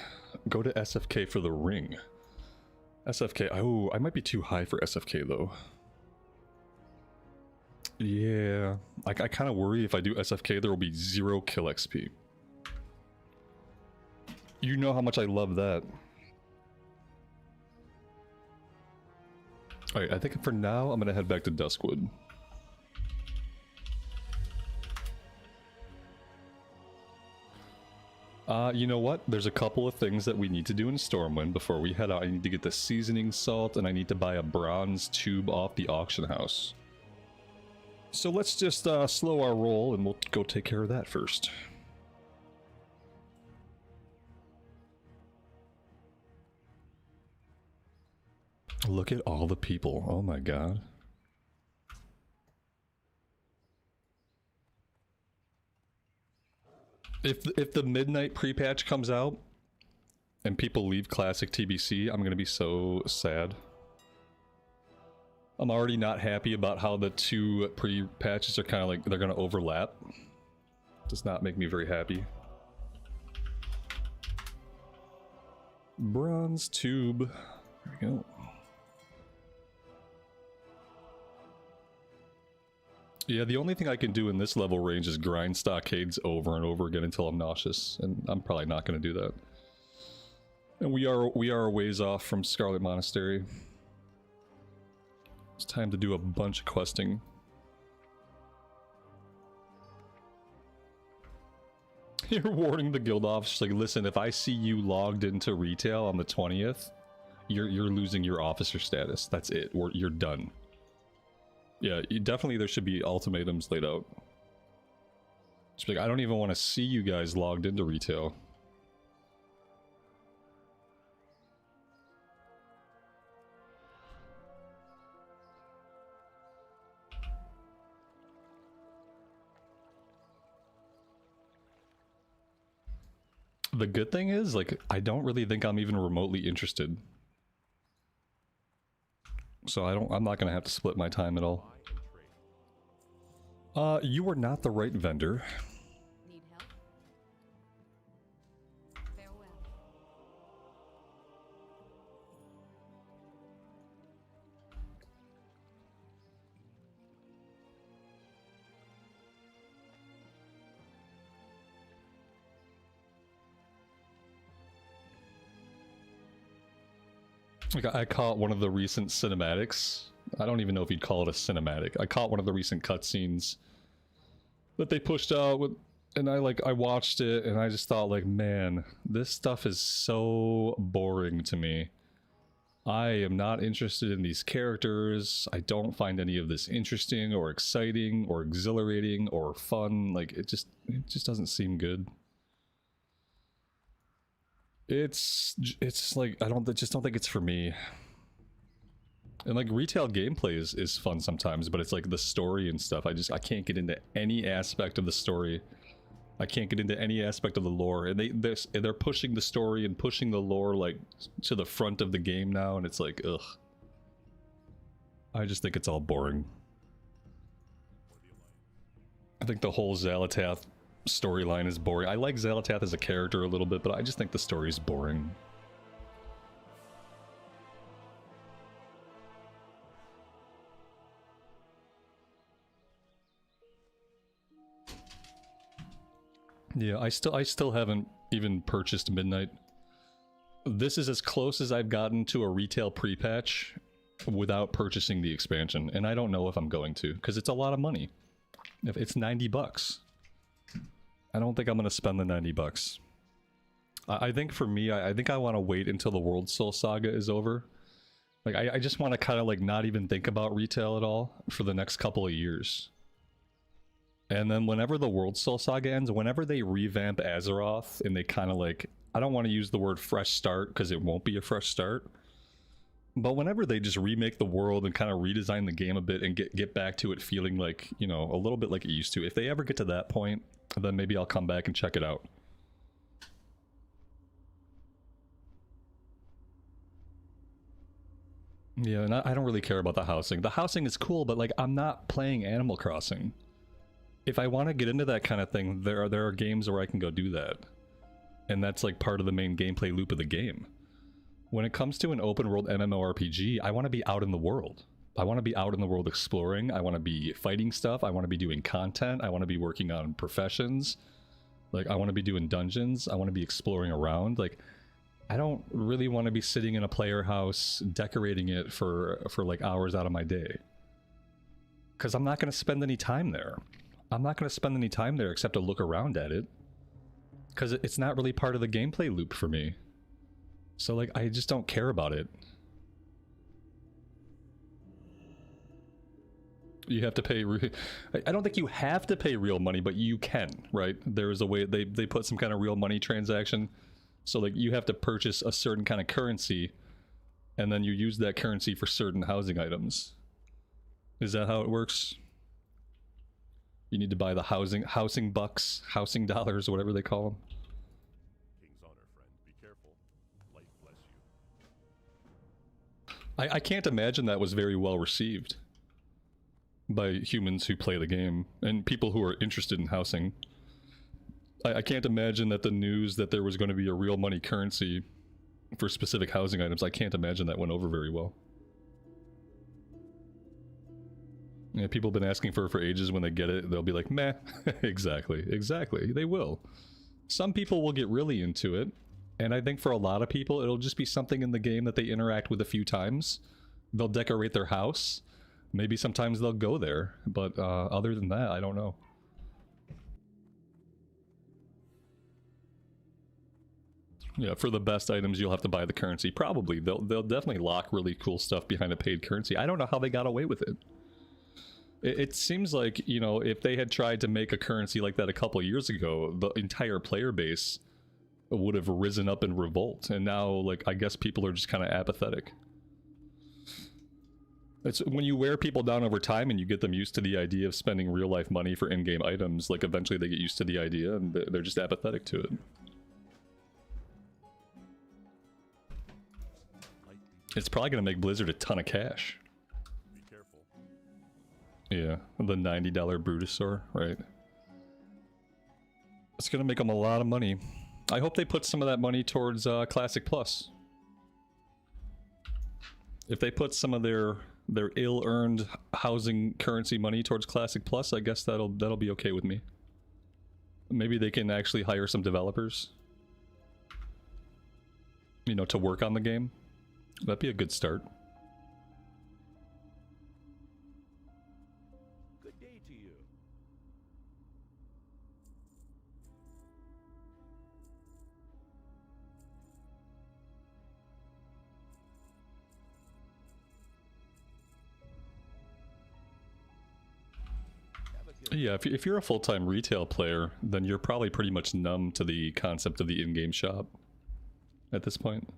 Go to SFK for the ring. SFK, oh, I might be too high for SFK though. Yeah, I kind of worry if I do SFK there will be 0 kill XP. You know how much I love that. Alright, I think for now I'm gonna head back to Duskwood. You know what? There's a couple of things that we need to do in Stormwind before we head out. I need to get the seasoning salt, and I need to buy a bronze tube off the auction house. So let's just slow our roll, and we'll go take care of that first. Look at all the people. Oh my god. If the midnight pre-patch comes out and people leave classic TBC, I'm gonna be so sad. I'm already not happy about how the 2 pre-patches are kind of like they're gonna overlap. Does not make me very happy. Bronze tube. There we go. Yeah, the only thing I can do in this level range is grind Stockades over and over again until I'm nauseous, and I'm probably not going to do that. And we are a ways off from Scarlet Monastery. It's time to do a bunch of questing. You're warning the guild off. She's like, listen, if I see you logged into retail on the 20th, you're losing your officer status. That's it. You're done. Yeah, definitely there should be ultimatums laid out. Just like, I don't even want to see you guys logged into retail. The good thing is, like, I don't really think I'm even remotely interested. So I'm not gonna have to split my time at all. You are not the right vendor. Need help? Farewell. Like, I caught one of the recent cinematics. I don't even know if you'd call it a cinematic. I caught one of the recent cutscenes that they pushed out with, and I watched it and I just thought, like, man, this stuff is so boring to me. I am not interested in these characters. I don't find any of this interesting or exciting or exhilarating or fun. Like, it just doesn't seem good. It's like, just don't think it's for me. And like, retail gameplay is fun sometimes, but it's like the story and stuff. I can't get into any aspect of the story. I can't get into any aspect of the lore, and they're pushing the story and pushing the lore like to the front of the game now, and it's like, ugh. I just think it's all boring. I think the whole Xalatath storyline is boring. I like Xalatath as a character a little bit, but I just think the story is boring. Yeah, I still haven't even purchased Midnight. This is as close as I've gotten to a retail pre-patch without purchasing the expansion, and I don't know if I'm going to, because it's a lot of money. If it's 90 bucks. I don't think I'm going to spend the 90 bucks. I think for me, I think I want to wait until the World Soul Saga is over. Like, I just want to kind of like not even think about retail at all for the next couple of years. And then whenever the World Soul Saga ends, whenever they revamp Azeroth and they kind of like, I don't want to use the word fresh start because it won't be a fresh start. But whenever they just remake the world and kind of redesign the game a bit and get back to it feeling like, you know, a little bit like it used to. If they ever get to that point, then maybe I'll come back and check it out. Yeah, and I don't really care about the housing. The housing is cool, but like, I'm not playing Animal Crossing. If I want to get into that kind of thing, there are games where I can go do that. and that's like part of the main gameplay loop of the game. When it comes to an open world MMORPG, I want to be out in the world. I want to be out in the world exploring. I want to be fighting stuff. I want to be doing content. I want to be working on professions. Like, I want to be doing dungeons. I want to be exploring around. Like, I don't really want to be sitting in a player house decorating it for like hours out of my day. Because I'm not going to spend any time there. I'm not going to spend any time there except to look around at it. Because it's not really part of the gameplay loop for me. So, like, I just don't care about it. You have to pay... I don't think you have to pay real money, but you can, right? There's a way... They put some kind of real money transaction. So, like, you have to purchase a certain kind of currency, and then you use that currency for certain housing items. Is that how it works? You need to buy the housing bucks, housing dollars, whatever they call them. King's honor, friend. Be careful. Light bless you. I can't imagine that was very well received by humans who play the game and people who are interested in housing. I can't imagine that the news that there was going to be a real money currency for specific housing items, I can't imagine that went over very well. Yeah, people have been asking for it for ages. When they get it, they'll be like, meh. Exactly, they will. Some people will get really into it, and I think for a lot of people, it'll just be something in the game that they interact with a few times. They'll decorate their house. Maybe sometimes they'll go there, but other than that, I don't know. Yeah, for the best items, you'll have to buy the currency. Probably. They'll definitely lock really cool stuff behind a paid currency. I don't know how they got away with it. It seems like, you know, if they had tried to make a currency like that a couple years ago, the entire player base would have risen up in revolt. And now, like, I guess people are just kind of apathetic. It's when you wear people down over time and you get them used to the idea of spending real-life money for in-game items, like, eventually they get used to the idea and they're just apathetic to it. It's probably going to make Blizzard a ton of cash. Be careful. Yeah, the $90 Brutosaur, right? It's going to make them a lot of money. I hope they put some of that money towards Classic Plus. If they put some of their ill-earned housing currency money towards Classic Plus, I guess that'll be okay with me. Maybe they can actually hire some developers, you know, to work on the game. That'd be a good start. Good day to you. Yeah, if you're a full-time retail player, then you're probably pretty much numb to the concept of the in-game shop at this point.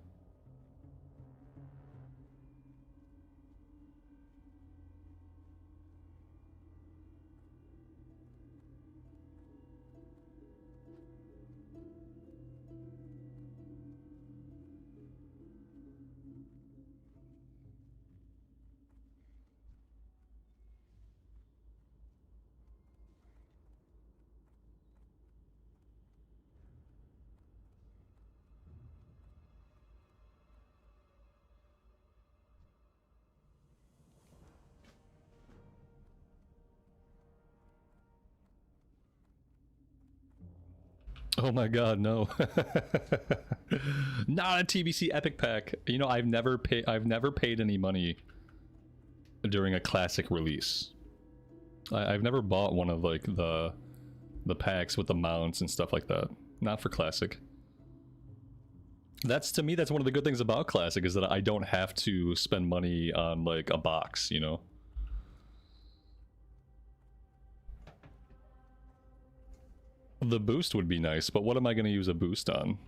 Oh my god, no. Not a TBC Epic Pack. You know, I've never paid any money during a classic release. I've never bought one of like the packs with the mounts and stuff like that. Not for classic. To me, that's one of the good things about classic, is that I don't have to spend money on like a box, you know. The boost would be nice, but what am I going to use a boost on?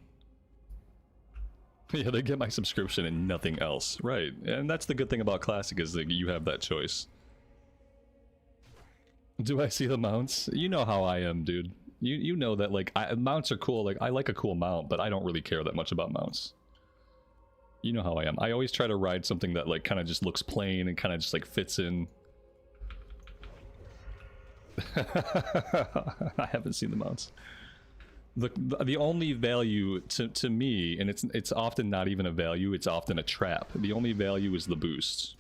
Yeah, they get my subscription and nothing else. Right, and that's the good thing about Classic, is that you have that choice. Do I see the mounts? You know how I am, dude. You know that, like, mounts are cool. Like, I like a cool mount, but I don't really care that much about mounts. You know how I am. I always try to ride something that, like, kind of just looks plain and kind of just, like, fits in. I haven't seen the mounts. The only value to me, and it's often not even a value, it's often a trap. The only value is the boost.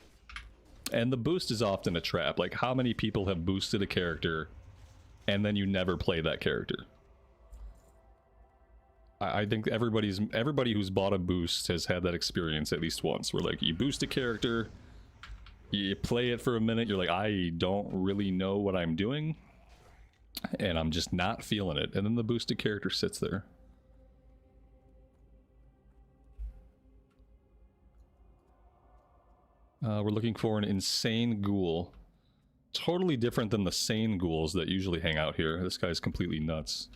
And the boost is often a trap. Like, how many people have boosted a character and then you never play that character? I think everybody who's bought a boost has had that experience at least once, where like you boost a character, you play it for a minute, you're like, I don't really know what I'm doing, and I'm just not feeling it, and then the boosted character sits there. We're looking for an insane ghoul. Totally different than the sane ghouls that usually hang out here. This guy's completely nuts.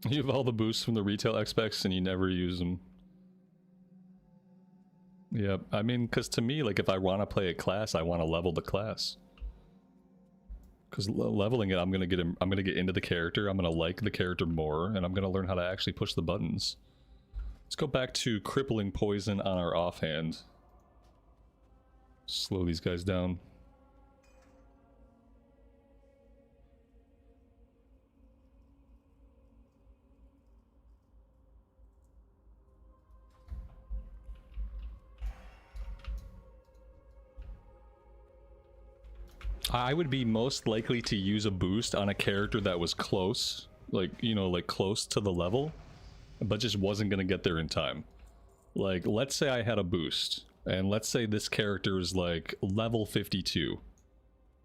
You have all the boosts from the retail XPEX and you never use them. Yeah, I mean, because to me, like, if I want to play a class, I want to level the class. Because leveling it, I'm gonna get into the character, I'm gonna like the character more, and I'm gonna learn how to actually push the buttons. Let's go back to crippling poison on our offhand. Slow these guys down. I would be most likely to use a boost on a character that was close, like, you know, like close to the level, but just wasn't going to get there in time. Like, let's say I had a boost, and let's say this character is like level 52,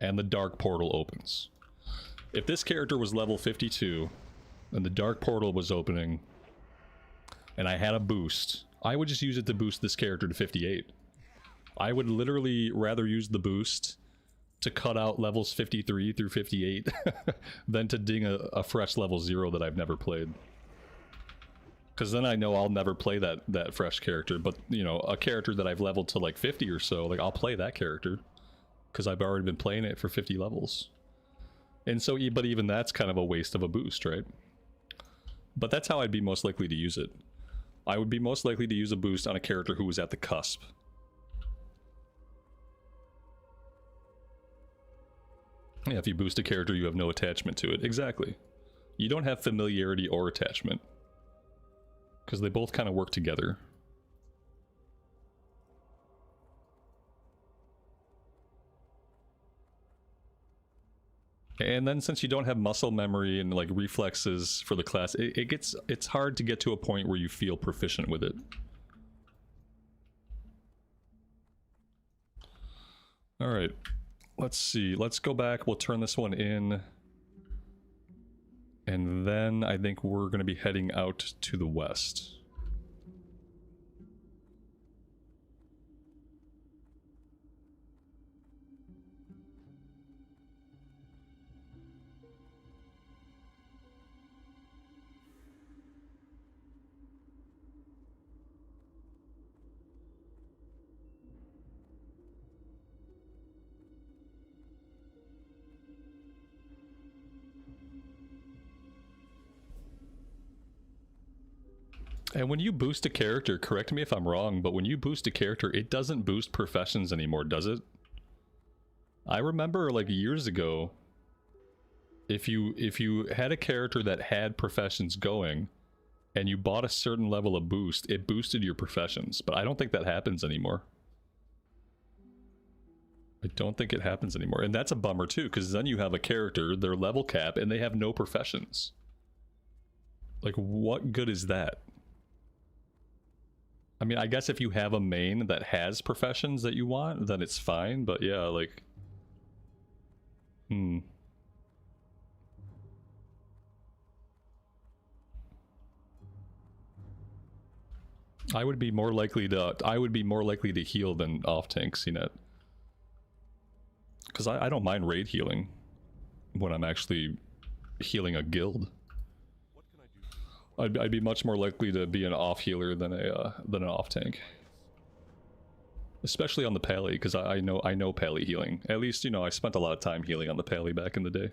and the dark portal opens. If this character was level 52, and the dark portal was opening, and I had a boost, I would just use it to boost this character to 58. I would literally rather use the boost to cut out levels 53 through 58 than to ding a fresh level 0 that I've never played. Because then I know I'll never play that fresh character, but, you know, a character that I've leveled to like 50 or so, like, I'll play that character because I've already been playing it for 50 levels. And so, but even that's kind of a waste of a boost, right? But that's how I'd be most likely to use it. I would be most likely to use a boost on a character who was at the cusp. Yeah, if you boost a character, you have no attachment to it. Exactly. You don't have familiarity or attachment. Because they both kind of work together. And then since you don't have muscle memory and like reflexes for the class, it's hard to get to a point where you feel proficient with it. Alright. Let's see, let's go back, we'll turn this one in. And then I think we're going to be heading out to the west. And when you boost a character, correct me if I'm wrong, but when you boost a character, it doesn't boost professions anymore, does it? I remember like years ago, if you had a character that had professions going, and you bought a certain level of boost, it boosted your professions, but I don't think that happens anymore. I don't think it happens anymore, and that's a bummer too, because then you have a character, their level cap, and they have no professions. Like, what good is that? I mean, I guess if you have a main that has professions that you want, then it's fine, but yeah, like... I would be more likely to heal than off tank CNET. Because I don't mind raid healing when I'm actually healing a guild. I'd be much more likely to be an off healer than an off tank, especially on the Pally, because I know Pally healing. At least, you know, I spent a lot of time healing on the Pally back in the day.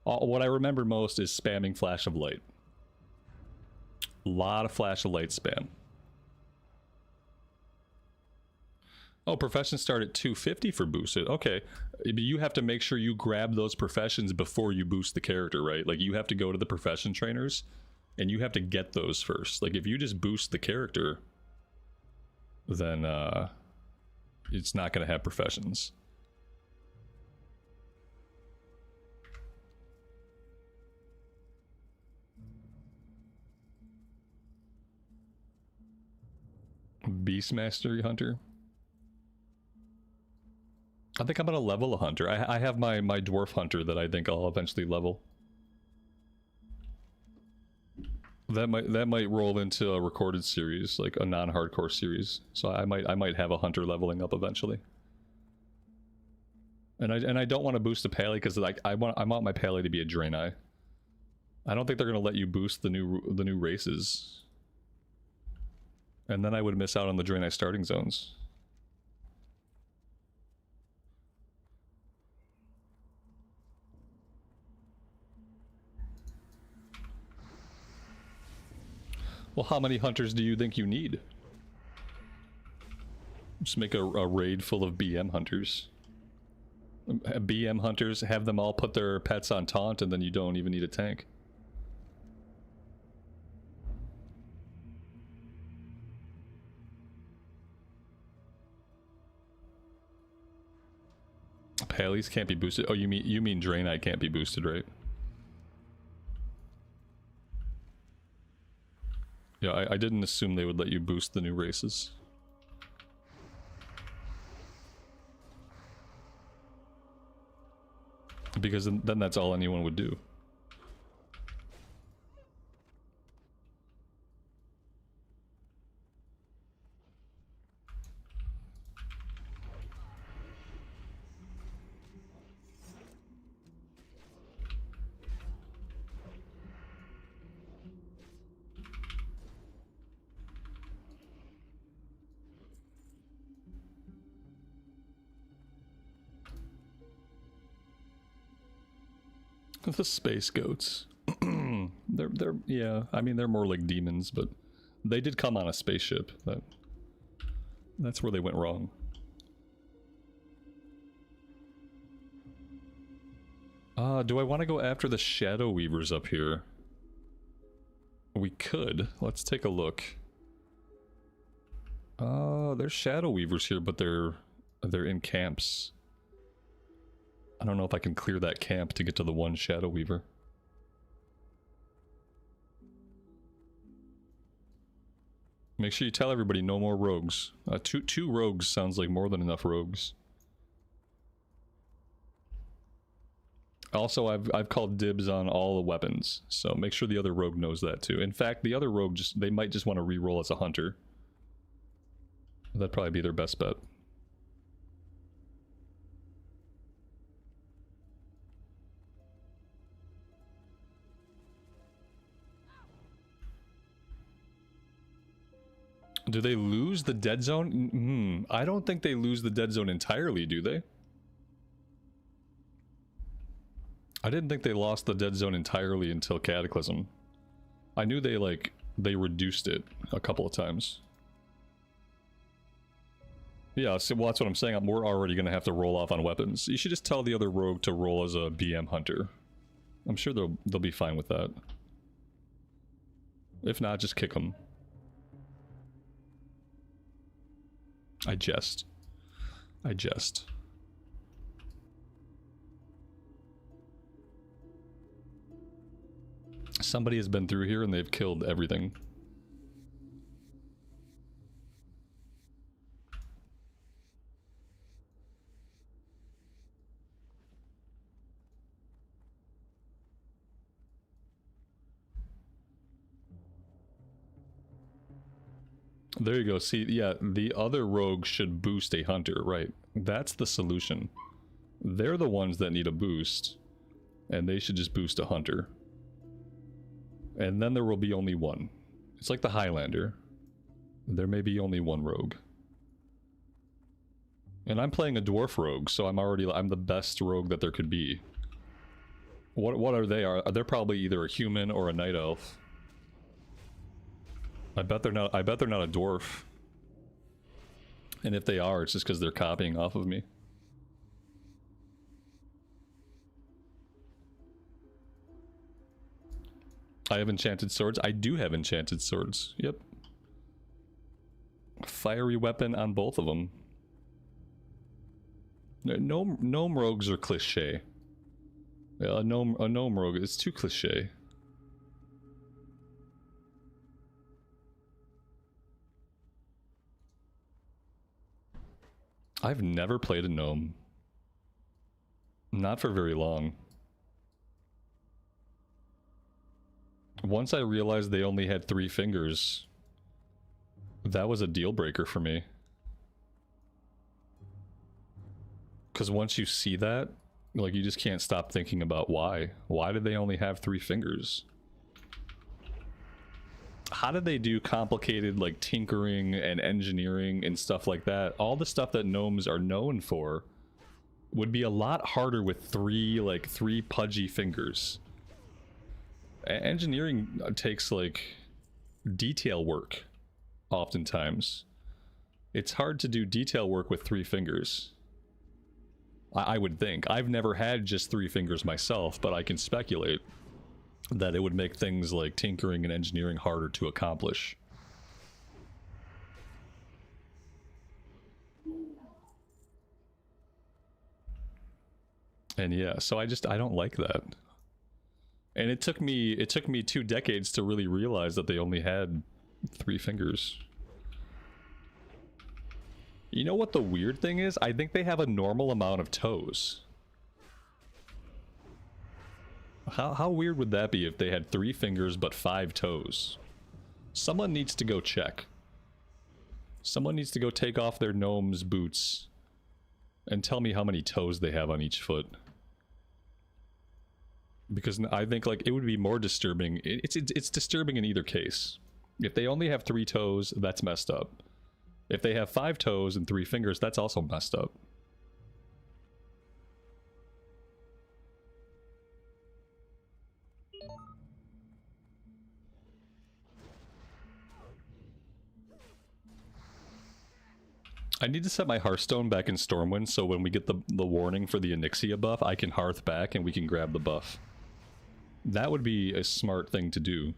What I remember most is spamming Flash of Light. A lot of Flash of Light spam. Oh, professions start at 250 for boosted. Okay, but you have to make sure you grab those professions before you boost the character, right? Like, you have to go to the profession trainers, and you have to get those first. Like, if you just boost the character, then it's not going to have professions. Beast Mastery Hunter. I think I'm gonna level a hunter. I have my dwarf hunter that I think I'll eventually level. That might roll into a recorded series, like a non-hardcore series. So I might have a hunter leveling up eventually. And I don't want to boost the Pally because like I want my Pally to be a Draenei. I don't think they're gonna let you boost the new races. And then I would miss out on the Draenei starting zones. Well, how many hunters do you think you need? Just make a raid full of BM hunters. BM hunters, have them all put their pets on taunt, and then you don't even need a tank. Pallies can't be boosted. Oh, you mean Draenei can't be boosted, right? Yeah, I didn't assume they would let you boost the new races. Because then that's all anyone would do. The space goats. they're yeah, I mean they're more like demons, but they did come on a spaceship. That's where they went wrong. Do I want to go after the Shadow Weavers up here? We could. Let's take a look. There's Shadow Weavers here, but they're in camps. I don't know if I can clear that camp to get to the one Shadow Weaver. Make sure you tell everybody no more rogues. Two rogues sounds like more than enough rogues. Also, I've called dibs on all the weapons, so make sure the other rogue knows that too. In fact, the other rogue they might just want to reroll as a hunter. That'd probably be their best bet. Do they lose the dead zone? I don't think they lose the dead zone entirely, do they? I didn't think they lost the dead zone entirely until Cataclysm. I knew they reduced it a couple of times. Yeah, so, well, that's what I'm saying. We're already going to have to roll off on weapons. You should just tell the other rogue to roll as a BM hunter. I'm sure they'll be fine with that. If not, just kick them. I jest. Somebody has been through here and they've killed everything. There you go. See, yeah, the other rogue should boost a hunter, right? That's the solution. They're the ones that need a boost, and they should just boost a hunter. And then there will be only one. It's like the Highlander. There may be only one rogue. And I'm playing a dwarf rogue, so I'm the best rogue that there could be. What are they? Are they're probably either a human or a night elf. I bet they're not a dwarf. And if they are, it's just because they're copying off of me. I have enchanted swords. I do have enchanted swords. Yep. Fiery weapon on both of them. Gnome rogues are cliche. A gnome rogue is too cliche. I've never played a gnome. Not for very long. Once I realized they only had 3 fingers, that was a deal breaker for me. Because once you see that, like, you just can't stop thinking about why. Why did they only have 3 fingers? How did they do complicated, like, tinkering and engineering and stuff like that? All the stuff that gnomes are known for would be a lot harder with 3 pudgy fingers. Engineering takes, like, detail work, oftentimes. It's hard to do detail work with 3 fingers. I would think. I've never had just 3 fingers myself, but I can speculate that it would make things like tinkering and engineering harder to accomplish. And yeah, so I don't like that. And it took me 2 decades to really realize that they only had 3 fingers. You know what the weird thing is? I think they have a normal amount of toes. How weird would that be if they had 3 fingers but 5 toes? Someone needs to go check. Someone needs to go take off their gnome's boots and tell me how many toes they have on each foot. Because I think, like, it would be more disturbing. It's disturbing in either case. If they only have 3 toes, that's messed up. If they have 5 toes and 3 fingers, that's also messed up. I need to set my Hearthstone back in Stormwind so when we get the warning for the Onyxia buff, I can hearth back and we can grab the buff. That would be a smart thing to do.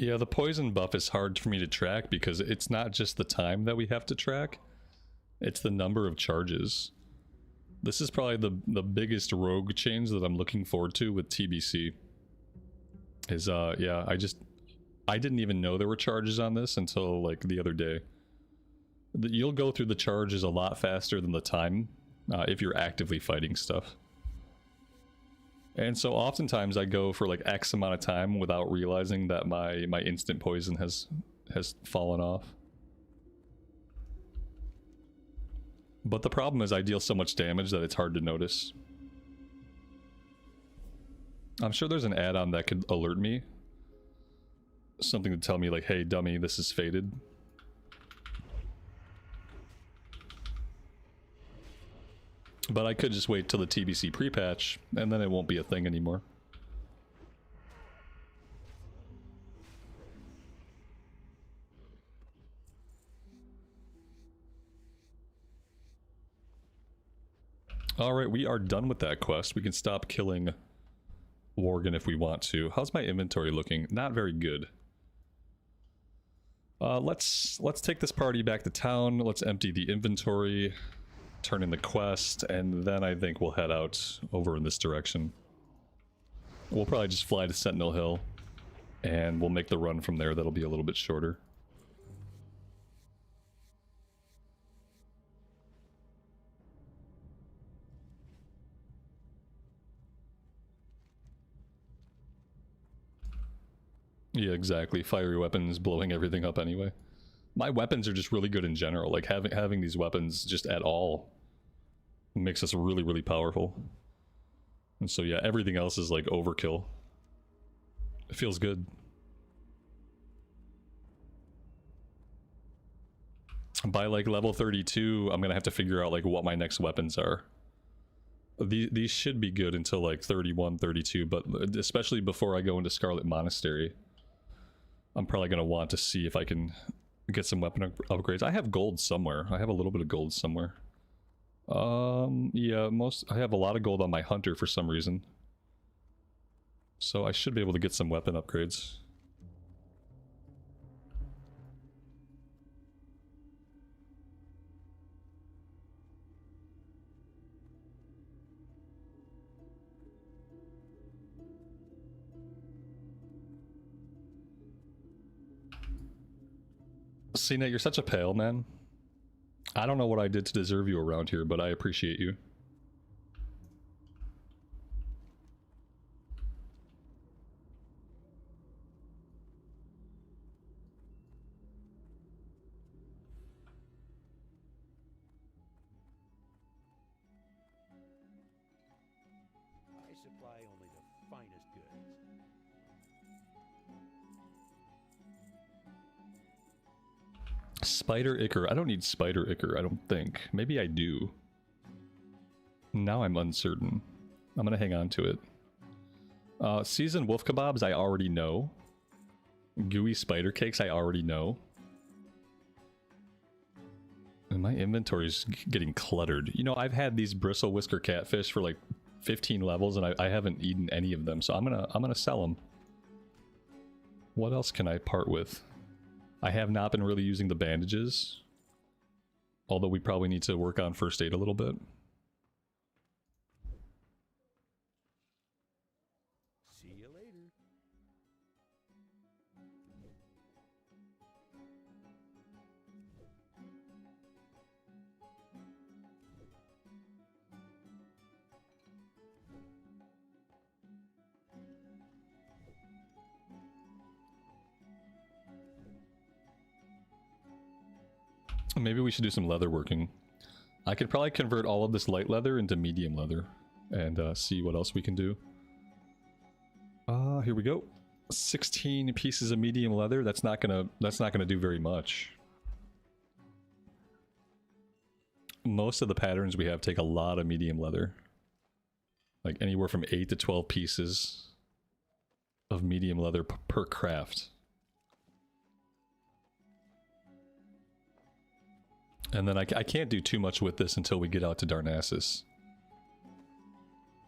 Yeah, the poison buff is hard for me to track because it's not just the time that we have to track, it's the number of charges. This is probably the biggest rogue change that I'm looking forward to with TBC. Is, yeah, I didn't even know there were charges on this until, like, the other day. You'll go through the charges a lot faster than the time, if you're actively fighting stuff. And so oftentimes I go for like X amount of time without realizing that my instant poison has fallen off. But the problem is I deal so much damage that it's hard to notice. I'm sure there's an add-on that could alert me. Something to tell me like, hey dummy, this is faded. But I could just wait till the TBC pre-patch, and then it won't be a thing anymore. Alright, we are done with that quest. We can stop killing Worgen if we want to. How's my inventory looking? Not very good. Let's take this party back to town. Let's empty the inventory. Turn in the quest, and then I think we'll head out over in this direction. We'll probably just fly to Sentinel Hill, and we'll make the run from there. That'll be a little bit shorter. Yeah, exactly. Fiery weapons blowing everything up anyway. My weapons are just really good in general. Like having these weapons just at all makes us really, really powerful. And so yeah, everything else is like overkill. It feels good. By like level 32, I'm gonna have to figure out like what my next weapons are. These should be good until like 31, 32, but especially before I go into Scarlet Monastery, I'm probably gonna want to see if I can get some weapon upgrades. I have gold somewhere. I have a little bit of gold somewhere. Yeah, I have a lot of gold on my hunter for some reason. So I should be able to get some weapon upgrades. CNET, you're such a pale man. I don't know what I did to deserve you around here, but I appreciate you. I supply only the finest goods. Spider Ichor. I don't need Spider Ichor, I don't think. Maybe I do. Now I'm uncertain. I'm gonna hang on to it. Seasoned wolf kebabs, I already know. Gooey spider cakes, I already know. And my inventory's getting cluttered. You know, I've had these bristle whisker catfish for like 15 levels, and I haven't eaten any of them, so I'm gonna sell them. What else can I part with? I have not been really using the bandages, although we probably need to work on first aid a little bit. See you later. Maybe we should do some leather working. I could probably convert all of this light leather into medium leather and see what else we can do. Here we go. 16 pieces of medium leather. That's not gonna do very much. Most of the patterns we have take a lot of medium leather. Like anywhere from 8 to 12 pieces of medium leather per craft. And then I can't do too much with this until we get out to Darnassus,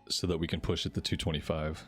so that we can push it to 225.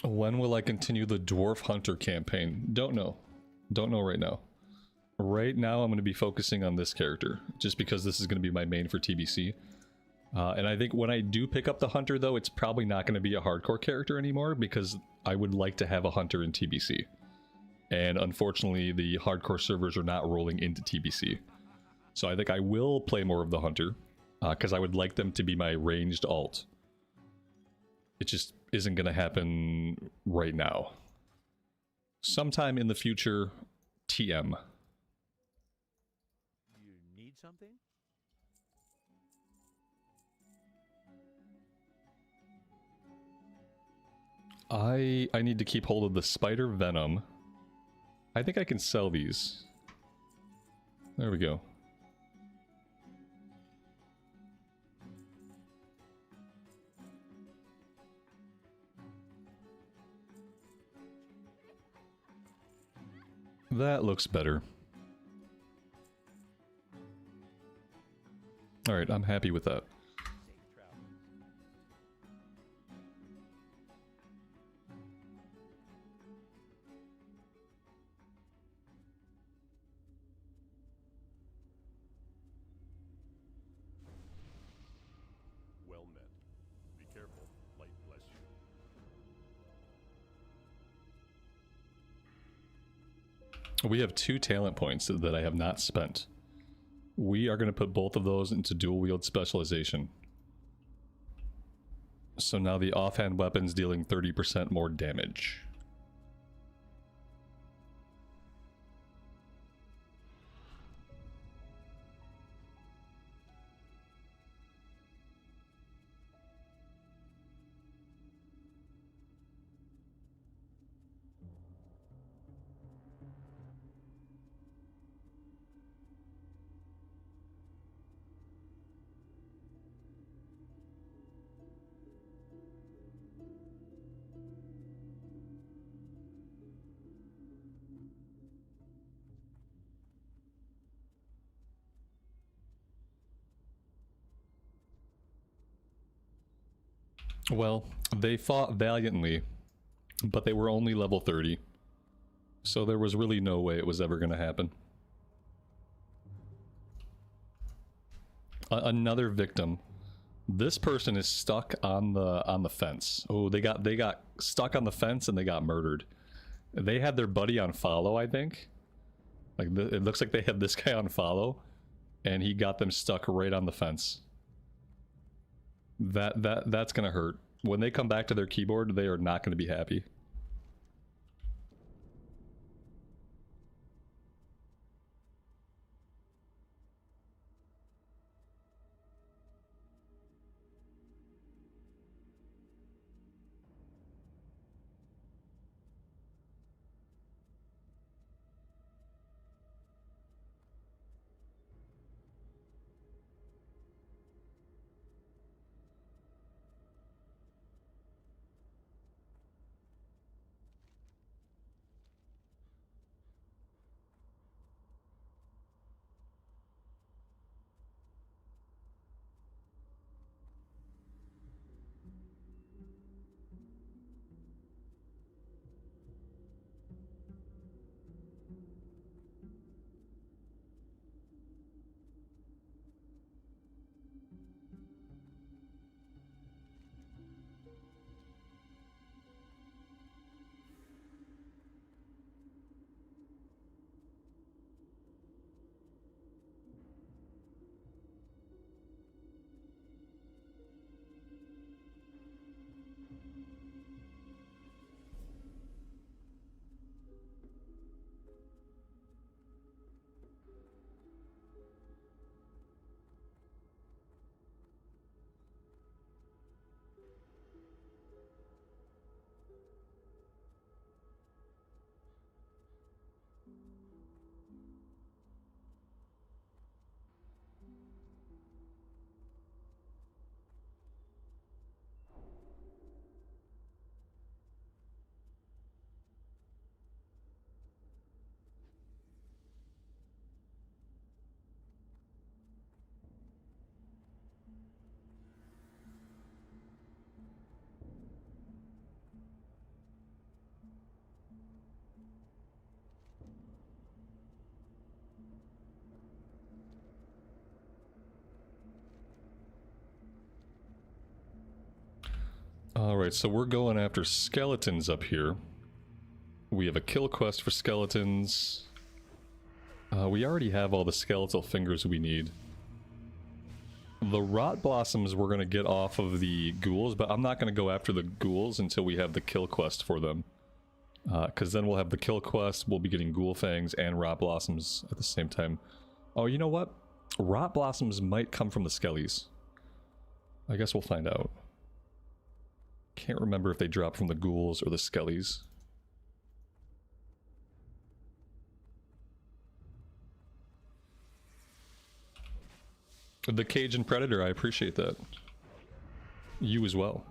When will I continue the Dwarf Hunter campaign? Don't know. Don't know right now. Right now I'm going to be focusing on this character, just because this is going to be my main for TBC. And I think when I do pick up the Hunter, though, it's probably not going to be a hardcore character anymore, because I would like to have a Hunter in TBC. And unfortunately, the hardcore servers are not rolling into TBC. So I think I will play more of the Hunter, because I would like them to be my ranged alt. It just isn't going to happen right now. Sometime in the future, TM. You need something? I need to keep hold of the spider venom. I think I can sell these. There we go. That looks better. Alright, I'm happy with that. Safe travels. Well met. Be careful. Light bless you. We have 2 talent points that I have not spent. We are going to put both of those into dual wield specialization. So now the offhand weapon's dealing 30% more damage. Well, they fought valiantly, but they were only level 30. So there was really no way it was ever going to happen. Another victim. This person is stuck on the fence. Oh, they got stuck on the fence and they got murdered. They had their buddy on follow, I think. Like it looks like they had this guy on follow, and he got them stuck right on the fence. That's gonna hurt. When they come back to their keyboard, they are not gonna be happy. Alright, so we're going after skeletons up here. We have a kill quest for skeletons. We already have all the skeletal fingers we need. The rot blossoms we're going to get off of the ghouls, but I'm not going to go after the ghouls until we have the kill quest for them. Because then we'll have the kill quest, we'll be getting ghoul fangs and rot blossoms at the same time. Oh, you know what? Rot blossoms might come from the skellies. I guess we'll find out. Can't remember if they drop from the ghouls or the skellies. The Cajun Predator, I appreciate that. You as well.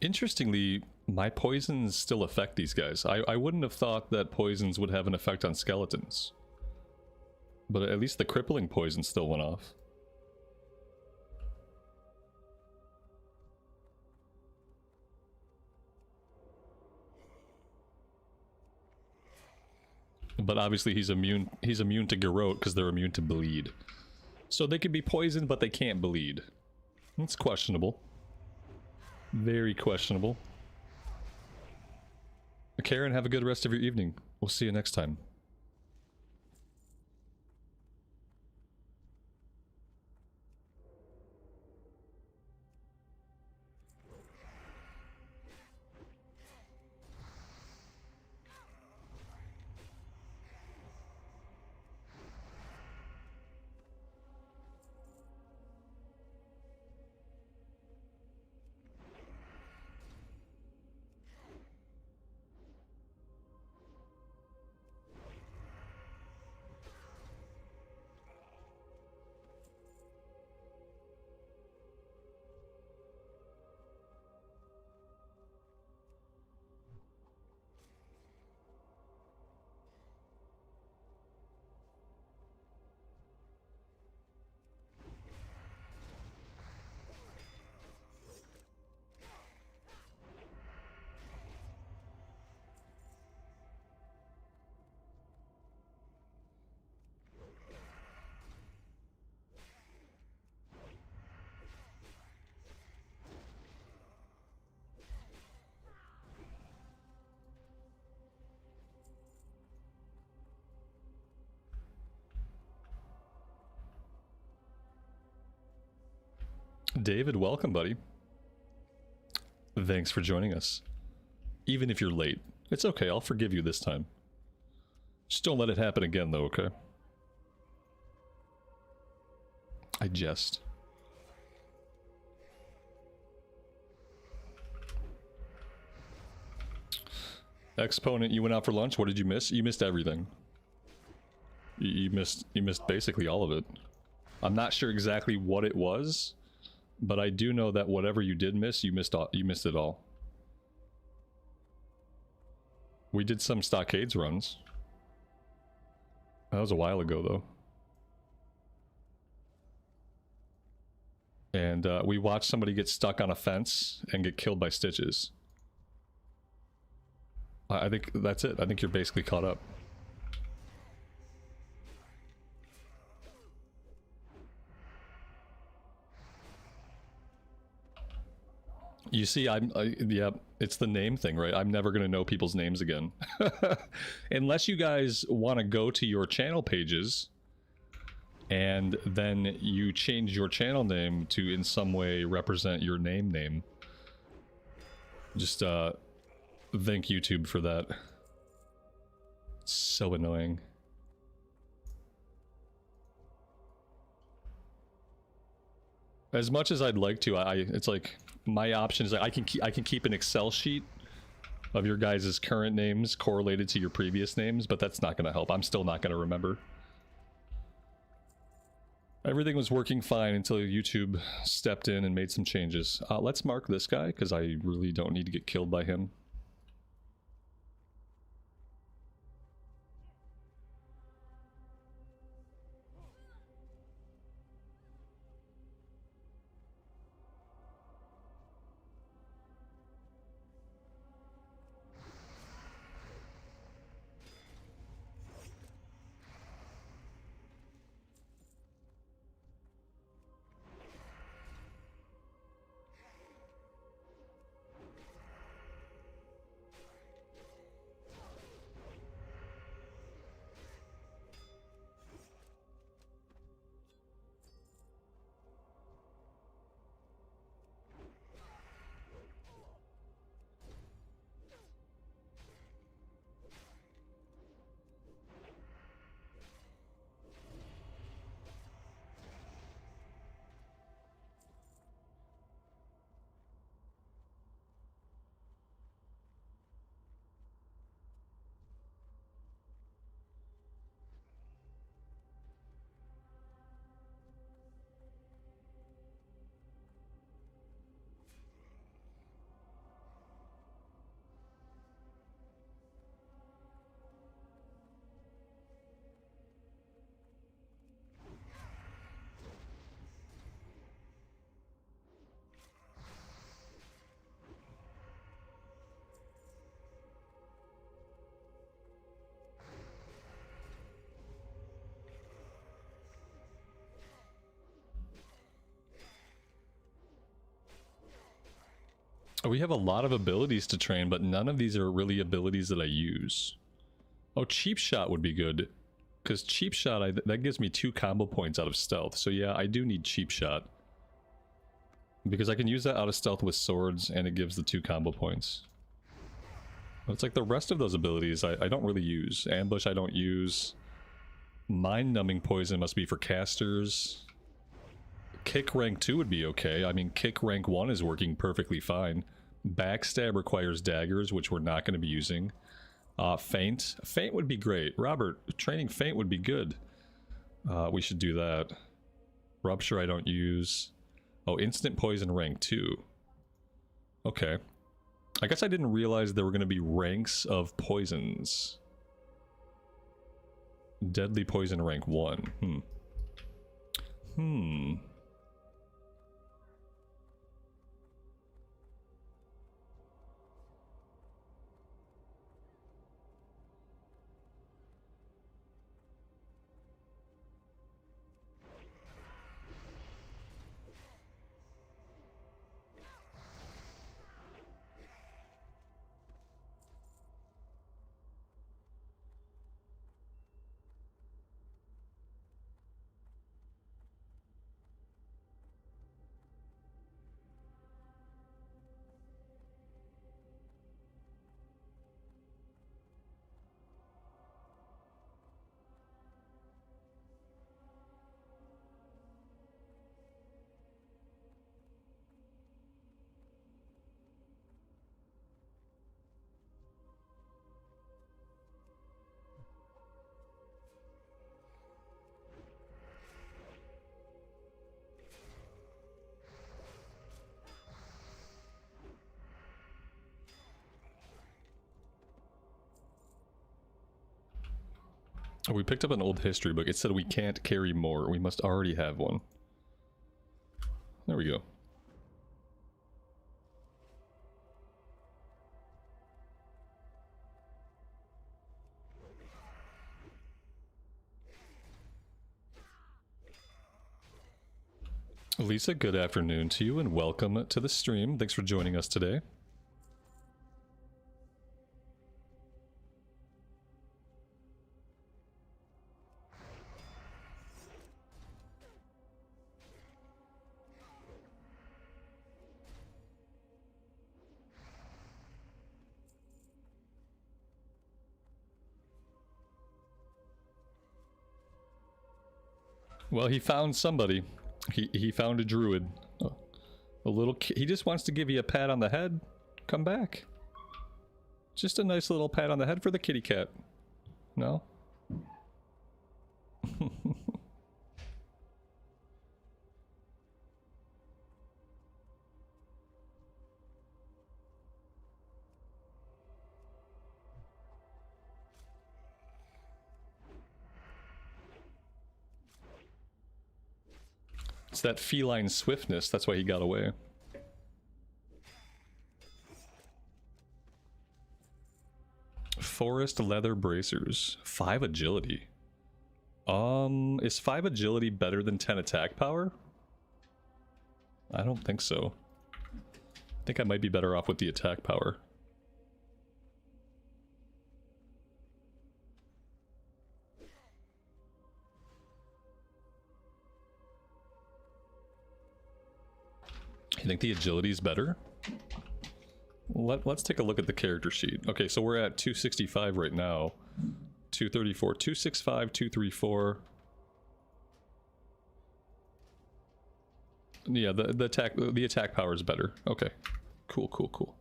Interestingly, my poisons still affect these guys. I wouldn't have thought that poisons would have an effect on skeletons. But at least the crippling poison still went off. But obviously he's immune to garrote because they're immune to bleed. So they can be poisoned, but they can't bleed. It's questionable. Very questionable. Karen, have a good rest of your evening. We'll see you next time. David, welcome, buddy. Thanks for joining us. Even if you're late, it's okay. I'll forgive you this time. Just don't let it happen again, though, okay? I jest. Exponent, you went out for lunch. What did you miss? You missed everything. You missed basically all of it. I'm not sure exactly what it was, but I do know that whatever you did miss, you missed it all. We did some Stockades runs. That was a while ago, though. And we watched somebody get stuck on a fence and get killed by stitches. I think that's it. I think you're basically caught up. You see, yeah, it's the name thing, right? I'm never going to know people's names again. Unless you guys want to go to your channel pages and then you change your channel name to in some way represent your name. Just thank YouTube for that. It's so annoying. As much as I'd like to, it's like my option is like I can keep an Excel sheet of your guys' current names correlated to your previous names, but that's not going to help. I'm still not going to remember. Everything was working fine until YouTube stepped in and made some changes. Let's mark this guy, because I really don't need to get killed by him. We have a lot of abilities to train, but none of these are really abilities that I use. Oh, Cheap Shot would be good, because Cheap Shot, that gives me 2 combo points out of stealth. So yeah, I do need Cheap Shot. Because I can use that out of stealth with swords, and it gives the 2 combo points. But it's like the rest of those abilities I don't really use. Ambush I don't use. Mind-numbing poison must be for casters. Kick rank 2 would be okay. I mean, kick rank 1 is working perfectly fine. Backstab requires daggers, which we're not going to be using. Feint. Feint would be great. Robert, training feint would be good. We should do that. Rupture I don't use. Oh, instant poison rank 2. Okay. I guess I didn't realize there were going to be ranks of poisons. Deadly poison rank 1. We picked up an old history book. It said we can't carry more. We must already have one. There we go. Lisa, good afternoon to you and welcome to the stream. Thanks for joining us today. Well, he found somebody. He found a druid. A little he just wants to give you a pat on the head. Come back. Just a nice little pat on the head for the kitty cat. No? It's that feline swiftness, that's why he got away. Forest leather bracers. 5 agility. Is 5 agility better than 10 attack power? I don't think so. I think I might be better off with the attack power. You think the agility is better? Let's take a look at the character sheet. Okay, so we're at 265 right now. 234, 265, 234. Yeah, the attack power is better. Okay. Cool, cool, cool.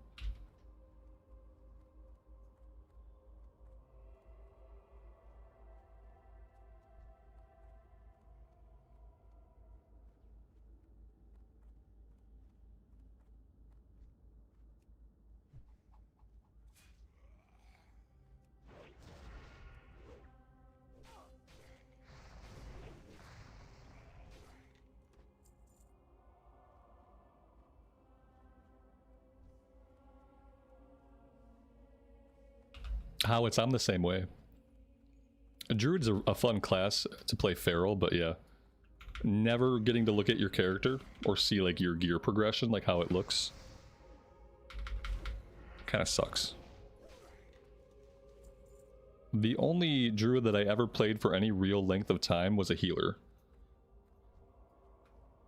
How I'm the same way. A druid's a fun class to play feral, but yeah. Never getting to look at your character or see like your gear progression, like how it looks. Kind of sucks. The only druid that I ever played for any real length of time was a healer.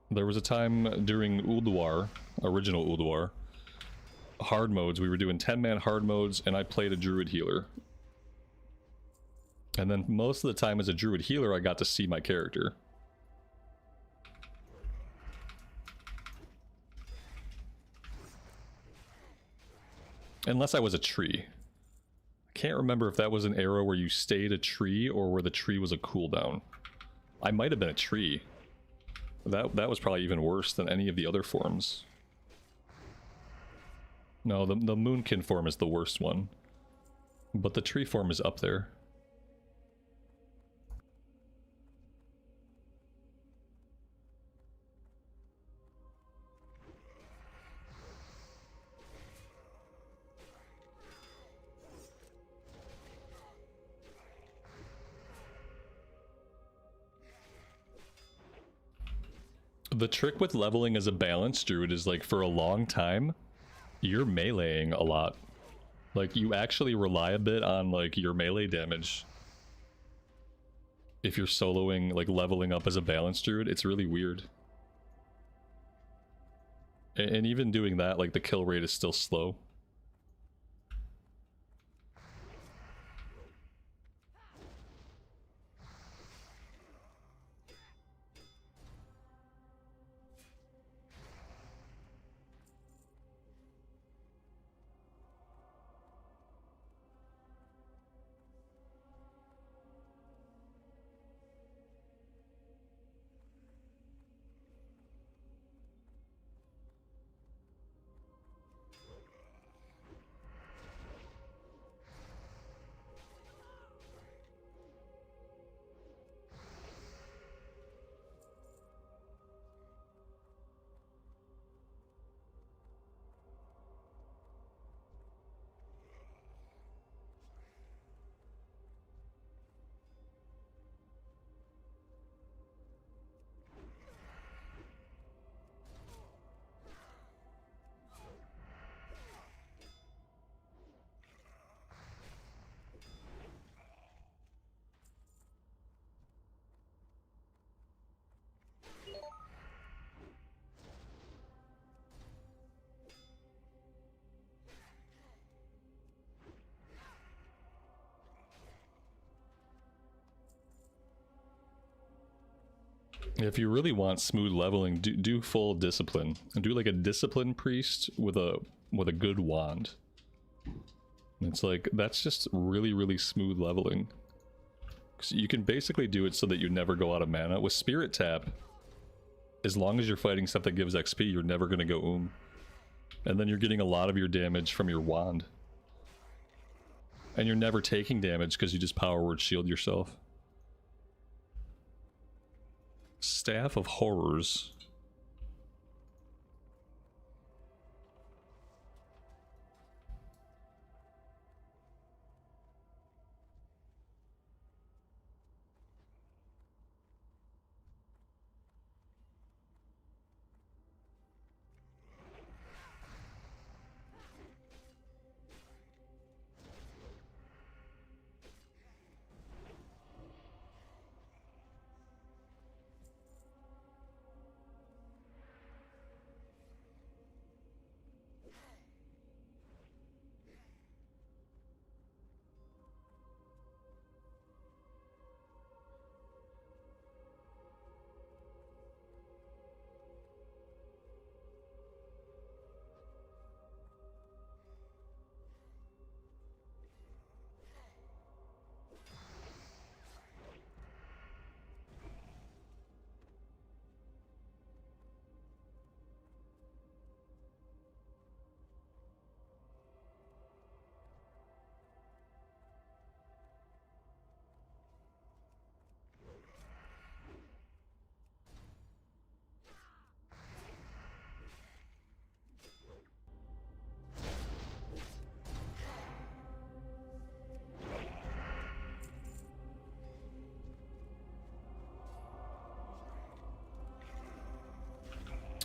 There was a time during Ulduar, original Ulduar, hard modes, we were doing 10-man hard modes, and I played a druid healer. And then most of the time as a druid healer, I got to see my character. Unless I was a tree. I can't remember if that was an arrow where you stayed a tree or where the tree was a cooldown. I might have been a tree. That was probably even worse than any of the other forms. No, the moonkin form is the worst one. But the tree form is up there. The trick with leveling as a balanced druid is like for a long time, you're meleeing a lot. Like you actually rely a bit on like your melee damage. If you're soloing, like leveling up as a balanced druid, it's really weird. And even doing that, like the kill rate is still slow. If you really want smooth leveling, do full discipline. And do like a discipline priest with a good wand. It's like, that's just really, really smooth leveling. So you can basically do it so that you never go out of mana. With Spirit Tap, as long as you're fighting stuff that gives XP, you're never going to go And then you're getting a lot of your damage from your wand. And you're never taking damage because you just power word shield yourself. Staff of Horrors.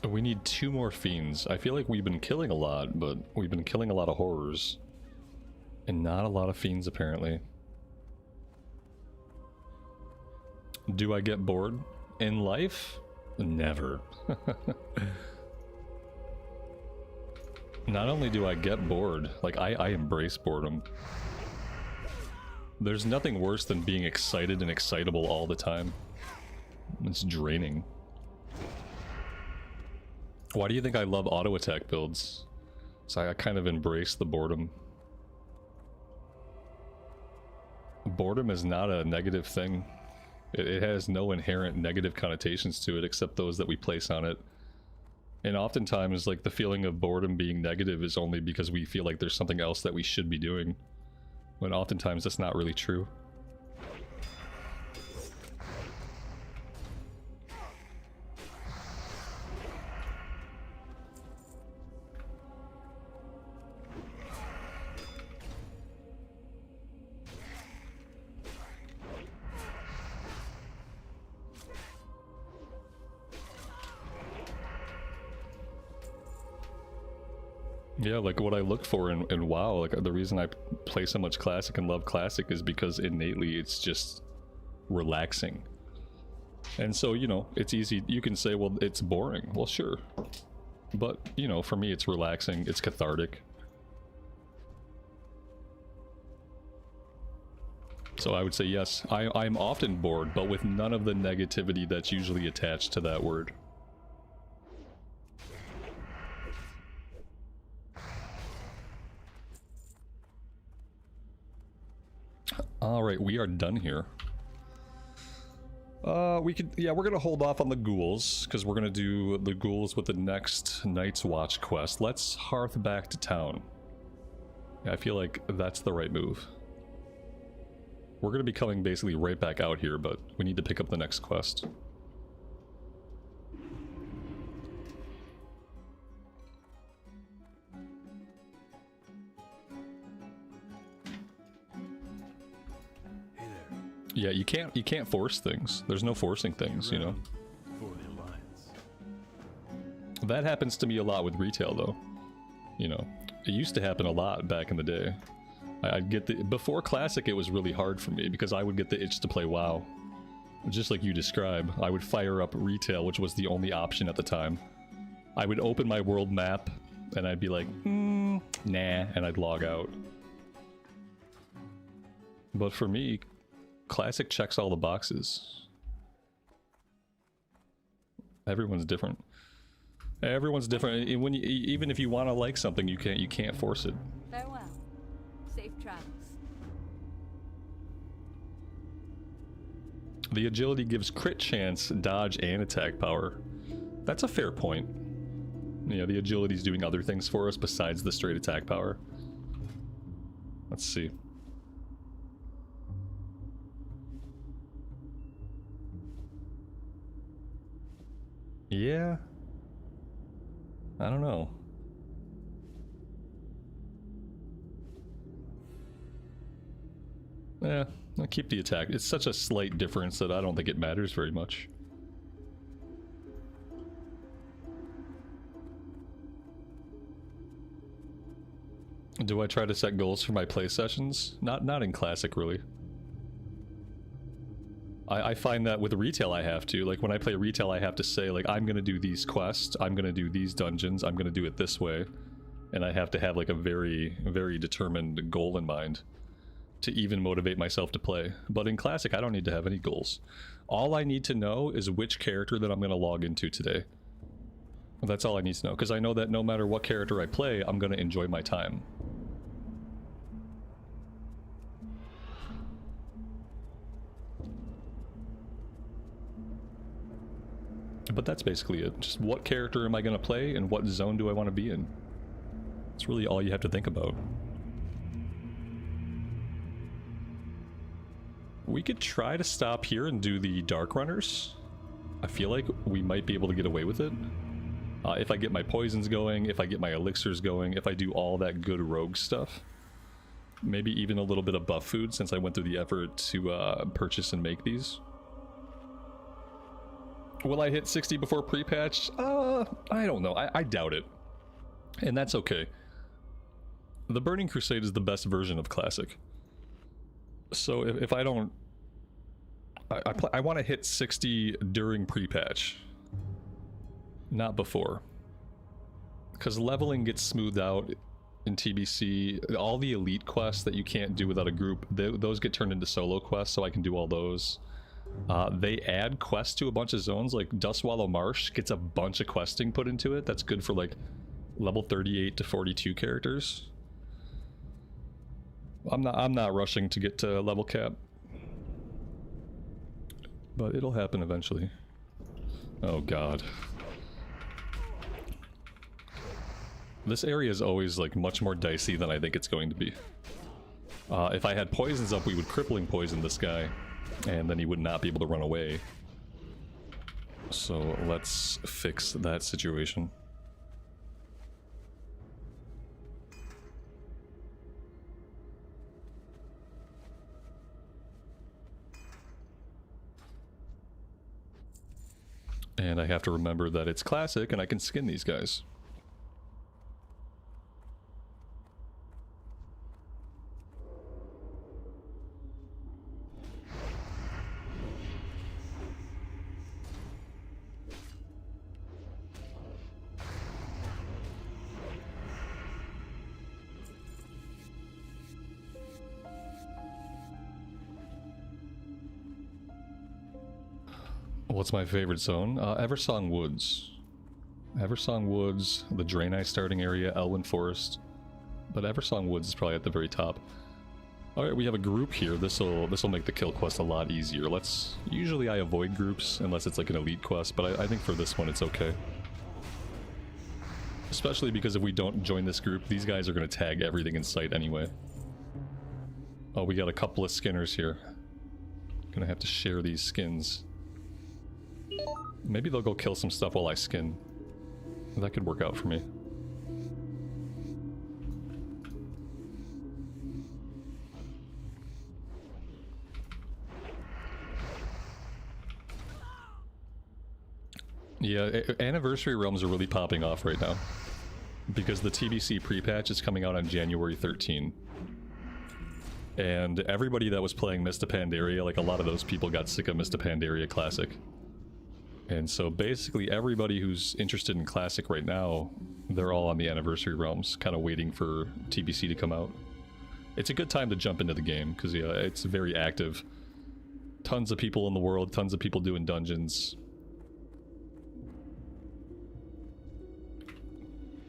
We need 2 more fiends. I feel like we've been killing a lot, but we've been killing a lot of horrors. And not a lot of fiends, apparently. Do I get bored in life? Never. Not only do I get bored, like I embrace boredom. There's nothing worse than being excited and excitable all the time. It's draining. Why do you think I love auto attack builds? So I kind of embrace the boredom. Boredom is not a negative thing. It has no inherent negative connotations to it except those that we place on it. And oftentimes, like, the feeling of boredom being negative is only because we feel like there's something else that we should be doing, when oftentimes that's not really true. Yeah, like what I look for in WoW, like the reason I play so much Classic and love Classic is because innately it's just relaxing. And so, you know, it's easy, you can say, well, it's boring. Well, sure. But, you know, for me it's relaxing, it's cathartic. So I would say yes, I'm often bored, but with none of the negativity that's usually attached to that word. Alright, we are done here. We're gonna hold off on the ghouls, because we're gonna do the ghouls with the next Night's Watch quest. Let's hearth back to town. Yeah, I feel like that's the right move. We're gonna be coming basically right back out here, but we need to pick up the next quest. Yeah, you can't force things. There's no forcing things, you know. For the Alliance. That happens to me a lot with retail, though. You know, it used to happen a lot back in the day. I'd get the before Classic. It was really hard for me because I would get the itch to play WoW, just like you describe. I would fire up retail, which was the only option at the time. I would open my world map, and I'd be like, nah, and I'd log out. But for me, Classic checks all the boxes. Everyone's different. Everyone's different. When you, even if you want to like something, you can't force it. Farewell. Safe travels. The agility gives crit chance, dodge, and attack power. That's a fair point. You know, the agility's doing other things for us besides the straight attack power. Let's see. Yeah. I don't know. Yeah, I'll keep the attack. It's such a slight difference that I don't think it matters very much. Do I try to set goals for my play sessions? Not in Classic, really. I find that with retail I have to. Like, when I play retail, I have to say, like, I'm gonna do these quests, I'm gonna do these dungeons, I'm gonna do it this way. And I have to have, like, a very, very determined goal in mind to even motivate myself to play. But in Classic, I don't need to have any goals. All I need to know is which character that I'm gonna log into today. That's all I need to know, because I know that no matter what character I play, I'm gonna enjoy my time. But that's basically it. Just what character am I going to play and what zone do I want to be in? It's really all you have to think about. We could try to stop here and do the Dark Runners. I feel like we might be able to get away with it. If I get my poisons going, if I get my elixirs going, if I do all that good rogue stuff. Maybe even a little bit of buff food since I went through the effort to purchase and make these. Will I hit 60 before pre-patch? I don't know. I doubt it. And that's okay. The Burning Crusade is the best version of Classic. So if I don't... I want to hit 60 during pre-patch. Not before. Because leveling gets smoothed out in TBC. All the elite quests that you can't do without a group, those get turned into solo quests, so I can do all those. They add quests to a bunch of zones, like Dustwallow Marsh gets a bunch of questing put into it. That's good for like level 38 to 42 characters. I'm not rushing to get to level cap, but it'll happen eventually. Oh god. This area is always like much more dicey than I think it's going to be. If I had poisons up, we would crippling poison this guy. And then he would not be able to run away. So let's fix that situation. And I have to remember that it's Classic and I can skin these guys. What's my favorite zone? Eversong Woods. Eversong Woods, the Draenei starting area, Elwyn Forest. But Eversong Woods is probably at the very top. Alright, we have a group here. This'll make the kill quest a lot easier. Usually I avoid groups unless it's like an elite quest, but I think for this one it's okay. Especially because if we don't join this group, these guys are going to tag everything in sight anyway. Oh, we got a couple of skinners here. Gonna have to share these skins. Maybe they'll go kill some stuff while I skin. That could work out for me. Yeah, Anniversary Realms are really popping off right now. Because the TBC pre-patch is coming out on January 13. And everybody that was playing Mist of Pandaria, like a lot of those people got sick of Mist of Pandaria Classic. And so basically everybody who's interested in Classic right now, they're all on the Anniversary Realms, kind of waiting for TBC to come out. It's a good time to jump into the game, because yeah, it's very active. Tons of people in the world, tons of people doing dungeons.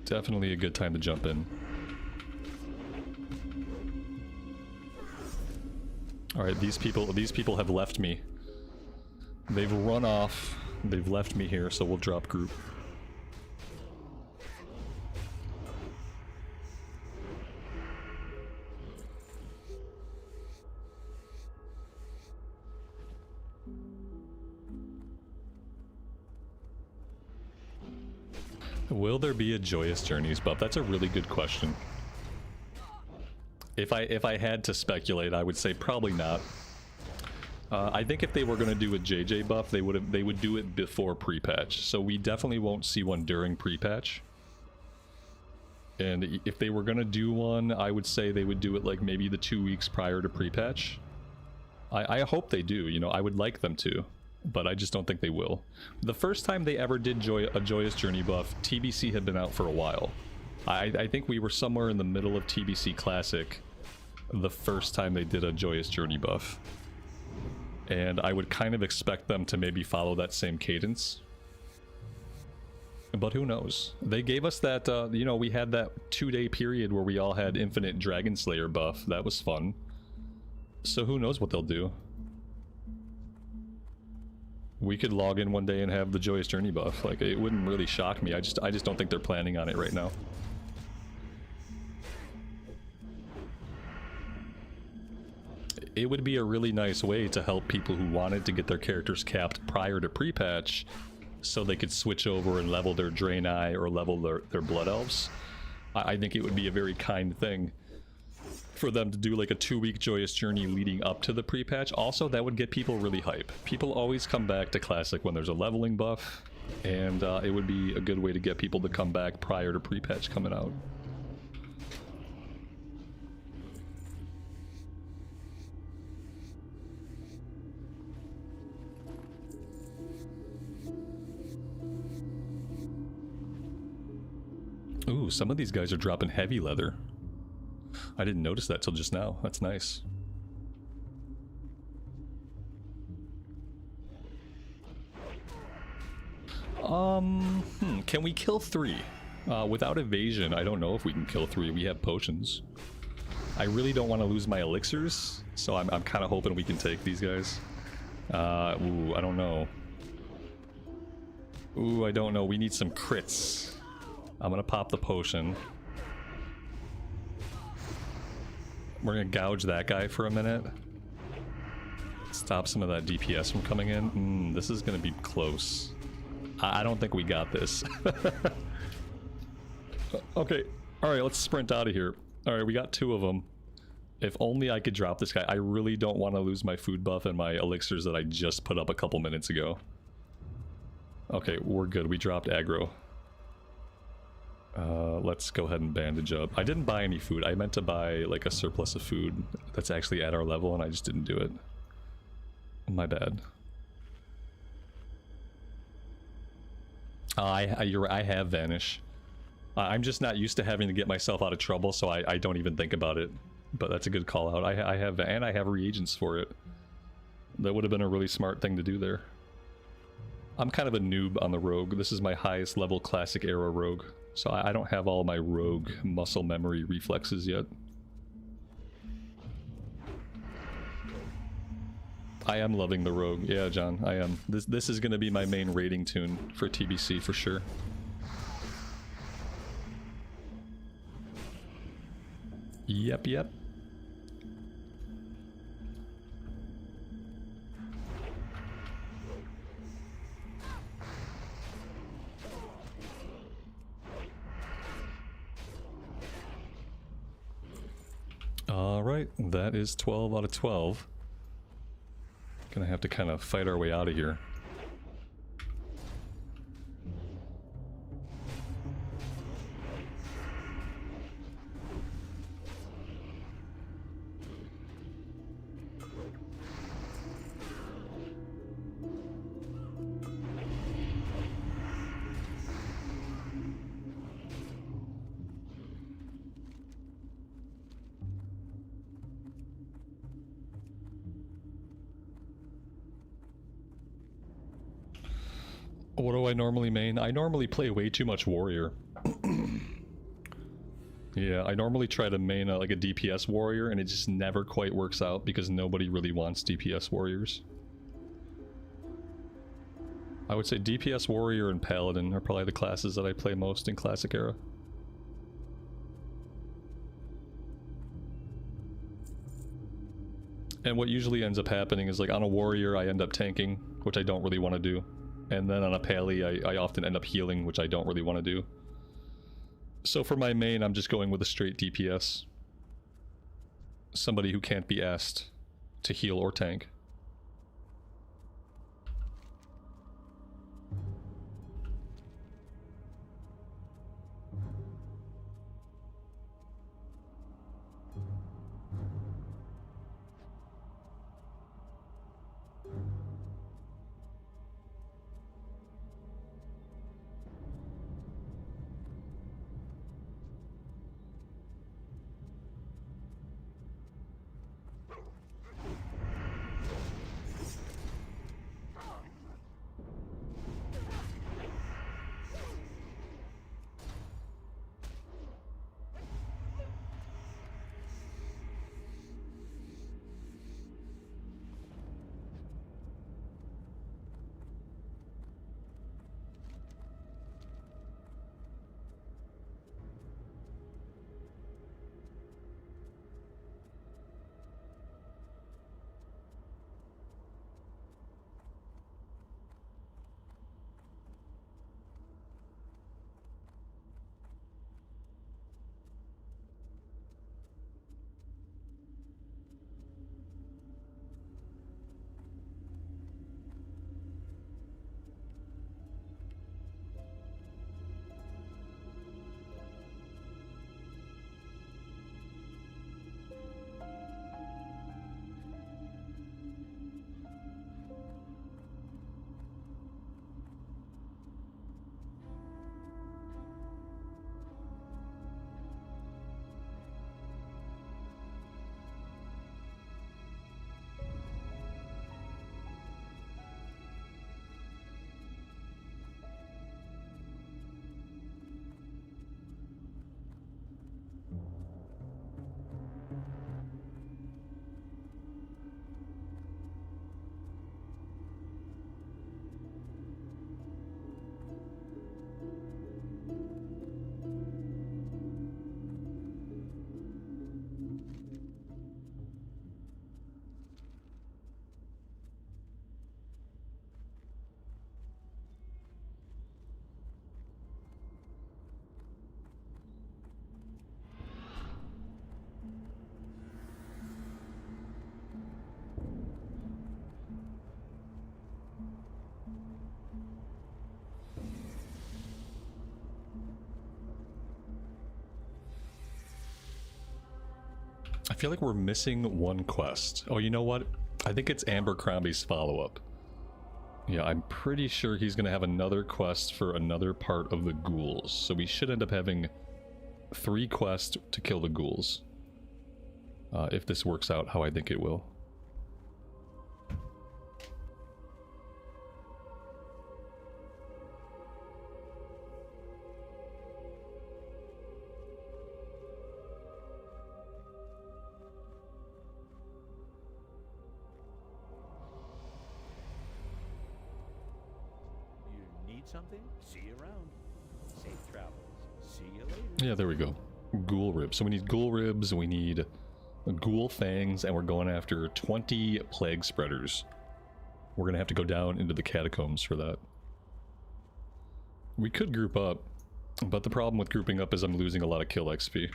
Definitely a good time to jump in. Alright, these people have left me. They've run off. They've left me here, so we'll drop group. Will there be a Joyous Journeys buff? That's a really good question. If I had to speculate, I would say probably not. I think if they were going to do a JJ buff, they would do it before pre-patch. So we definitely won't see one during pre-patch. And if they were going to do one, I would say they would do it like maybe the 2 weeks prior to pre-patch. I hope they do, you know, I would like them to. But I just don't think they will. The first time they ever did a Joyous Journey buff, TBC had been out for a while. I think we were somewhere in the middle of TBC Classic the first time they did a Joyous Journey buff. And I would kind of expect them to maybe follow that same cadence. But who knows? They gave us that, you know, we had that 2-day period where we all had Infinite Dragon Slayer buff. That was fun. So who knows what they'll do? We could log in one day and have the Joyous Journey buff. Like, it wouldn't really shock me. I just don't think they're planning on it right now. It would be a really nice way to help people who wanted to get their characters capped prior to pre-patch, so they could switch over and level their Draenei or level their Blood Elves. I think it would be a very kind thing for them to do like a 2-week Joyous Journey leading up to the pre-patch. Also, that would get people really hype. People always come back to Classic when there's a leveling buff, and it would be a good way to get people to come back prior to pre-patch coming out. Ooh, some of these guys are dropping heavy leather. I didn't notice that till just now. That's nice. Can we kill 3? Without evasion, I don't know if we can kill 3. We have potions. I really don't want to lose my elixirs, so I'm kind of hoping we can take these guys. Ooh, I don't know. Ooh, I don't know. We need some crits. I'm gonna pop the potion. We're gonna gouge that guy for a minute. Stop some of that DPS from coming in. This is gonna be close. I don't think we got this. Okay, alright, let's sprint out of here. Alright, we got 2 of them. If only I could drop this guy. I really don't want to lose my food buff and my elixirs that I just put up a couple minutes ago. Okay, we're good. We dropped aggro. Let's go ahead and bandage up. I didn't buy any food. I meant to buy like a surplus of food that's actually at our level, and I just didn't do it. My bad. You're right, I have vanish. I'm just not used to having to get myself out of trouble, so I don't even think about it. But that's a good call out. I have reagents for it. That would have been a really smart thing to do there. I'm kind of a noob on the rogue. This is my highest level classic era rogue. So I don't have all my rogue muscle memory reflexes yet. I am loving the rogue. Yeah, John, I am. This is going to be my main raiding tune for TBC for sure. Yep. Alright, that is 12 out of 12. Gonna have to kind of fight our way out of here. What do I normally main? I normally play way too much warrior. Yeah, I normally try to main like a DPS warrior, and it just never quite works out because nobody really wants DPS warriors. I would say DPS warrior and Paladin are probably the classes that I play most in Classic era. And what usually ends up happening is, like, on a warrior I end up tanking, which I don't really want to do. And then on a Pally I often end up healing, which I don't really want to do. So for my main, I'm just going with a straight DPS. Somebody who can't be asked to heal or tank. I feel like we're missing one quest. Oh, you know what? I think it's Abercrombie's follow-up. Yeah, I'm pretty sure he's going to have another quest for another part of the ghouls. So we should end up having 3 quests to kill the ghouls. If this works out how I think it will. Something? See you around. Safe travels. See you later. Yeah, there we go. Ghoul ribs. So we need ghoul ribs, we need ghoul fangs, and we're going after 20 plague spreaders. We're gonna have to go down into the catacombs for that. We could group up, but the problem with grouping up is I'm losing a lot of kill XP.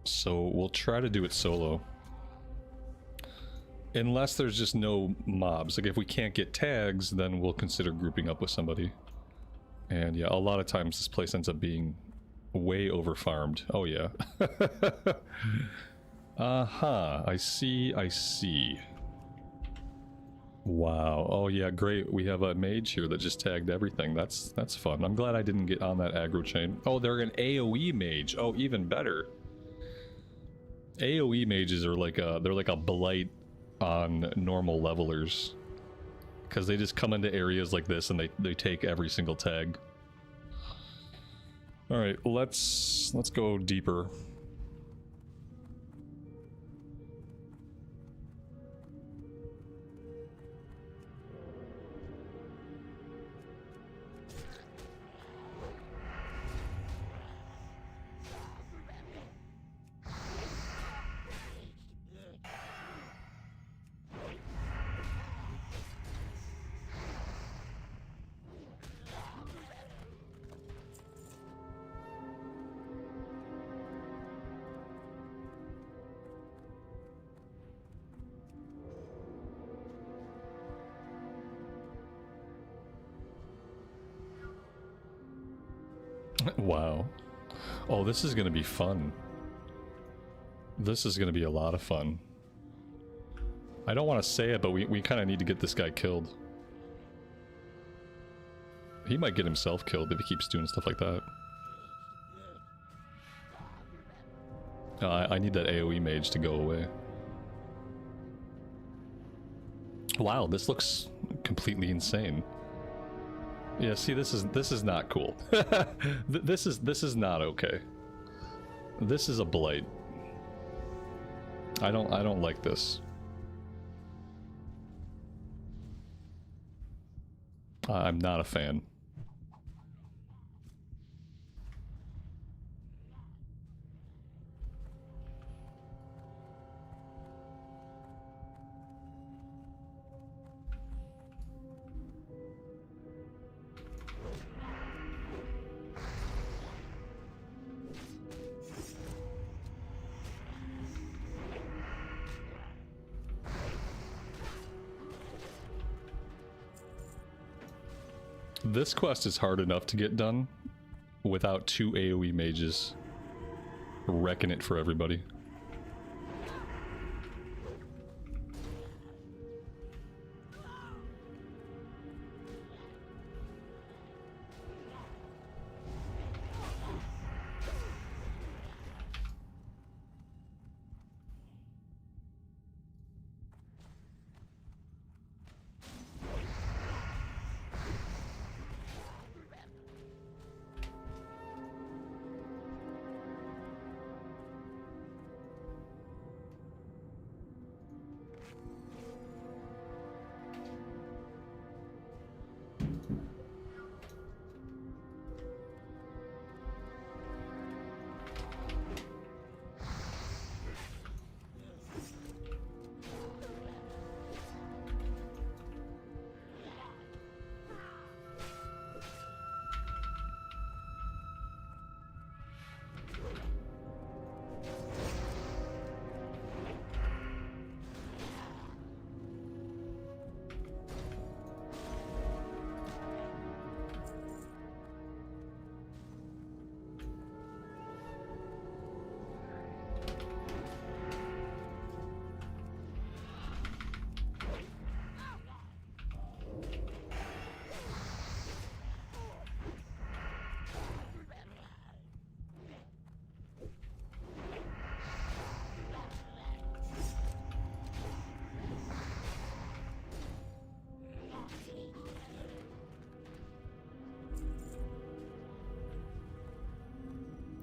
So we'll try to do it solo. Unless there's just no mobs. Like, if we can't get tags, then we'll consider grouping up with somebody. And yeah, a lot of times this place ends up being way over farmed. Oh yeah. I see, I see. Wow. Oh yeah, great. We have a mage here that just tagged everything. That's fun. I'm glad I didn't get on that aggro chain. Oh, they're an AoE mage. Oh, even better. AoE mages are like they're like a blight on normal levelers, because they just come into areas like this and they take every single tag. All right, let's go deeper. Wow. Oh, this is gonna be fun. This is gonna be a lot of fun. I don't want to say it, but we kind of need to get this guy killed. He might get himself killed if he keeps doing stuff like that. I need that AoE mage to go away. Wow, this looks completely insane. Yeah, see, this is not cool. This is not okay. This is a blight. I don't like this. I'm not a fan. This quest is hard enough to get done without 2 AoE mages wrecking it for everybody.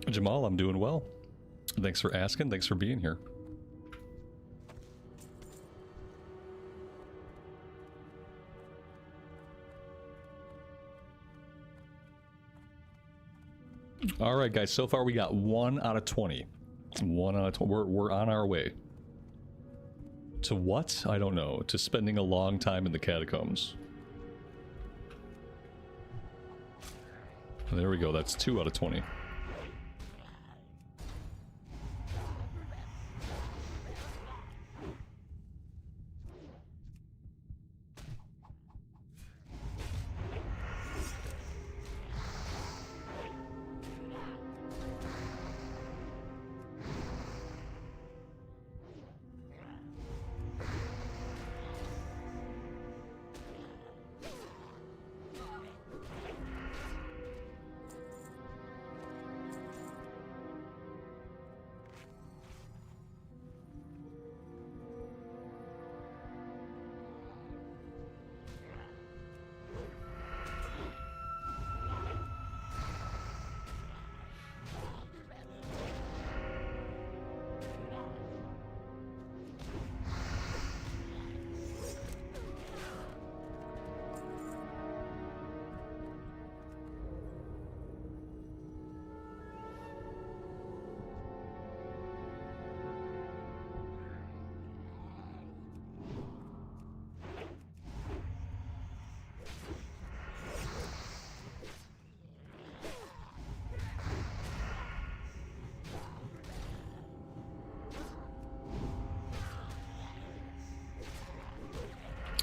Jamal, I'm doing well. Thanks for asking. Thanks for being here. All right, guys. So far, we got 1 out of 20. 1 out of 20. We're on our way. To what? I don't know. To spending a long time in the catacombs. There we go. That's 2 out of 20.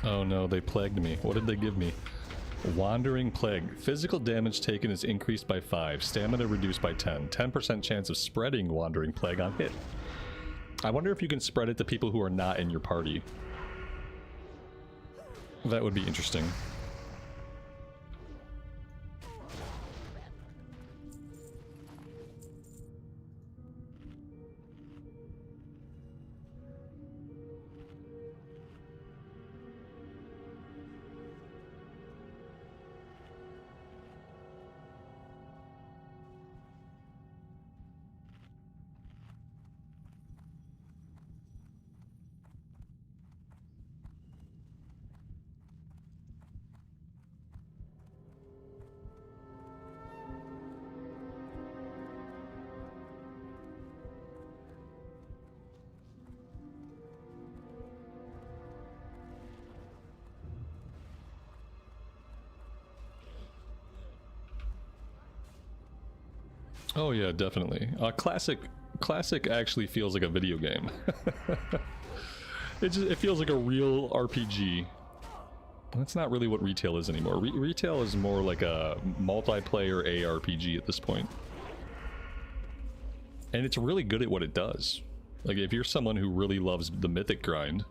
Oh no, they plagued me. What did they give me? Wandering Plague. Physical damage taken is increased by 5. Stamina reduced by 10. 10% chance of spreading Wandering Plague on hit. I wonder if you can spread it to people who are not in your party. That would be interesting. Oh yeah, definitely. Classic actually feels like a video game. It feels like a real RPG. That's not really what retail is anymore. Retail is more like a multiplayer ARPG at this point. And it's really good at what it does. Like, if you're someone who really loves the mythic grind,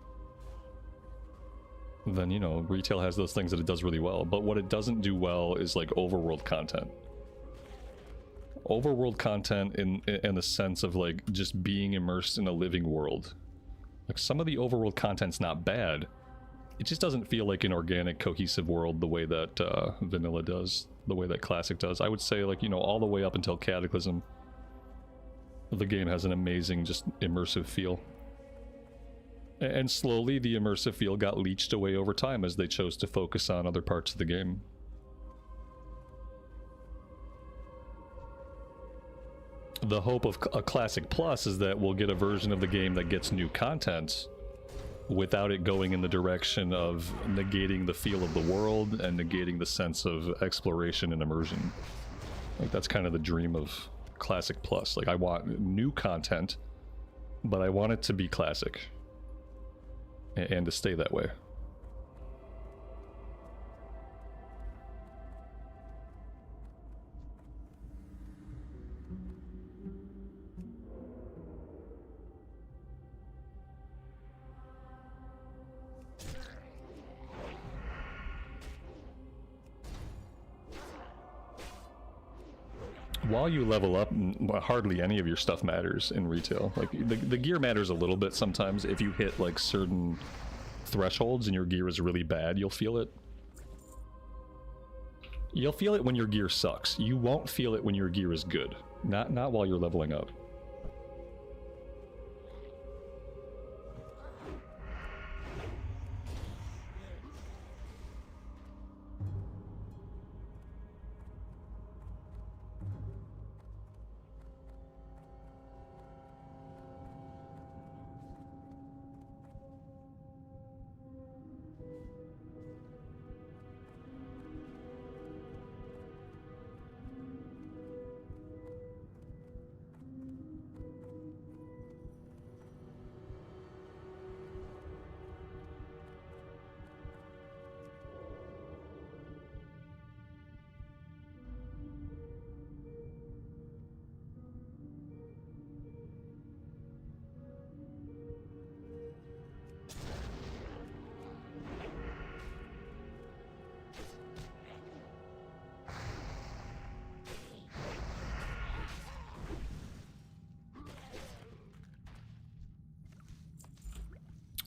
then, you know, retail has those things that it does really well. But what it doesn't do well is, like, overworld content. Overworld content in the sense of, like, just being immersed in a living world. Like, some of the overworld content's not bad. It just doesn't feel like an organic, cohesive world the way that vanilla does, the way that classic does. I would say, like, you know, all the way up until Cataclysm, the game has an amazing, just immersive feel. And slowly, the immersive feel got leached away over time as they chose to focus on other parts of the game. The hope of a Classic Plus is that we'll get a version of the game that gets new content without it going in the direction of negating the feel of the world and negating the sense of exploration and immersion. Like, that's kind of the dream of Classic Plus. Like, I want new content, but I want it to be classic and to stay that way. While you level up, hardly any of your stuff matters in retail. Like, the gear matters a little bit sometimes. If you hit, like, certain thresholds and your gear is really bad, you'll feel it. You'll feel it when your gear sucks. You won't feel it when your gear is good. Not while you're leveling up.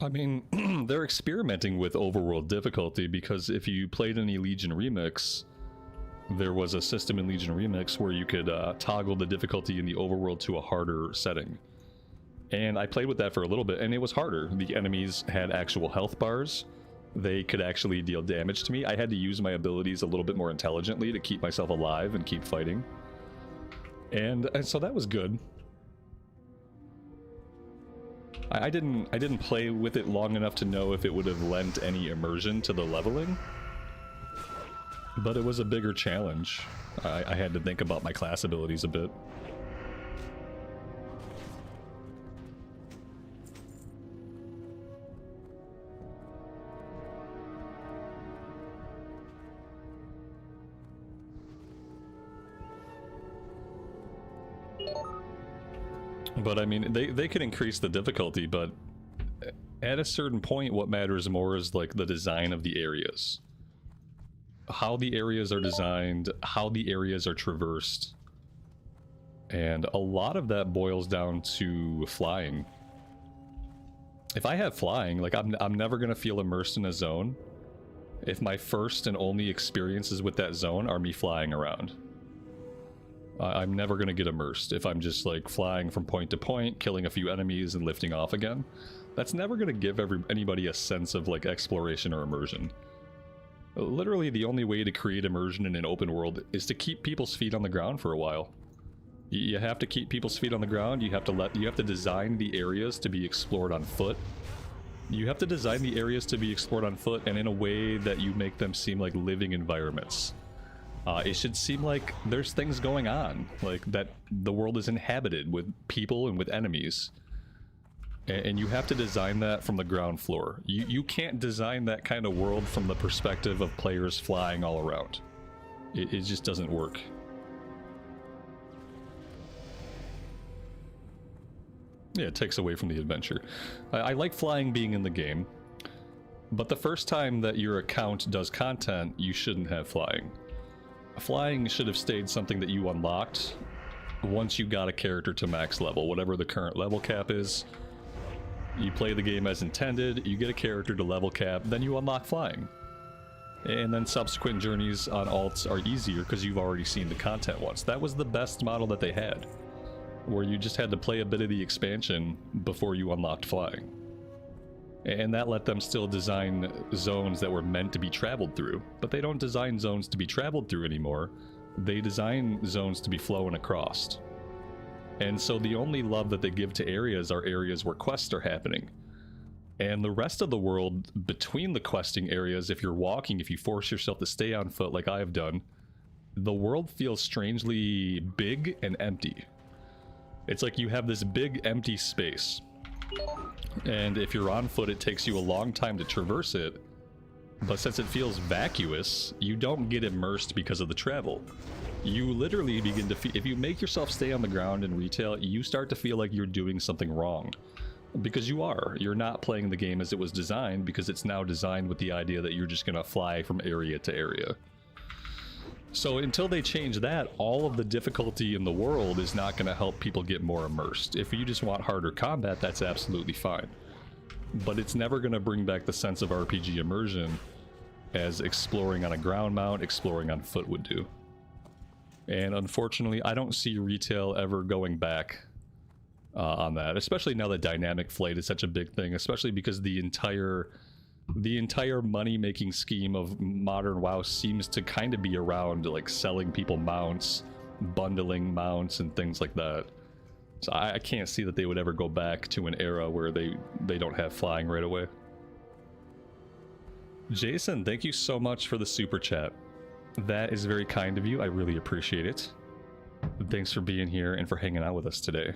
I mean, they're experimenting with overworld difficulty, because if you played any Legion Remix, there was a system in Legion Remix where you could toggle the difficulty in the overworld to a harder setting. And I played with that for a little bit, and it was harder. The enemies had actual health bars. They could actually deal damage to me. I had to use my abilities a little bit more intelligently to keep myself alive and keep fighting. And so that was good. I didn't play with it long enough to know if it would have lent any immersion to the leveling, but it was a bigger challenge. I had to think about my class abilities a bit. But I mean, they can increase the difficulty, but at a certain point, what matters more is like the design of the areas. How the areas are designed, how the areas are traversed. And a lot of that boils down to flying. If I have flying, like I'm never gonna feel immersed in a zone if my first and only experiences with that zone are me flying around. I'm never gonna get immersed if I'm just like flying from point to point, killing a few enemies and lifting off again. That's never gonna give anybody a sense of like exploration or immersion. Literally the only way to create immersion in an open world is to keep people's feet on the ground for a while. You have to keep people's feet on the ground. You have to design the areas to be explored on foot. You have to design the areas to be explored on foot and in a way that you make them seem like living environments. It should seem like there's things going on, like that the world is inhabited with people and with enemies. And you have to design that from the ground floor. You can't design that kind of world from the perspective of players flying all around. It just doesn't work. Yeah, it takes away from the adventure. I like flying being in the game, but the first time that your account does content, you shouldn't have flying. Flying should have stayed something that you unlocked once you got a character to max level, whatever the current level cap is. You play the game as intended, you get a character to level cap, then you unlock flying. And then subsequent journeys on alts are easier because you've already seen the content once. That was the best model that they had, where you just had to play a bit of the expansion before you unlocked flying. And that let them still design zones that were meant to be traveled through. But they don't design zones to be traveled through anymore. They design zones to be flown across. And so the only love that they give to areas are areas where quests are happening. And the rest of the world between the questing areas, if you're walking, if you force yourself to stay on foot like I've done, the world feels strangely big and empty. It's like you have this big empty space. And if you're on foot, it takes you a long time to traverse it. But since it feels vacuous, you don't get immersed because of the travel. You literally begin to feel, if you make yourself stay on the ground in retail, you start to feel like you're doing something wrong. Because you are. You're not playing the game as it was designed, because it's now designed with the idea that you're just going to fly from area to area. So until they change that, all of the difficulty in the world is not going to help people get more immersed. If you just want harder combat, that's absolutely fine. But it's never going to bring back the sense of RPG immersion as exploring on a ground mount, exploring on foot would do. And unfortunately, I don't see retail ever going back on that, especially now that dynamic flight is such a big thing, especially because the entire money-making scheme of modern WoW seems to kind of be around like selling people mounts, bundling mounts, and things like that. So I can't see that they would ever go back to an era where they don't have flying right away. Jason, thank you so much for the super chat. That is very kind of you. I really appreciate it. Thanks for being here and for hanging out with us today.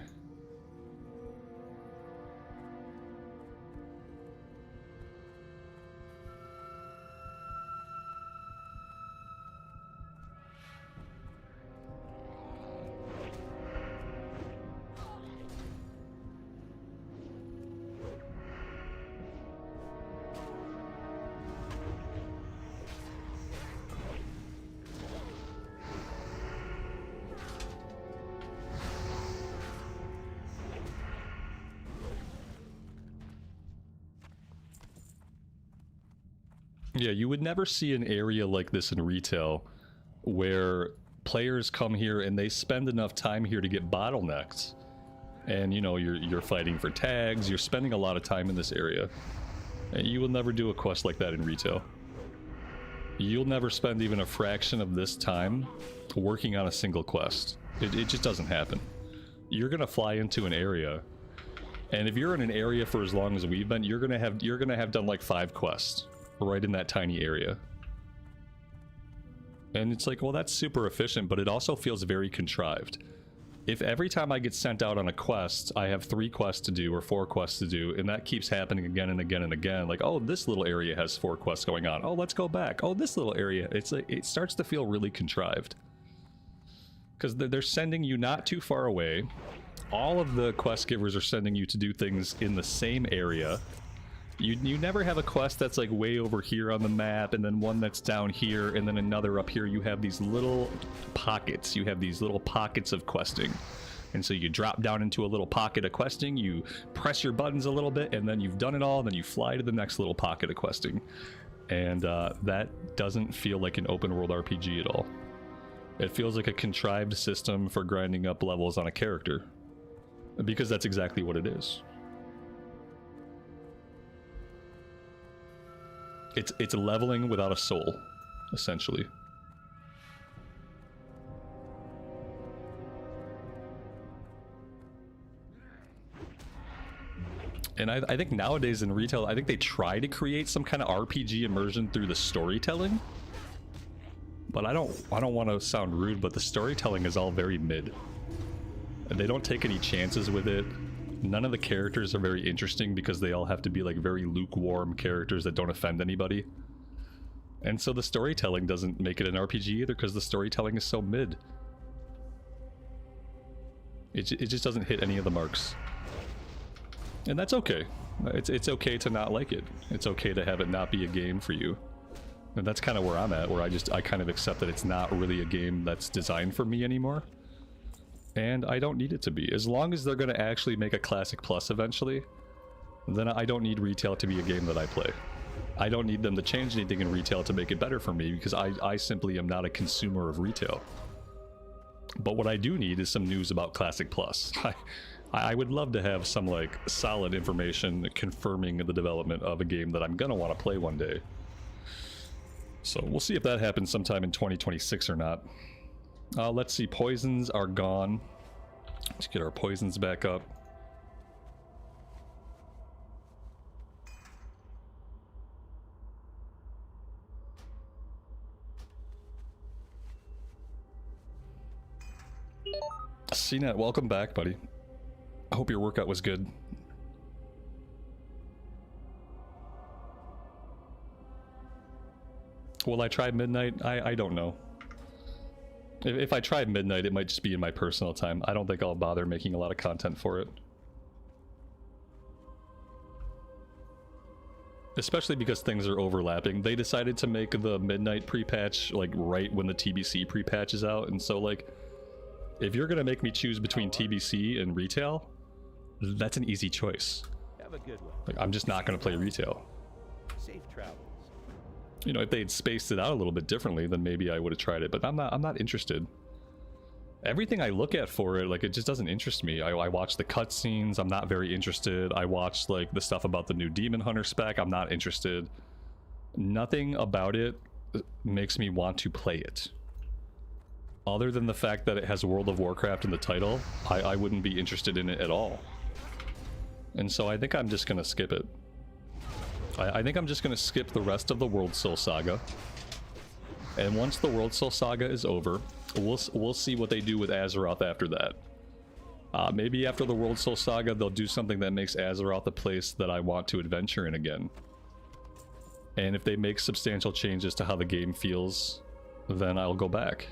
Yeah, you would never see an area like this in retail where players come here and they spend enough time here to get bottlenecked. And you know, you're fighting for tags, you're spending a lot of time in this area. And you will never do a quest like that in retail. You'll never spend even a fraction of this time working on a single quest. It just doesn't happen. You're gonna fly into an area, and if you're in an area for as long as we've been, you're gonna have done like 5 quests right in that tiny area. And it's like, well, that's super efficient, but it also feels very contrived. If every time I get sent out on a quest, I have 3 quests to do or 4 quests to do, and that keeps happening again and again and again, like, oh, this little area has 4 quests going on. Oh, let's go back. Oh, this little area. It's like, it starts to feel really contrived. Because they're sending you not too far away all of the quest givers are sending you to do things in the same area. You never have a quest that's like way over here on the map, and then one that's down here, and then another up here. You have these little pockets. You have these little pockets of questing. And so you drop down into a little pocket of questing, you press your buttons a little bit, and then you've done it all, and then you fly to the next little pocket of questing. And that doesn't feel like an open world RPG at all. It feels like a contrived system for grinding up levels on a character. Because that's exactly what it is. It's leveling without a soul, essentially. And I think nowadays in retail, I think they try to create some kind of RPG immersion through the storytelling. But I don't want to sound rude, but the storytelling is all very mid. And they don't take any chances with it. None of the characters are very interesting because they all have to be like very lukewarm characters that don't offend anybody. And so the storytelling doesn't make it an RPG either because the storytelling is so mid. It just doesn't hit any of the marks. And that's okay. It's okay to not like it. It's okay to have it not be a game for you. And that's kind of where I'm at, where I kind of accept that it's not really a game that's designed for me anymore. And I don't need it to be. As long as they're going to actually make a Classic Plus eventually, then I don't need retail to be a game that I play. I don't need them to change anything in retail to make it better for me, because I simply am not a consumer of retail. But what I do need is some news about Classic Plus. I would love to have some like solid information confirming the development of a game that I'm going to want to play one day. So we'll see if that happens sometime in 2026 or not. Let's see, poisons are gone. Let's get our poisons back up. CNET, welcome back, buddy. I hope your workout was good. Will I try midnight? I don't know. If I try midnight, it might just be in my personal time. I don't think I'll bother making a lot of content for it. Especially because things are overlapping. They decided to make the midnight pre-patch like right when the TBC pre-patch is out, and so like if you're gonna make me choose between TBC and retail, that's an easy choice. Have a good one. Like, I'm just not gonna play retail. Safe travels. You know, if they'd spaced it out a little bit differently, then maybe I would have tried it, but I'm not interested. Everything I look at for it, like, it just doesn't interest me. I watch the cutscenes, I'm not very interested. I watch, like, the stuff about the new Demon Hunter spec, I'm not interested. Nothing about it makes me want to play it. Other than the fact that it has World of Warcraft in the title, I wouldn't be interested in it at all. And so I think I'm just gonna skip it. I think I'm just going to skip the rest of the World Soul Saga. And once the World Soul Saga is over, we'll see what they do with Azeroth after that. Maybe after the World Soul Saga, they'll do something that makes Azeroth a place that I want to adventure in again. And if they make substantial changes to how the game feels, then I'll go back.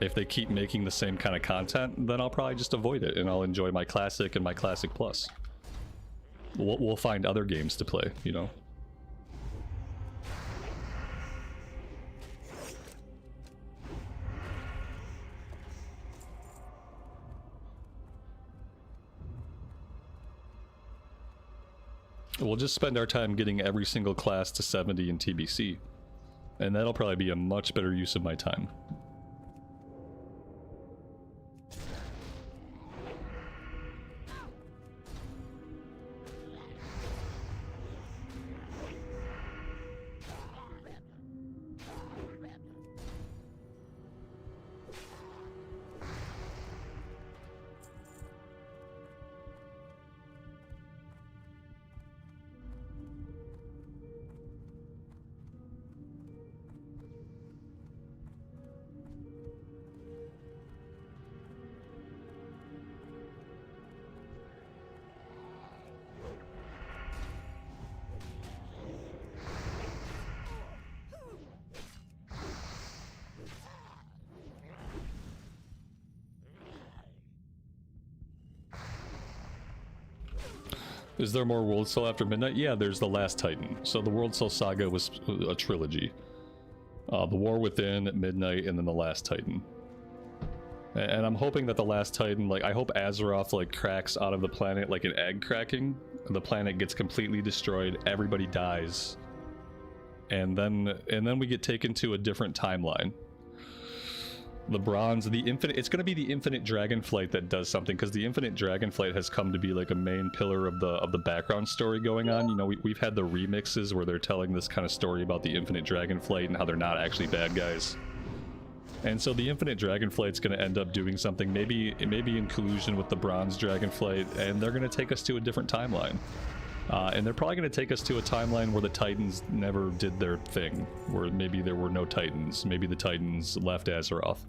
If they keep making the same kind of content, then I'll probably just avoid it, and I'll enjoy my Classic and my Classic Plus. We'll find other games to play, you know. We'll just spend our time getting every single class to 70 in TBC. And that'll probably be a much better use of my time. Is there more World Soul after midnight? Yeah, there's the Last Titan. So the World Soul saga was a trilogy. The War Within, Midnight, and then the Last Titan. And I'm hoping that the Last Titan, like, I hope Azeroth, like, cracks out of the planet like an egg cracking. The planet gets completely destroyed, everybody dies. And then we get taken to a different timeline. The Bronze, the Infinite, it's going to be the Infinite Dragonflight that does something, because the Infinite Dragonflight has come to be like a main pillar of the background story going on. You know, we've had the remixes where they're telling this kind of story about the Infinite Dragonflight and how they're not actually bad guys. And so the Infinite Dragonflight's going to end up doing something, maybe in collusion with the Bronze Dragonflight, and they're going to take us to a different timeline. And they're probably going to take us to a timeline where the Titans never did their thing, where maybe there were no Titans, maybe the Titans left Azeroth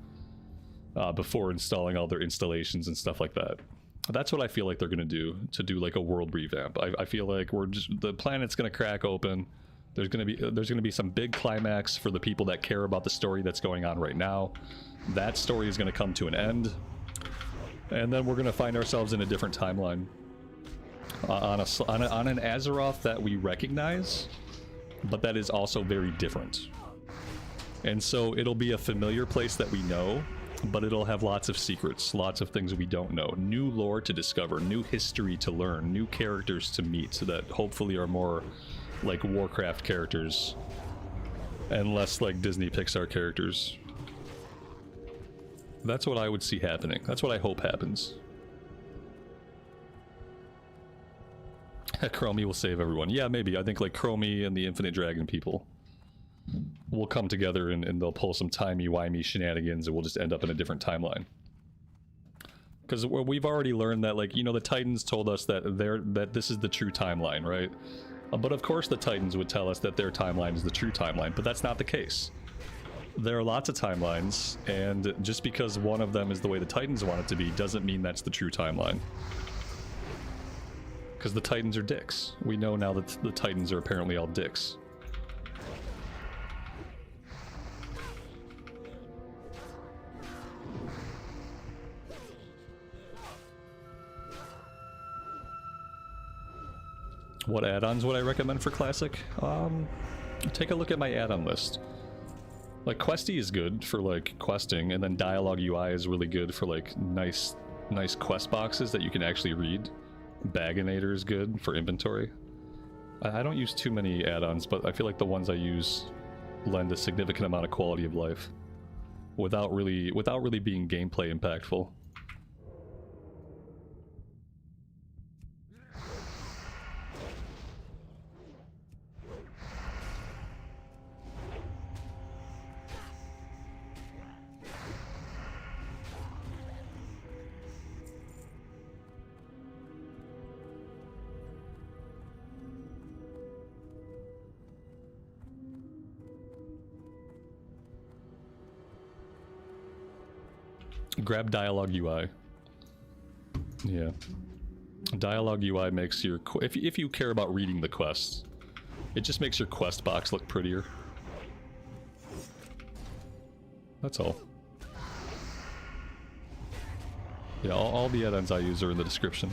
before installing all their installations and stuff like that. That's what I feel like they're going to do like a world revamp. I feel like the planet's going to crack open. There's going to be some big climax for the people that care about the story that's going on right now. That story is going to come to an end, and then we're going to find ourselves in a different timeline on an Azeroth that we recognize, but that is also very different. And so it'll be a familiar place that we know, but it'll have lots of secrets, lots of things we don't know, new lore to discover, new history to learn, new characters to meet that hopefully are more like Warcraft characters and less like Disney Pixar characters. That's what I would see happening. That's what I hope happens. Chromie will save everyone. Yeah, maybe. I think like Chromie and the Infinite Dragon people will come together and they'll pull some timey-wimey shenanigans and we'll just end up in a different timeline. Because we've already learned that, like, you know, the Titans told us that this is the true timeline, right? But of course the Titans would tell us that their timeline is the true timeline, but that's not the case. There are lots of timelines, and just because one of them is the way the Titans want it to be doesn't mean that's the true timeline. Because the Titans are dicks. We know now that the Titans are apparently all dicks. What add-ons would I recommend for Classic? Take a look at my add-on list. Like, Questie is good for, like, questing, and then Dialogue UI is really good for, like, nice quest boxes that you can actually read. Baganator is good for inventory. I don't use too many add-ons, but I feel like the ones I use lend a significant amount of quality of life without really being gameplay impactful. Grab Dialogue UI. Yeah. Dialogue UI makes your... If you care about reading the quests, it just makes your quest box look prettier. That's all. Yeah, all the add-ons I use are in the description.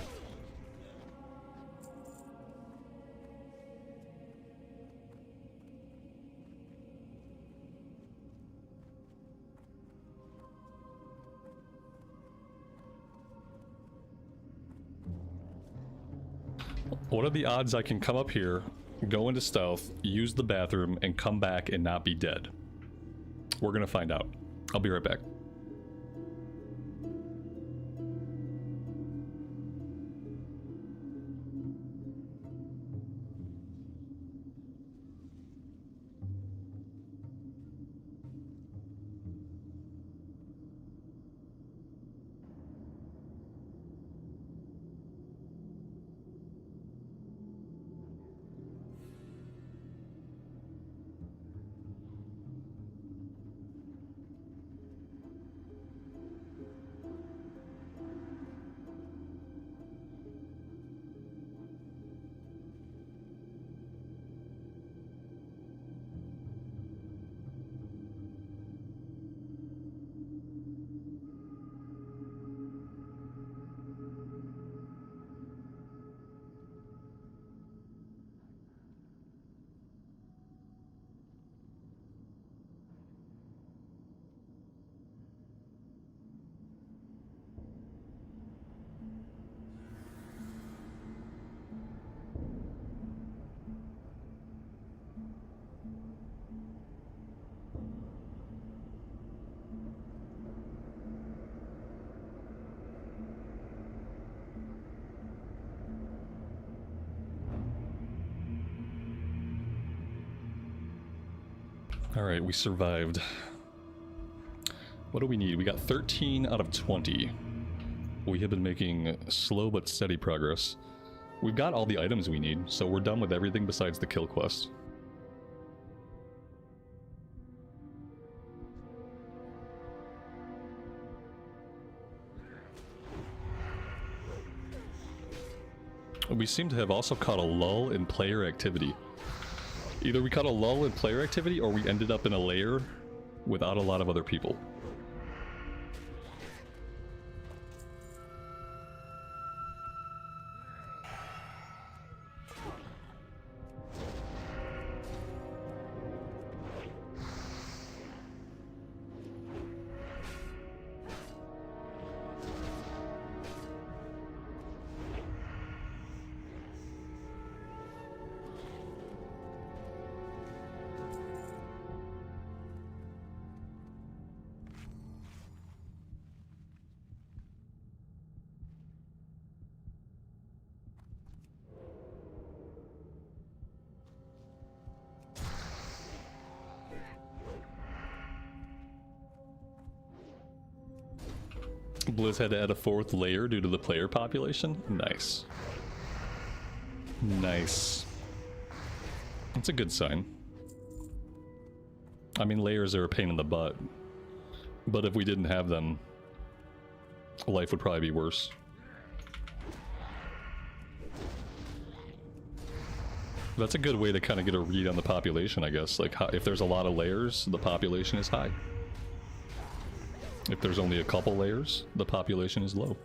What are the odds I can come up here, go into stealth, use the bathroom, and come back and not be dead? We're gonna find out. I'll be right back. Alright, we survived. What do we need? We got 13 out of 20. We have been making slow but steady progress. We've got all the items we need, so we're done with everything besides the kill quest. We seem to have also caught a lull in player activity. Either we caught a lull in player activity or we ended up in a lair without a lot of other people. Blizz had to add a 4th layer due to the player population? Nice. Nice. That's a good sign. I mean, layers are a pain in the butt. But if we didn't have them, life would probably be worse. That's a good way to kind of get a read on the population, I guess. Like, if there's a lot of layers, the population is high. If there's only a couple layers, the population is low.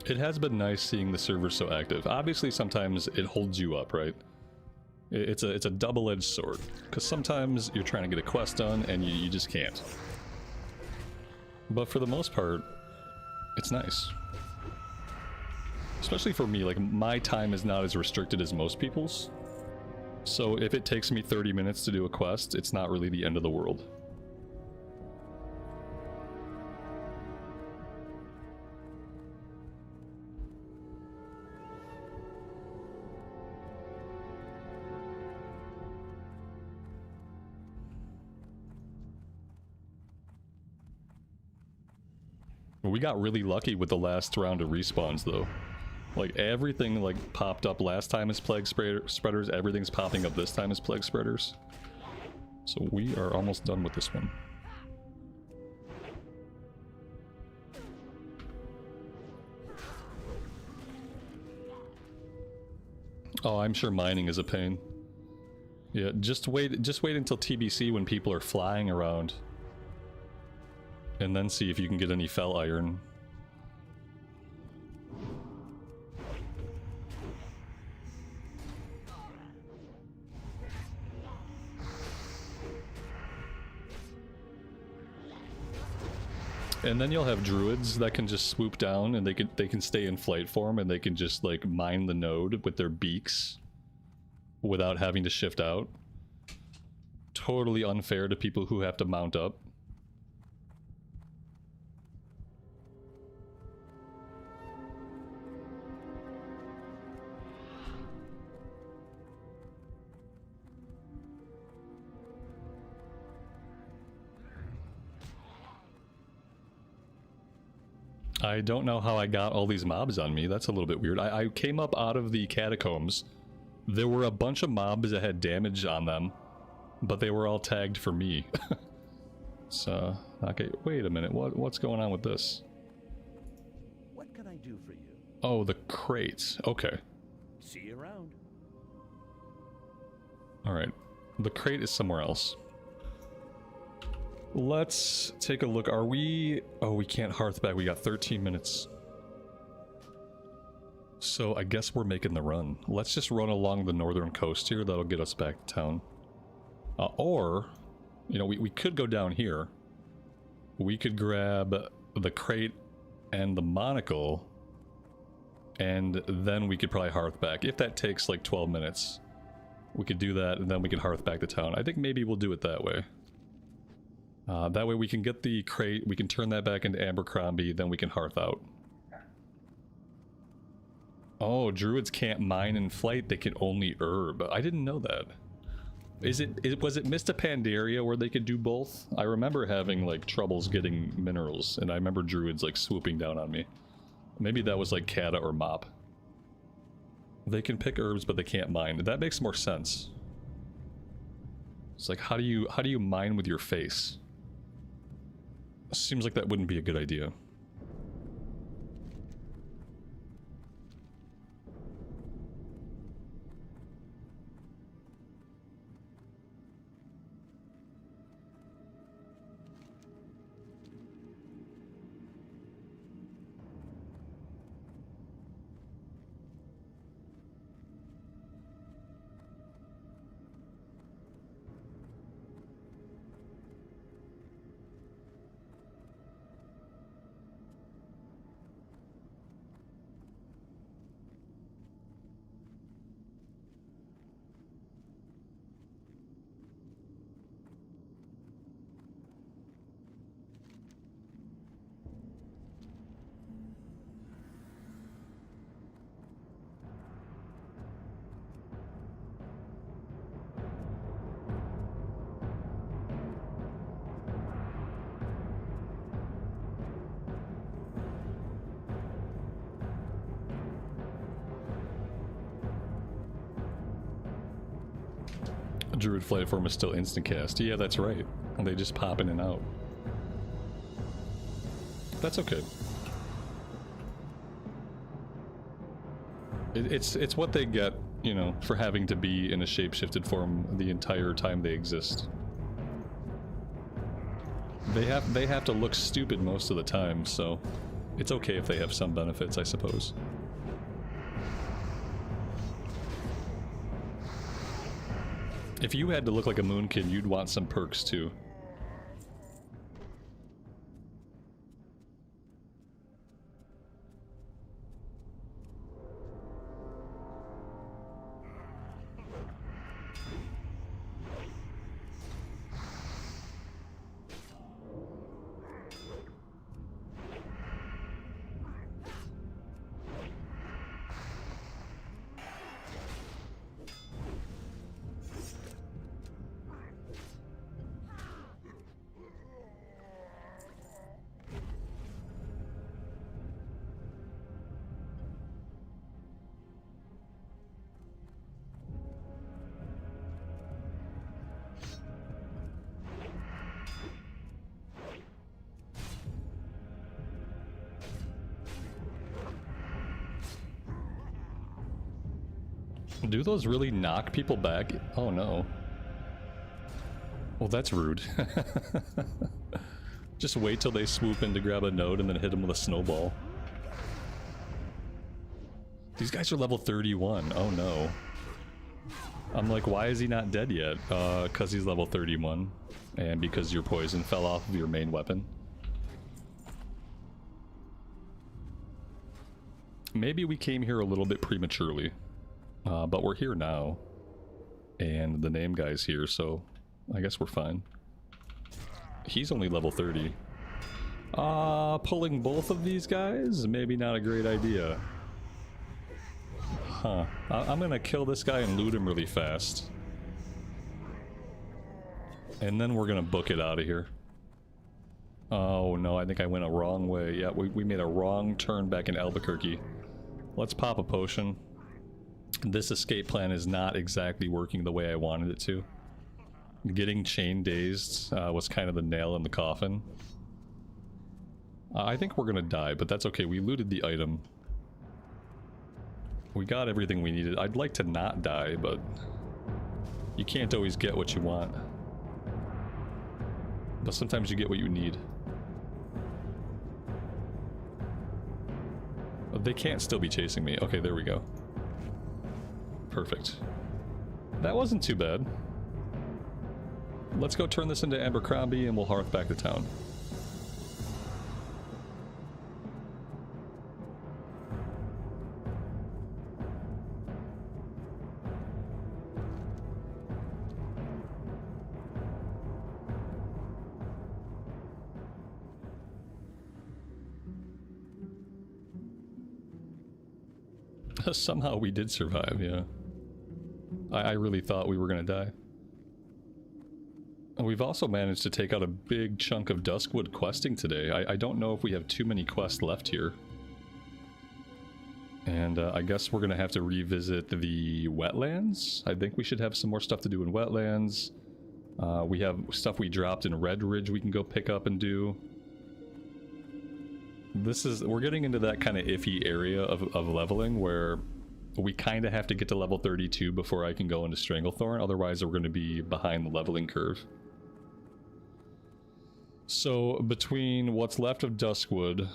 It has been nice seeing the server so active. Obviously, sometimes it holds you up, right? It's a double-edged sword, because sometimes you're trying to get a quest done and you just can't. But for the most part, it's nice. Especially for me, like, my time is not as restricted as most people's. So if it takes me 30 minutes to do a quest, it's not really the end of the world. We got really lucky with the last round of respawns, though. Like, everything, like, popped up last time as plague spreaders. Everything's popping up this time as plague spreaders. So we are almost done with this one. Oh, I'm sure mining is a pain. Yeah, just wait until TBC when people are flying around. And then see if you can get any fell iron. And then you'll have druids that can just swoop down and they can stay in flight form and they can just like mine the node with their beaks without having to shift out. Totally unfair to people who have to mount up. I don't know how I got all these mobs on me. That's a little bit weird. I came up out of the catacombs. There were a bunch of mobs that had damage on them, but they were all tagged for me. So, okay, wait a minute. What's going on with this? What can I do for you? Oh, the crates. Okay. See you around. Alright. The crate is somewhere else. Let's take a look. Are we... Oh, we can't hearth back. We got 13 minutes. So I guess we're making the run. Let's just run along the northern coast here. That'll get us back to town. Or, you know, we could go down here. We could grab the crate and the monocle, and then we could probably hearth back. If that takes like 12 minutes, we could do that, and then we can hearth back to town. I think maybe we'll do it that way. That way we can get the crate, we can turn that back into Abercrombie, then we can hearth out. Oh, druids can't mine in flight, they can only herb. I didn't know that. Was it Mista Pandaria where they could do both? I remember having like troubles getting minerals, and I remember druids like swooping down on me. Maybe that was like Kata or Mop. They can pick herbs, but they can't mine. That makes more sense. It's like, how do you mine with your face? Seems like that wouldn't be a good idea. Druid Flight Form is still instant cast. Yeah, that's right. They just pop in and out. That's okay. It's what they get, you know, for having to be in a shapeshifted form the entire time they exist. They have to look stupid most of the time, so it's okay if they have some benefits, I suppose. If you had to look like a moonkin, you'd want some perks too. Do those really knock people back? Oh no. Well, that's rude. Just wait till they swoop in to grab a node and then hit them with a snowball. These guys are level 31. Oh no. I'm like, why is he not dead yet? Because he's level 31. And because your poison fell off of your main weapon. Maybe we came here a little bit prematurely. But we're here now. And the name guy's here, so I guess we're fine. He's only level 30. Pulling both of these guys? Maybe not a great idea. Huh. I'm gonna kill this guy and loot him really fast. And then we're gonna book it out of here. Oh no, I think I went a wrong way. Yeah, we made a wrong turn back in Albuquerque. Let's pop a potion. This escape plan is not exactly working the way I wanted it to. Getting chain dazed was kind of the nail in the coffin. I think we're gonna die, but that's okay. We looted the item. We got everything we needed. I'd like to not die, but you can't always get what you want. But sometimes you get what you need. But they can't still be chasing me. Okay, there we go. Perfect. That wasn't too bad. let's go turn this into Abercrombie and we'll hearth back to town. Somehow we did survive, yeah. I really thought we were gonna die. And we've also managed to take out a big chunk of Duskwood questing today. I don't know if we have too many quests left here. And I guess we're gonna have to revisit the wetlands. I think we should have some more stuff to do in wetlands. We have stuff we dropped in Red Ridge we can go pick up and do. We're getting into that kind of iffy area of leveling where we kind of have to get to level 32 before I can go into Stranglethorn, otherwise we're going to be behind the leveling curve. So between what's left of Duskwood,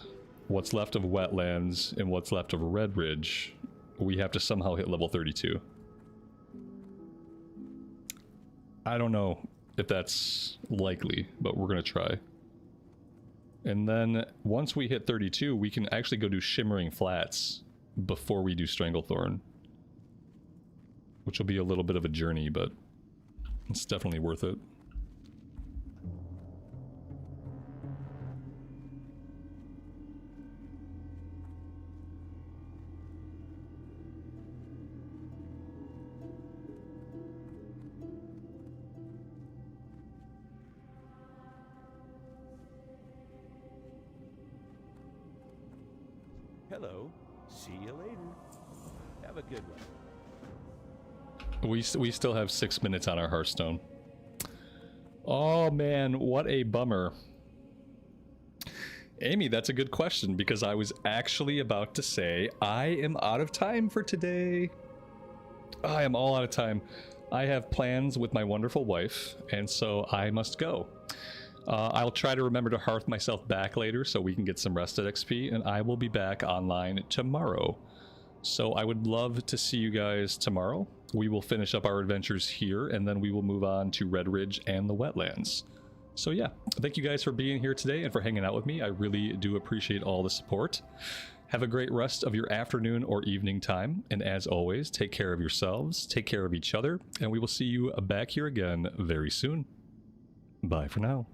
what's left of Wetlands, and what's left of Red Ridge, we have to somehow hit level 32. I don't know if that's likely, but we're going to try. And then once we hit 32, we can actually go do Shimmering Flats before we do Stranglethorn. Which will be a little bit of a journey, but it's definitely worth it. Hello. See you later. Have a good one. We still have 6 minutes on our Hearthstone. Oh man, what a bummer. Amy, that's a good question because I was actually about to say I am out of time for today. I am all out of time. I have plans with my wonderful wife, and so I must go. I'll try to remember to hearth myself back later so we can get some rested XP, and I will be back online tomorrow. So I would love to see you guys tomorrow. We will finish up our adventures here, and then we will move on to Red Ridge and the Wetlands. So yeah, thank you guys for being here today and for hanging out with me. I really do appreciate all the support. Have a great rest of your afternoon or evening time, and as always, take care of yourselves, take care of each other, and we will see you back here again very soon. Bye for now.